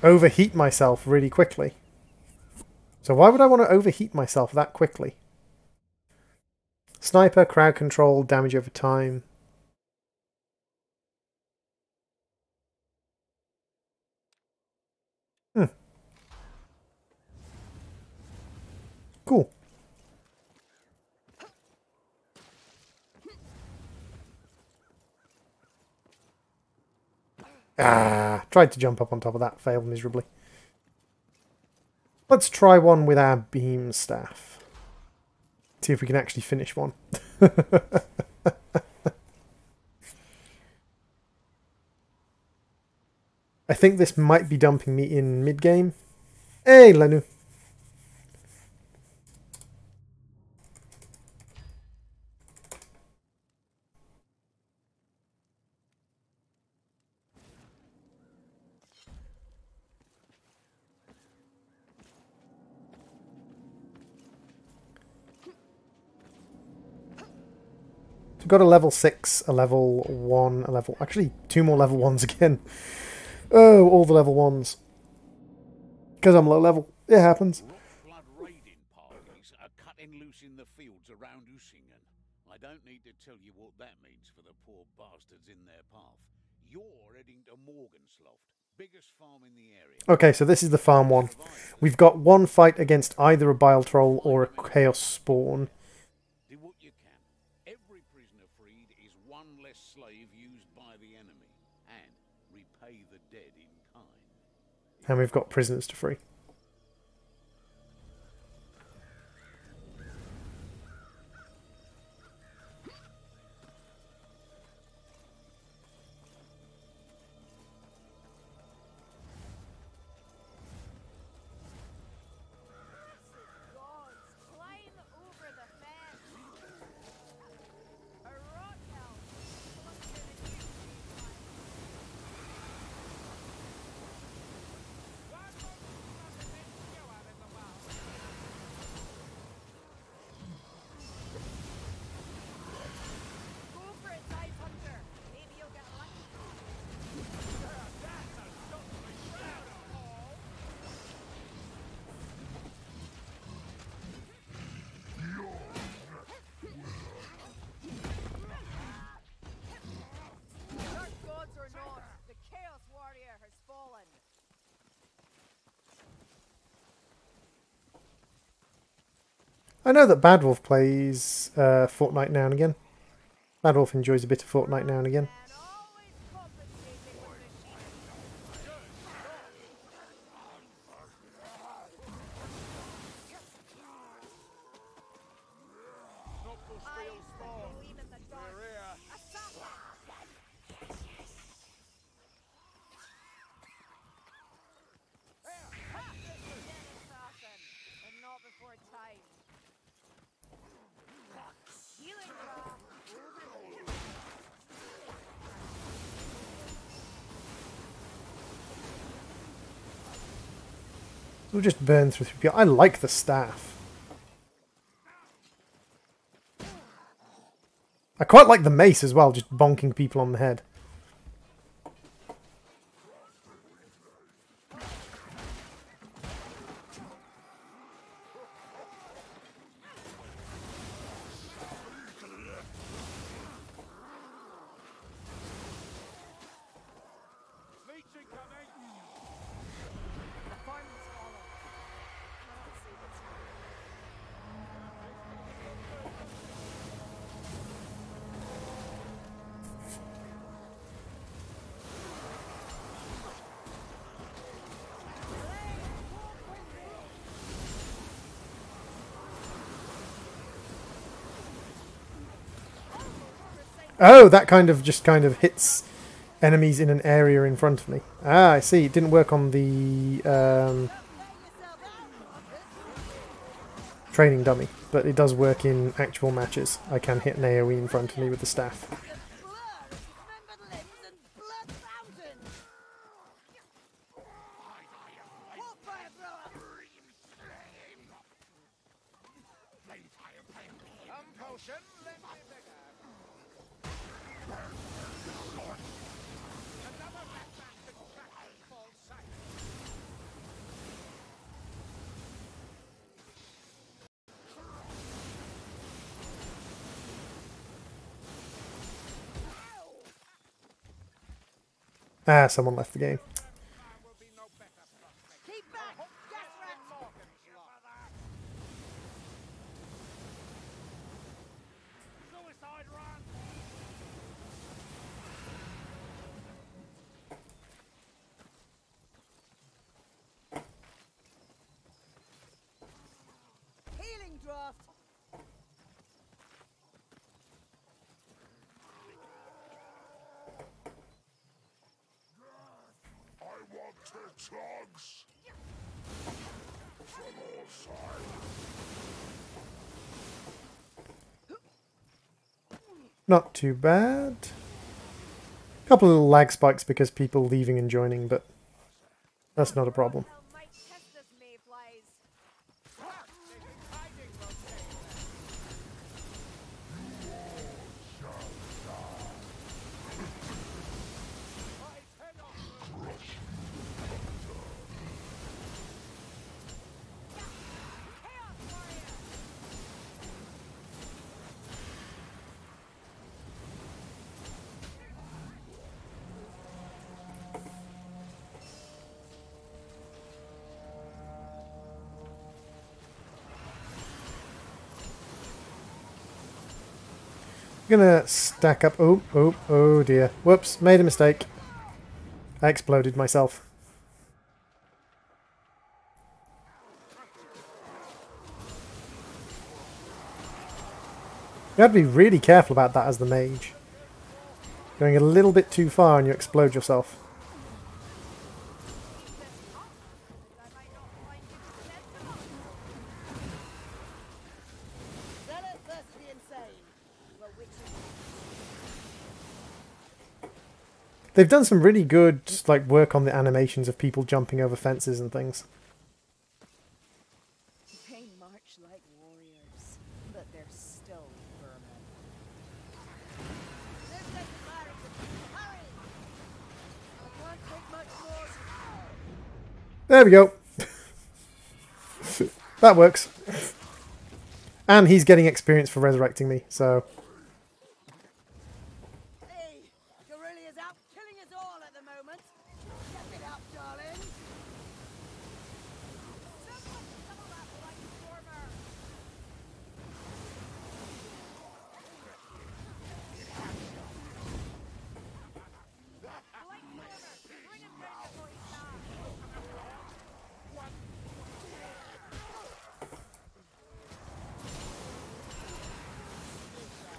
overheat myself really quickly. So why would I want to overheat myself that quickly? Sniper, crowd control, damage over time. Cool. Ah, tried to jump up on top of that, failed miserably. Let's try one with our beam staff. See if we can actually finish one. I think this might be dumping me in mid-game. Hey, Lenu. We've got a level 6, a level 1, a level... Actually, 2 more level 1s again. Oh, all the level 1s. Because I'm low level. It happens.
Blood raiding parties are cutting loose in the fields around Usingen. I don't need to tell you what that means for the poor bastards in their path. You're heading to Morgensloft, biggest farm in the area.
Okay, so this is the farm one. We've got one fight against either a Bile Troll or a Chaos Spawn.
Do what you can. Every prisoner freed is one less slave used by the enemy, and repay the dead in kind.
And we've got prisoners to free. I know that Bad Wolf plays Fortnite now and again. Bad Wolf enjoys a bit of Fortnite now and again.
And always compensating with machines.
Not for
I
steel spawn.
gleam in the dark.
We're here.
Assassin! Assassin, and not before time. Healing drop.
We'll just burn through people. I like the staff. I quite like the mace as well, just bonking people on the head.
Fleet's incoming.
The farm's hollow. Let's see what's
Oh, that kind of just kind of hits enemies in an area in front of me. Ah, I see. It didn't work on the training dummy, but it does work in actual matches. I can hit an AoE in front of me with the staff.
Blur of dismembered limbs and blood fountain. Hellfire thrower.
Compulsion, let me bigger. Another backpack to track and fall safe.
Ah, someone left the game.
There will be no better prospect.
Keep back. Gas rat.
Morgan's lot. Suicide run.
Healing draft.
I want the dogs. From all sides.
Not too bad. Couple of little lag spikes because people leaving and joining, but that's not a problem.
How might test this mayflies?
Hiding rotation. Right, head on.
Chaos warrior!
I'm gonna stack up. Oh dear. Whoops, made a mistake. I exploded myself. You have to be really careful about that as the mage. Going a little bit too far and you explode yourself.
I might not find you sensible.
Zealot versus the insane. Well, which is
They've done some really good like work on the animations of people jumping over fences and things.
They march like warriors, but they're still vermin.
this takes fire. Hurry.
I can't take much more.
There we go. That works. And he's getting experience for resurrecting me, so...
Hey, Guerrilla's out killing us all at the moment. Step it up, darling.
Someone double that like former.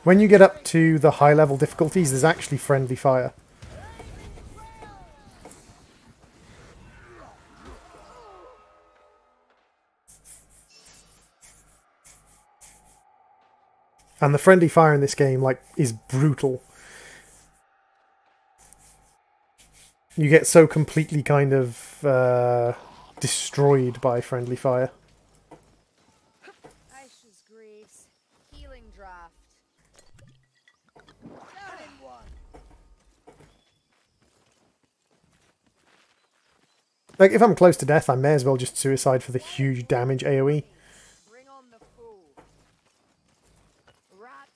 When you get up to the high level difficulties, there's actually friendly fire. And the friendly fire in this game, like, is brutal. You get so completely kind of destroyed by friendly fire.
Ashes greaves. Healing draft.
Down in one.
Like, if I'm close to death, I may as well just suicide for the huge damage AoE.
Bring on the foe. Rats.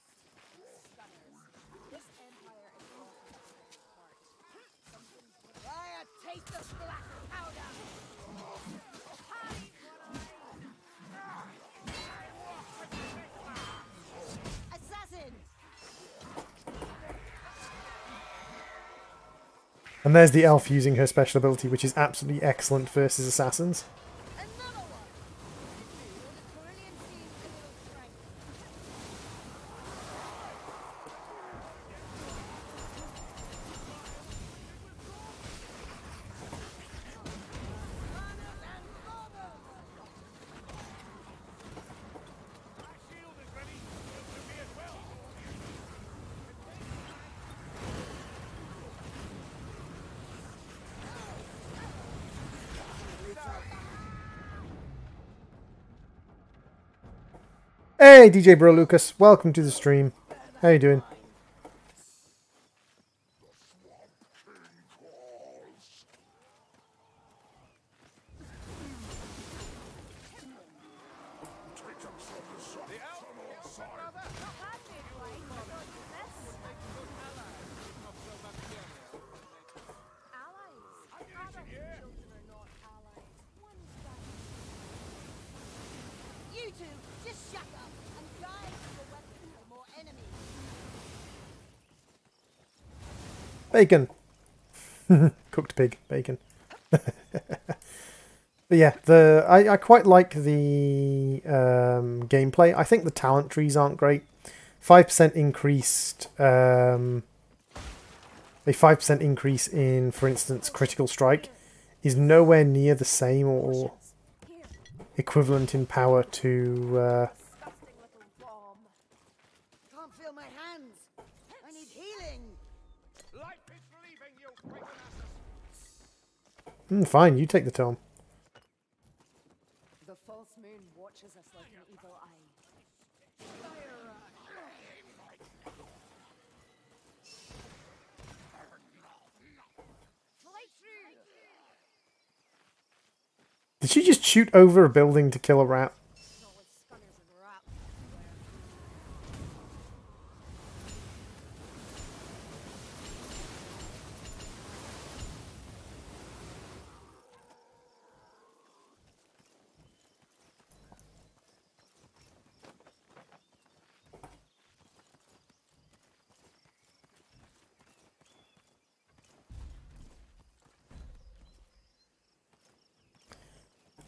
Stunners. This empire is awesome.
Try a taste of black powder. Assassin.
And there's the elf using her special ability, which is absolutely excellent versus assassins.
Another one. The Carillion seems a little strength.
Hey, DJ Bro Lucas, welcome to the stream. How you doing?
You two, just shut up and guide the weapon for more enemies.
Bacon. Cooked pig, bacon. But yeah, I quite like the gameplay. I think the talent trees aren't great. 5% increased, a 5% increase in, for instance, critical strike is nowhere near the same or equivalent in power to
Disgusting little bomb.
Can't feel my hands. I need healing.
Life is leaving you, quick asses.
fine, you take the tome.
The false moon watches us like an evil eye. Fly through.
Did she just shoot over a building to kill a rat?
Not with scanners and rats.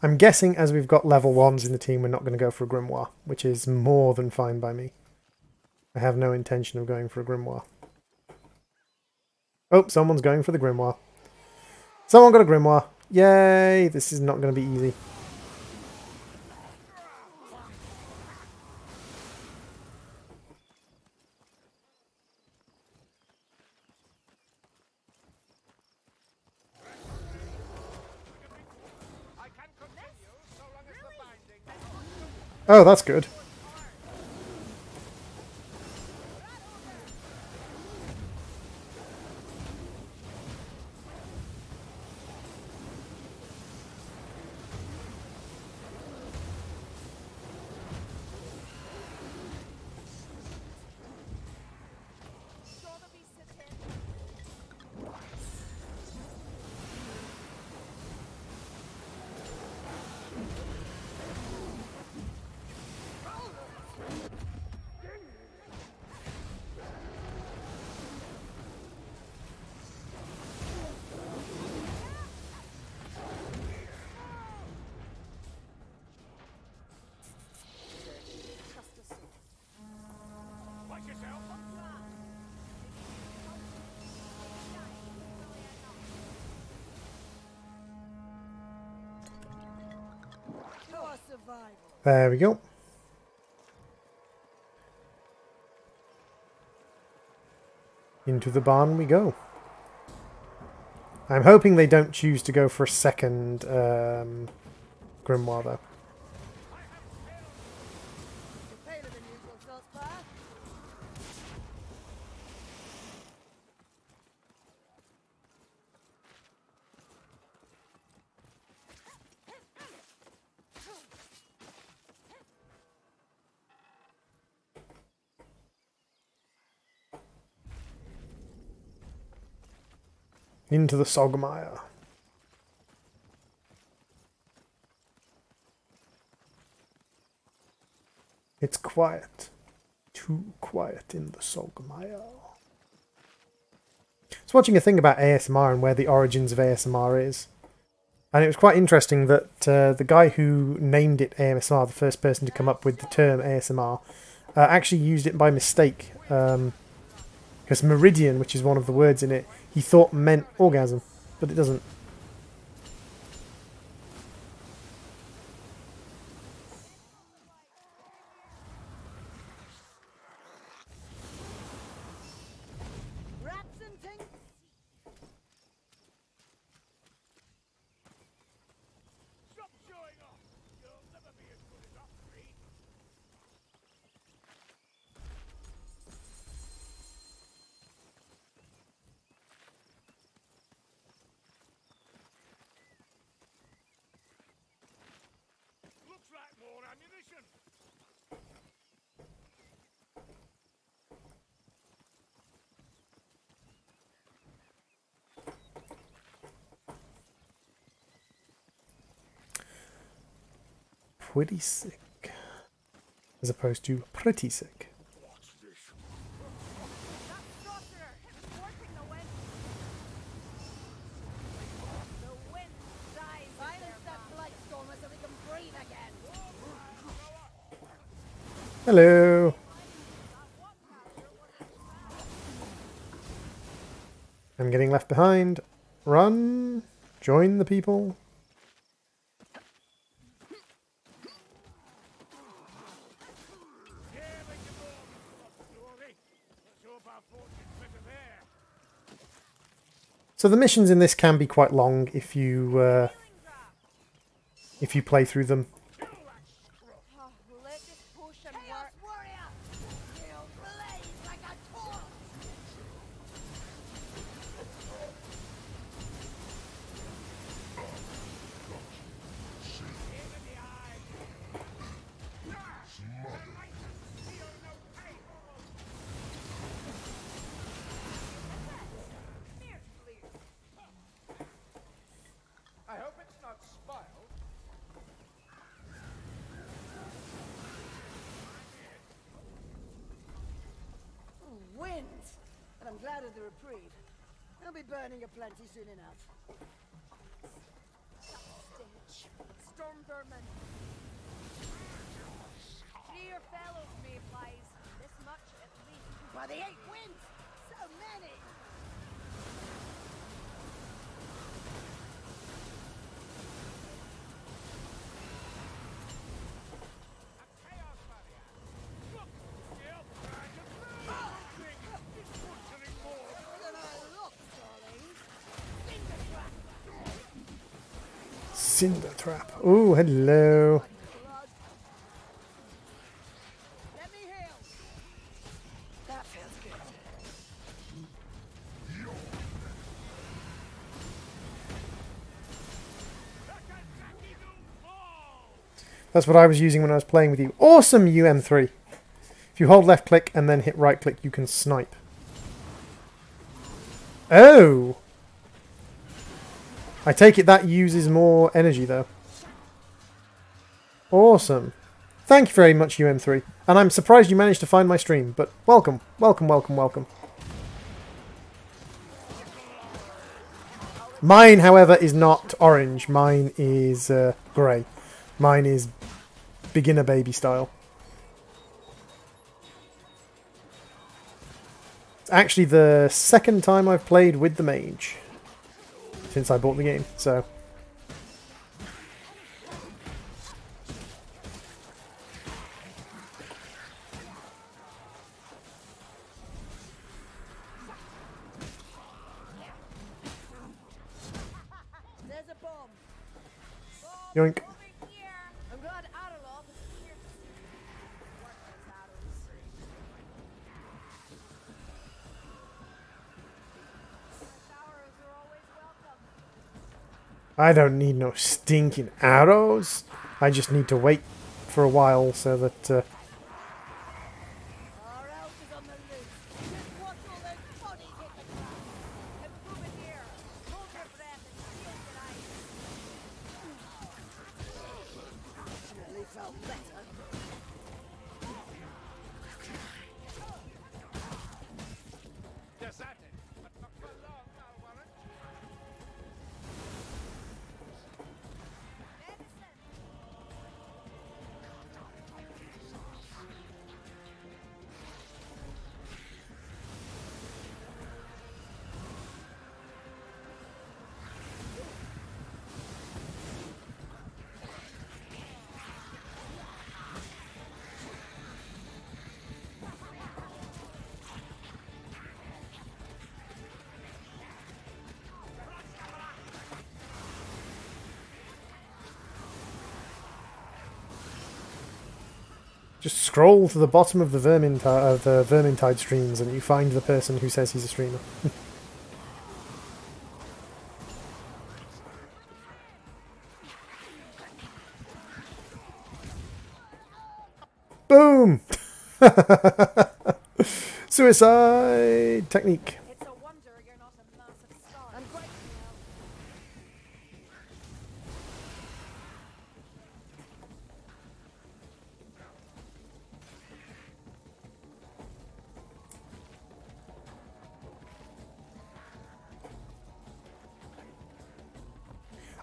I'm guessing as we've got level 1s in the team, we're not going to go for a grimoire, which is more than fine by me. I have no intention of going for a grimoire. Oh, someone's going for the grimoire. Someone got a grimoire. Yay! This is not going to be easy.
I can continue so long as the binding.
Oh, that's good.
Gotta be sitting.
survival.
There we go. Into the barn we go. I'm hoping they don't choose to go for a second Grimoire though.
You're paler than usual, Saltspire.
Into the Sogmire. It's quiet. Too quiet in the Sogmire. I was watching a thing about ASMR and where the origins of ASMR is. And it was quite interesting that the guy who named it ASMR, the first person to come up with the term ASMR, actually used it by mistake. Because meridian, which is one of the words in it, he thought meant orgasm, but it doesn't.
Rats and things.
Stop showing off! You'll never be as good as us three. Looks like more ammunition.
Pretty sick. As opposed to pretty sick.
What's this?
That sorcerer is forcing the wind. The wind dies.
Silence that blightstormer so we can breathe again.
Hello. I'm getting left behind. Run. Join the people.
Yeah, make it more story. Let's hope our fortune's better there.
So the missions in this can be quite long if you play through them.
Oh, let this potion
Chaos
work.
warrior! You'll blaze like a torch!
I hope it's not spoiled.
Wind! But I'm glad of the reprieve. They'll be burning aplenty soon enough.
Stench. Storm vermin. Free your fellows, mayflies. This much at least.
By the 8 winds! So many!
Chaos barrier. Look, still trying to move. It's butchering more.
Than I look, darling.
Cinder Trap. Oh, hello.
Blood. Let me heal. That feels good.
That's what I was using when I was playing with you. Awesome, UM3. If you hold left click and then hit right click, you can snipe. Oh! I take it that uses more energy, though. Awesome. Thank you very much, UM3. And I'm surprised you managed to find my stream, but welcome. Welcome, welcome, welcome. Mine, however, is not orange. Mine is grey. Mine is beginner baby style. It's actually the second time I've played with the mage since I bought the game, so Yoink.
I'm glad Adderlop is here to see worthless arrows. Arrows are always welcome.
I don't need no stinking arrows. I just need to wait for a while so that...
Our elf is on the loose. Just watch all those bodies hit the ground.
And move it here. Hold your breath and shield your eyes.
Definitely felt better.
Just at it. But not for long now, Warren.
Just scroll to the bottom of the Vermintide streams and you find the person who says he's a streamer. Boom! Suicide technique.
It's a wonder you're not a massive star.
I'm grateful now.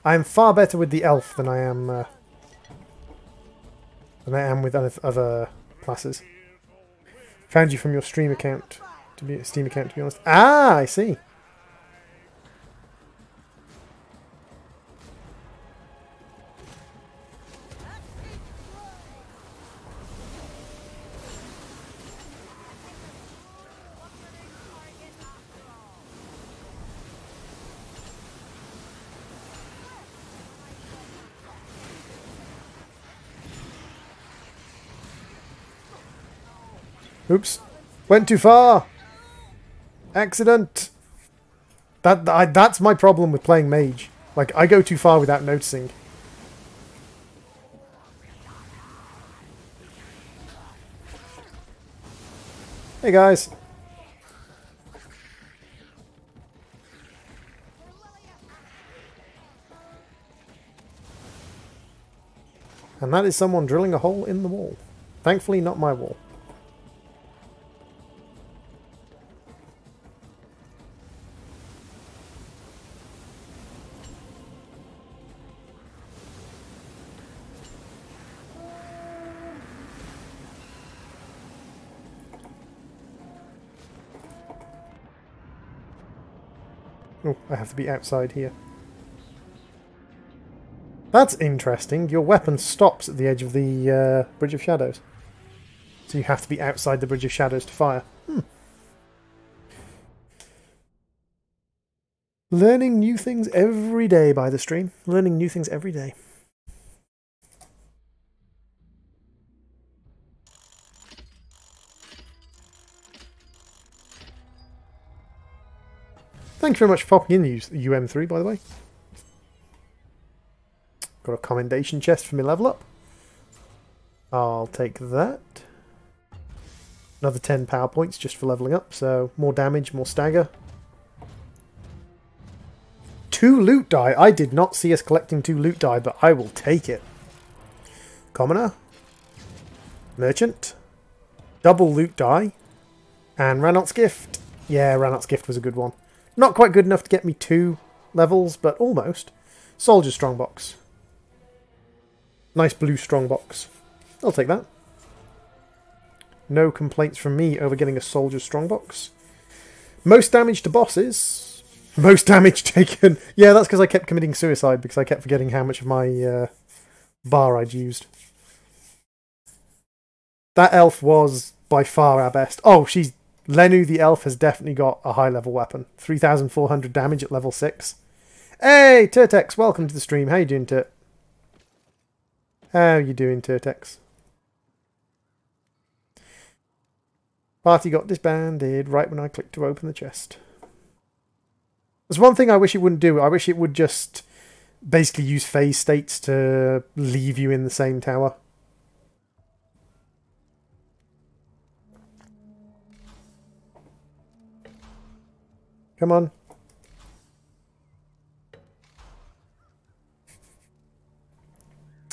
I'm far better with the elf than I am with other classes. Found you from your Steam account, to be honest. Ah, I see. Oops. Went too far. Accident. That's my problem with playing mage. Like, I go too far without noticing. Hey guys. And that is someone drilling a hole in the wall. Thankfully not my wall. Oh, I have to be outside here. That's interesting. Your weapon stops at the edge of the Bridge of Shadows. So you have to be outside the Bridge of Shadows to fire. Learning new things every day by the stream. Learning new things every day. Thank you very much for popping in, UM3, by the way. Got a commendation chest for my level up. I'll take that. Another 10 power points just for leveling up, so more damage, more stagger. 2 loot die. I did not see us collecting 2 loot die, but I will take it. Commoner. Merchant. Double loot die. And Ranalt's Gift. Yeah, Ranalt's Gift was a good one. Not quite good enough to get me 2 levels, but almost. Soldier Strongbox. Nice blue strongbox. I'll take that. No complaints from me over getting a Soldier Strongbox. Most damage to bosses. Most damage taken. Yeah, that's because I kept committing suicide because I kept forgetting how much of my bar I'd used. That elf was by far our best. Oh, Lenu the elf has definitely got a high level weapon. 3,400 damage at level 6. Hey, Turtex, welcome to the stream. How you doing, Turt? How you doing, Turtex? Party got disbanded right when I clicked to open the chest. There's one thing I wish it wouldn't do. I wish it would just basically use phase states to leave you in the same tower. Come on.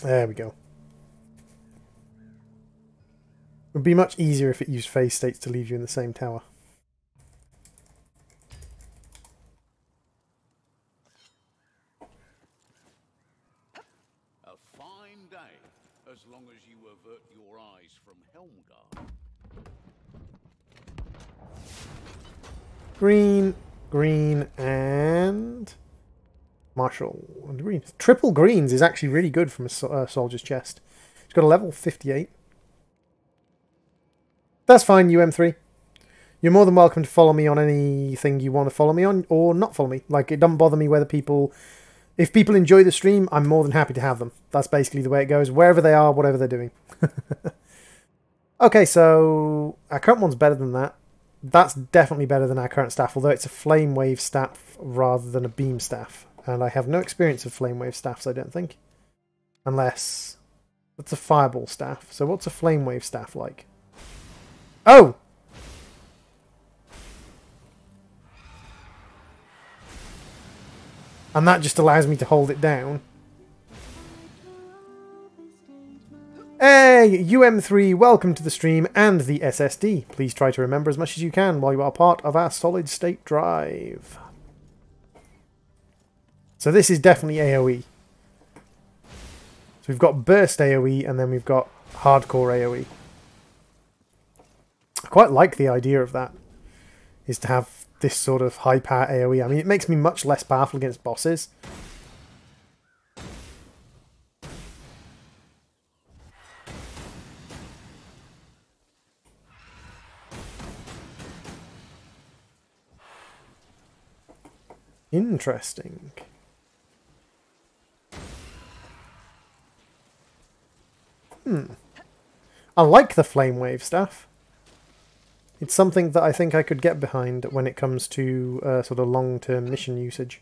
There we go. It would be much easier if it used phase states to leave you in the same tower.
A fine day, as long as you avert your eyes from Helmgard.
Green, green, and Marshall. And green. Triple greens is actually really good from a soldier's chest. It's got a level 58. That's fine, UM3. You're more than welcome to follow me on anything you want to follow me on, or not follow me. Like, it doesn't bother me whether people... If people enjoy the stream, I'm more than happy to have them. That's basically the way it goes. Wherever they are, whatever they're doing. Okay, so our current one's better than that. That's definitely better than our current staff, although it's a flame wave staff rather than a beam staff. And I have no experience of flame wave staffs, I don't think. Unless... That's a fireball staff. So what's a flame wave staff like? Oh! And that just allows me to hold it down. Hey, UM3, welcome to the stream and the SSD. Please try to remember as much as you can while you are part of our solid state drive. So this is definitely AoE. So we've got burst AoE and then we've got hardcore AoE. I quite like the idea of that, is to have this sort of high power AoE. I mean, it makes me much less powerful against bosses. Interesting. I like the flame wave staff. It's something that I think I could get behind when it comes to sort of long-term mission usage.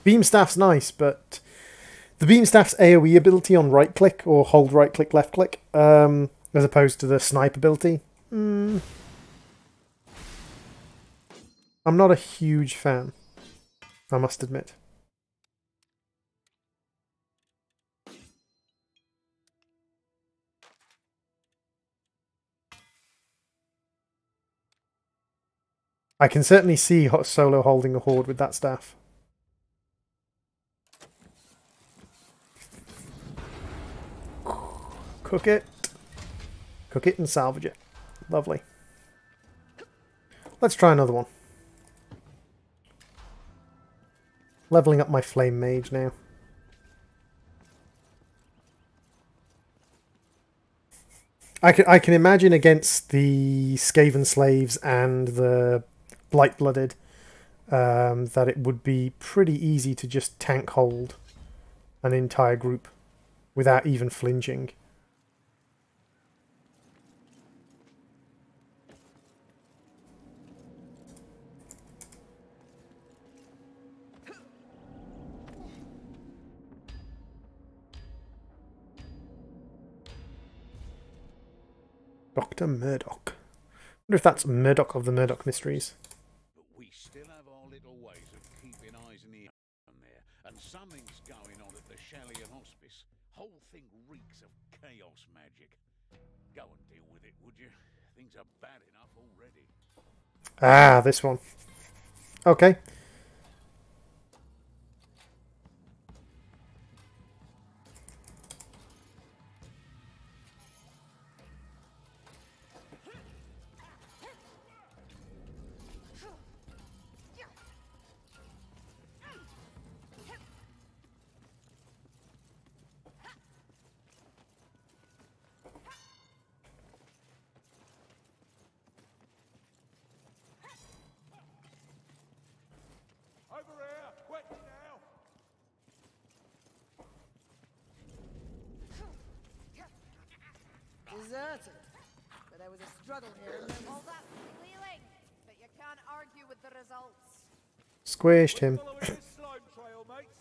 Beam staff's nice, but the beam staff's AoE ability on right-click or hold right-click, left-click, as opposed to the snipe ability, I'm not a huge fan, I must admit. I can certainly see Solo holding a horde with that staff. Cook it. Cook it and salvage it. Lovely. Let's try another one. Leveling up my flame mage now. I can imagine against the Skaven slaves and the Blight-blooded that it would be pretty easy to just tank hold an entire group without even flinching. Dr. Murdoch. I wonder if that's Murdoch of the Murdoch Mysteries.
But we still have our little ways of keeping eyes in the air on there. And something's going on at the Shellian Hospice. Whole thing reeks of chaos magic. Go and deal with it, would you? Things are bad enough already.
Ah, this one. Okay.
there was a struggle here and then
All that flailing, but you can't argue with the results.
Squished him.
Following this slime trail, mates.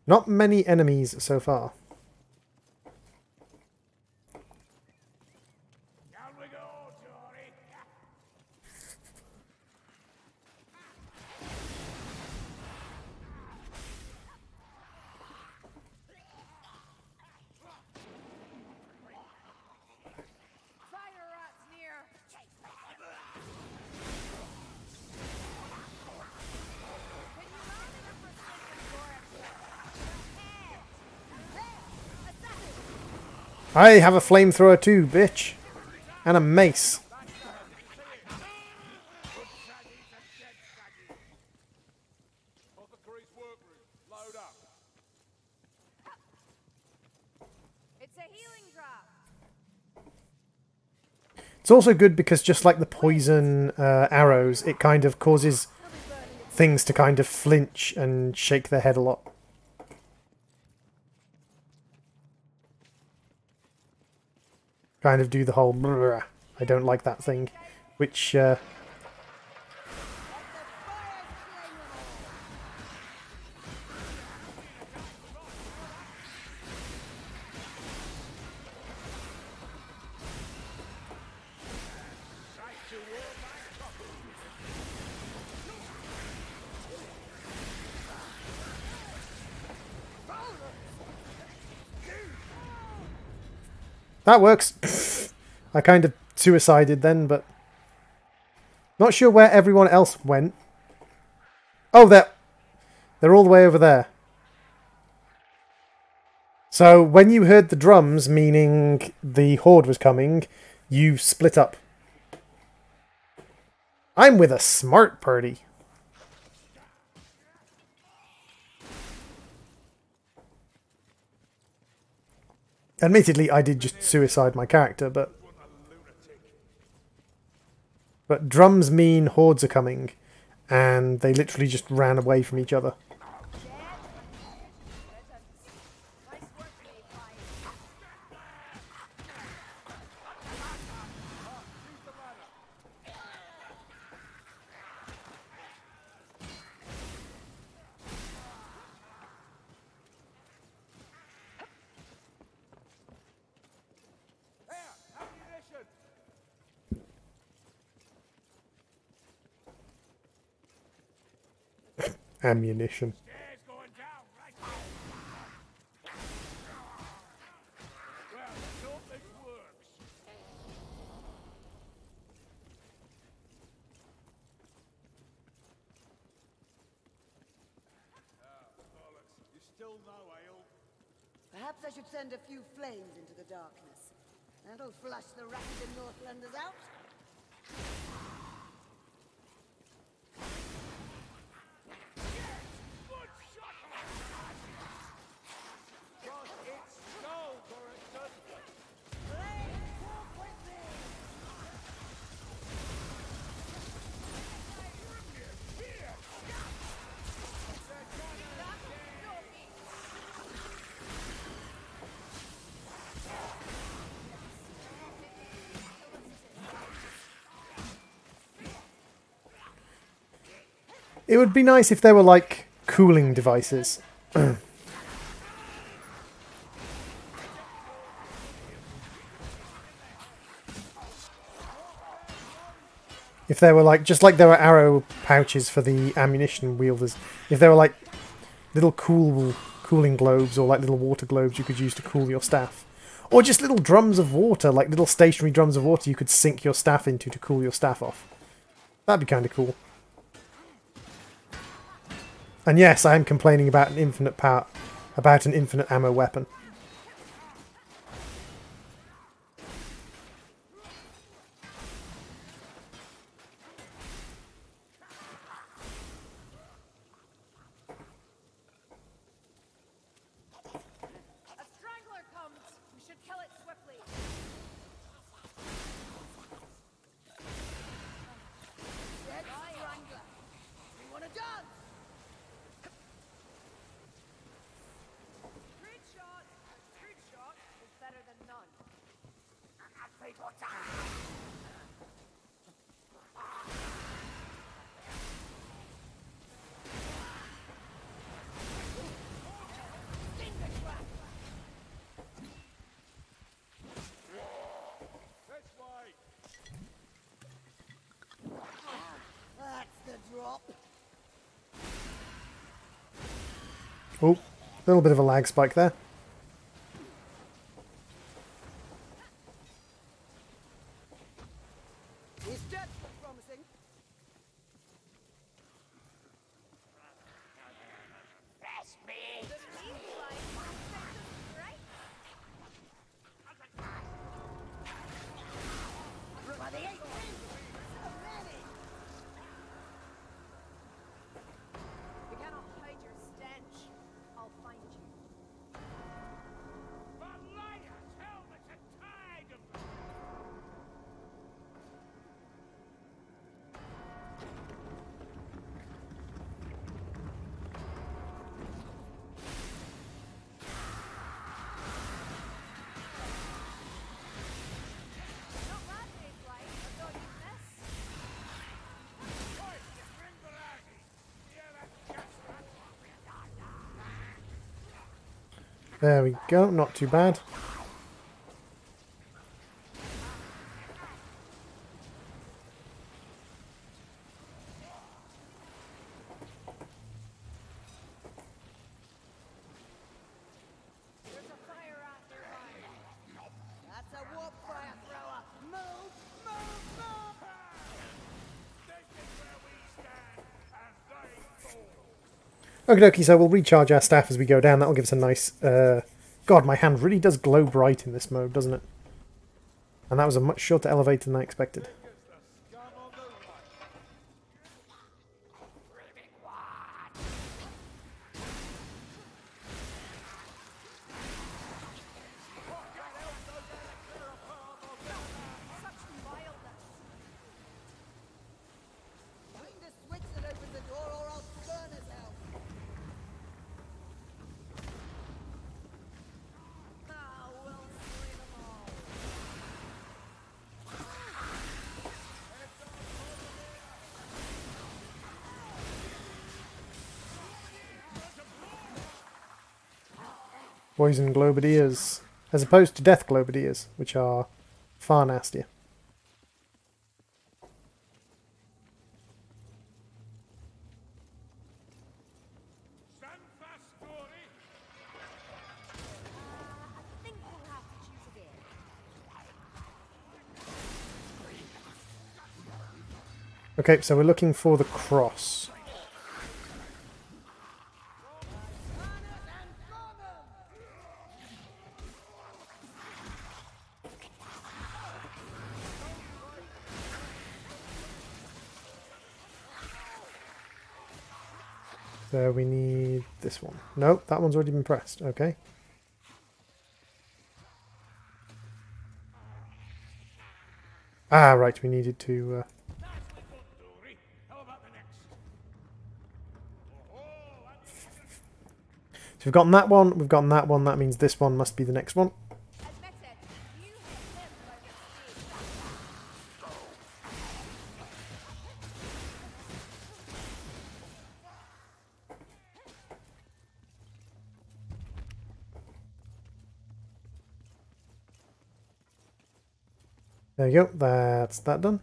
Not many enemies so far.
Down we go, Johnny.
Fire rats near. Can you mount in a precision for
I have a flamethrower too, bitch. And a mace.
Apothecary's workroom. Load up.
It's a healing draft.
It's also good because just like the poison arrows, it kind of causes things to kind of flinch and shake their head a lot. Kind of do the whole "Brrr, I don't like that" thing, which that works. I kind of suicided then, but not sure where everyone else went. Oh, they're all the way over there. So when you heard the drums, meaning the horde was coming, you split up. I'm with a smart party. Admittedly, I did just suicide my character, but drums mean hordes are coming, and they literally just ran away from each other.
Nice work, Mayfly.
Here, ammunition.
Ammunition.
Stairs going down, right?
Well, let's hope this works. Bollocks. You still no ale?
perhaps I should send a few flames into the darkness. That'll flush the ragged Northlanders out.
Good shot! Cross its skull, Corrington.
Flames, walk with me!
It would be nice if there were, like, cooling devices. If there were, like, just like there were arrow pouches for the ammunition wielders, if there were, like, little cooling globes or, like, little water globes you could use to cool your staff. Or just little drums of water, like little stationary drums of water you could sink your staff into to cool your staff off. That'd be kind of cool. And yes, I am complaining about an infinite power, about an infinite ammo weapon.
A strangler comes. We should kill it swiftly.
Dead strangler! You wanna dance?
Great shot.
This way.
That's the drop.
Oh, a little bit of a lag spike there.
His stats look promising.
The meat line right?
By the 8 wins. So many.
You cannot hide your stench. I'll find you.
But liars, helmets, and tide of them!
Not bad, Dave Light. I thought you'd miss.
Oi, bring the raggy! Yeah, that cat's rat.
There we go, not too bad.
There's a fire rat nearby.
That's a warp fire thrower. Move, move, move.
This is where we stand, and they fall.
Okie dokie, so we'll recharge our staff as we go down. That'll give us a nice... God, my hand really does glow bright in this mode, doesn't it? And that was a much shorter elevator than I expected.
Scum on the right.
Such wildness.
Find a switch that opens the door or I'll burn his hell.
Ah, we'll slay them all.
Poison globadiers. As opposed to death globadiers, which are far nastier.
Stand fast, Gory!
I think we'll have to choose again.
Okay, so we're looking for the cross. So we need this one. Nope, that one's already been pressed. Okay. Ah, right, we needed to...
Nicely done, Dory. How about the next? Oh,
So we've gotten that one, we've gotten that one, that means this one must be the next one.
Admit it, you hit him by mistake.
There you go, that's that done.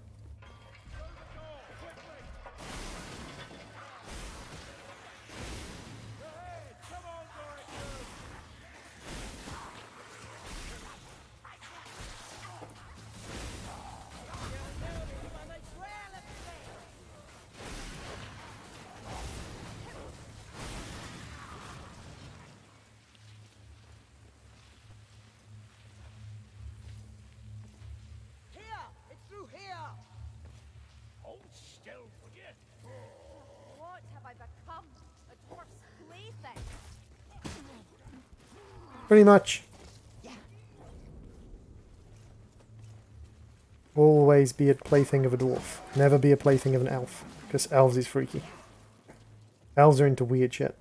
Here! It's through here!
hold still, would you?
What have I become? A dwarf's plaything.
Pretty much. Always be a plaything of a dwarf. Never be a plaything of an elf. Because elves is freaky. Elves are into weird shit.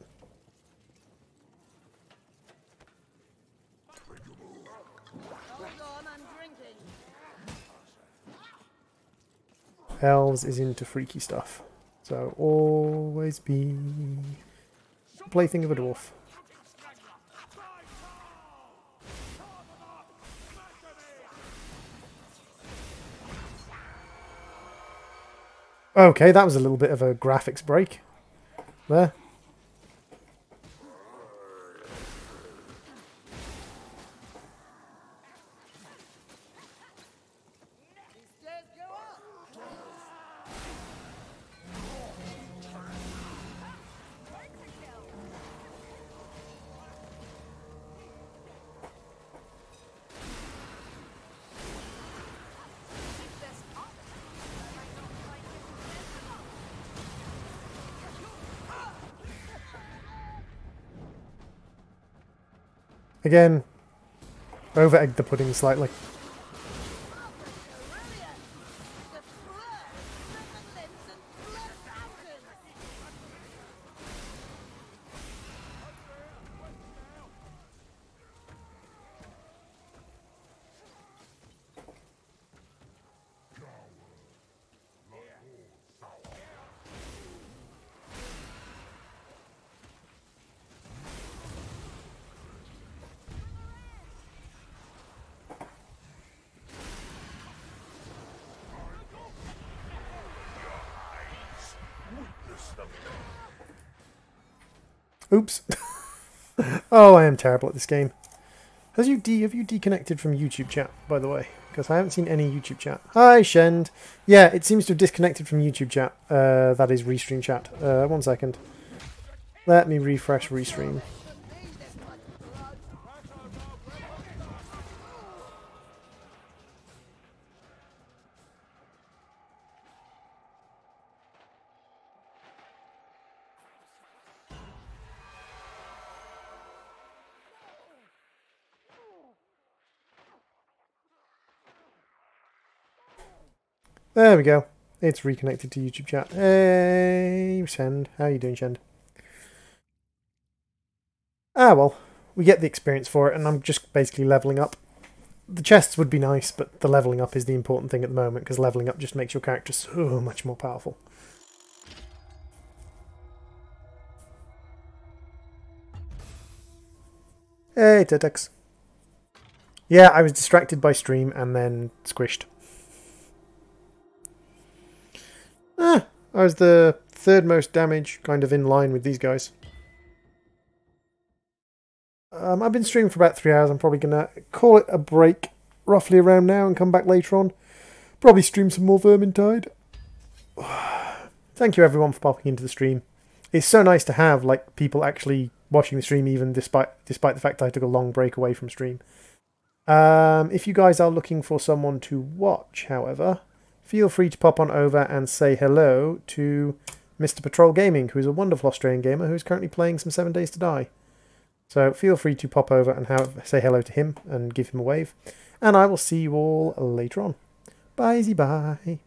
Hold on, I'm drinking.
elves is into freaky stuff. So always be the plaything of a dwarf. Okay, that was a little bit of a graphics break there. Again, over-egged the pudding slightly. Oops. Oh, I am terrible at this game. Have you deconnected from YouTube chat, by the way? Because I haven't seen any YouTube chat. Hi, Shend. Yeah, it seems to have disconnected from YouTube chat. That is Restream chat. 1 second. Let me refresh Restream. There we go. It's reconnected to YouTube chat. Hey, Shend. How are you doing, Shend? Ah, well, we get the experience for it, and I'm just basically leveling up. The chests would be nice, but the leveling up is the important thing at the moment, because leveling up just makes your character so much more powerful. Hey, Tetex. Yeah, I was distracted by stream and then squished. I was the third most damage, kind of in line with these guys. I've been streaming for about 3 hours. I'm probably going to call it a break roughly around now and come back later on. Probably stream some more Vermintide. Thank you everyone for popping into the stream. It's so nice to have like people actually watching the stream, even despite the fact that I took a long break away from stream. If you guys are looking for someone to watch, however, feel free to pop on over and say hello to Mr. Patrol Gaming, who is a wonderful Australian gamer who is currently playing some 7 Days to Die. So feel free to pop over and say hello to him and give him a wave. And I will see you all later on. Bye-bye.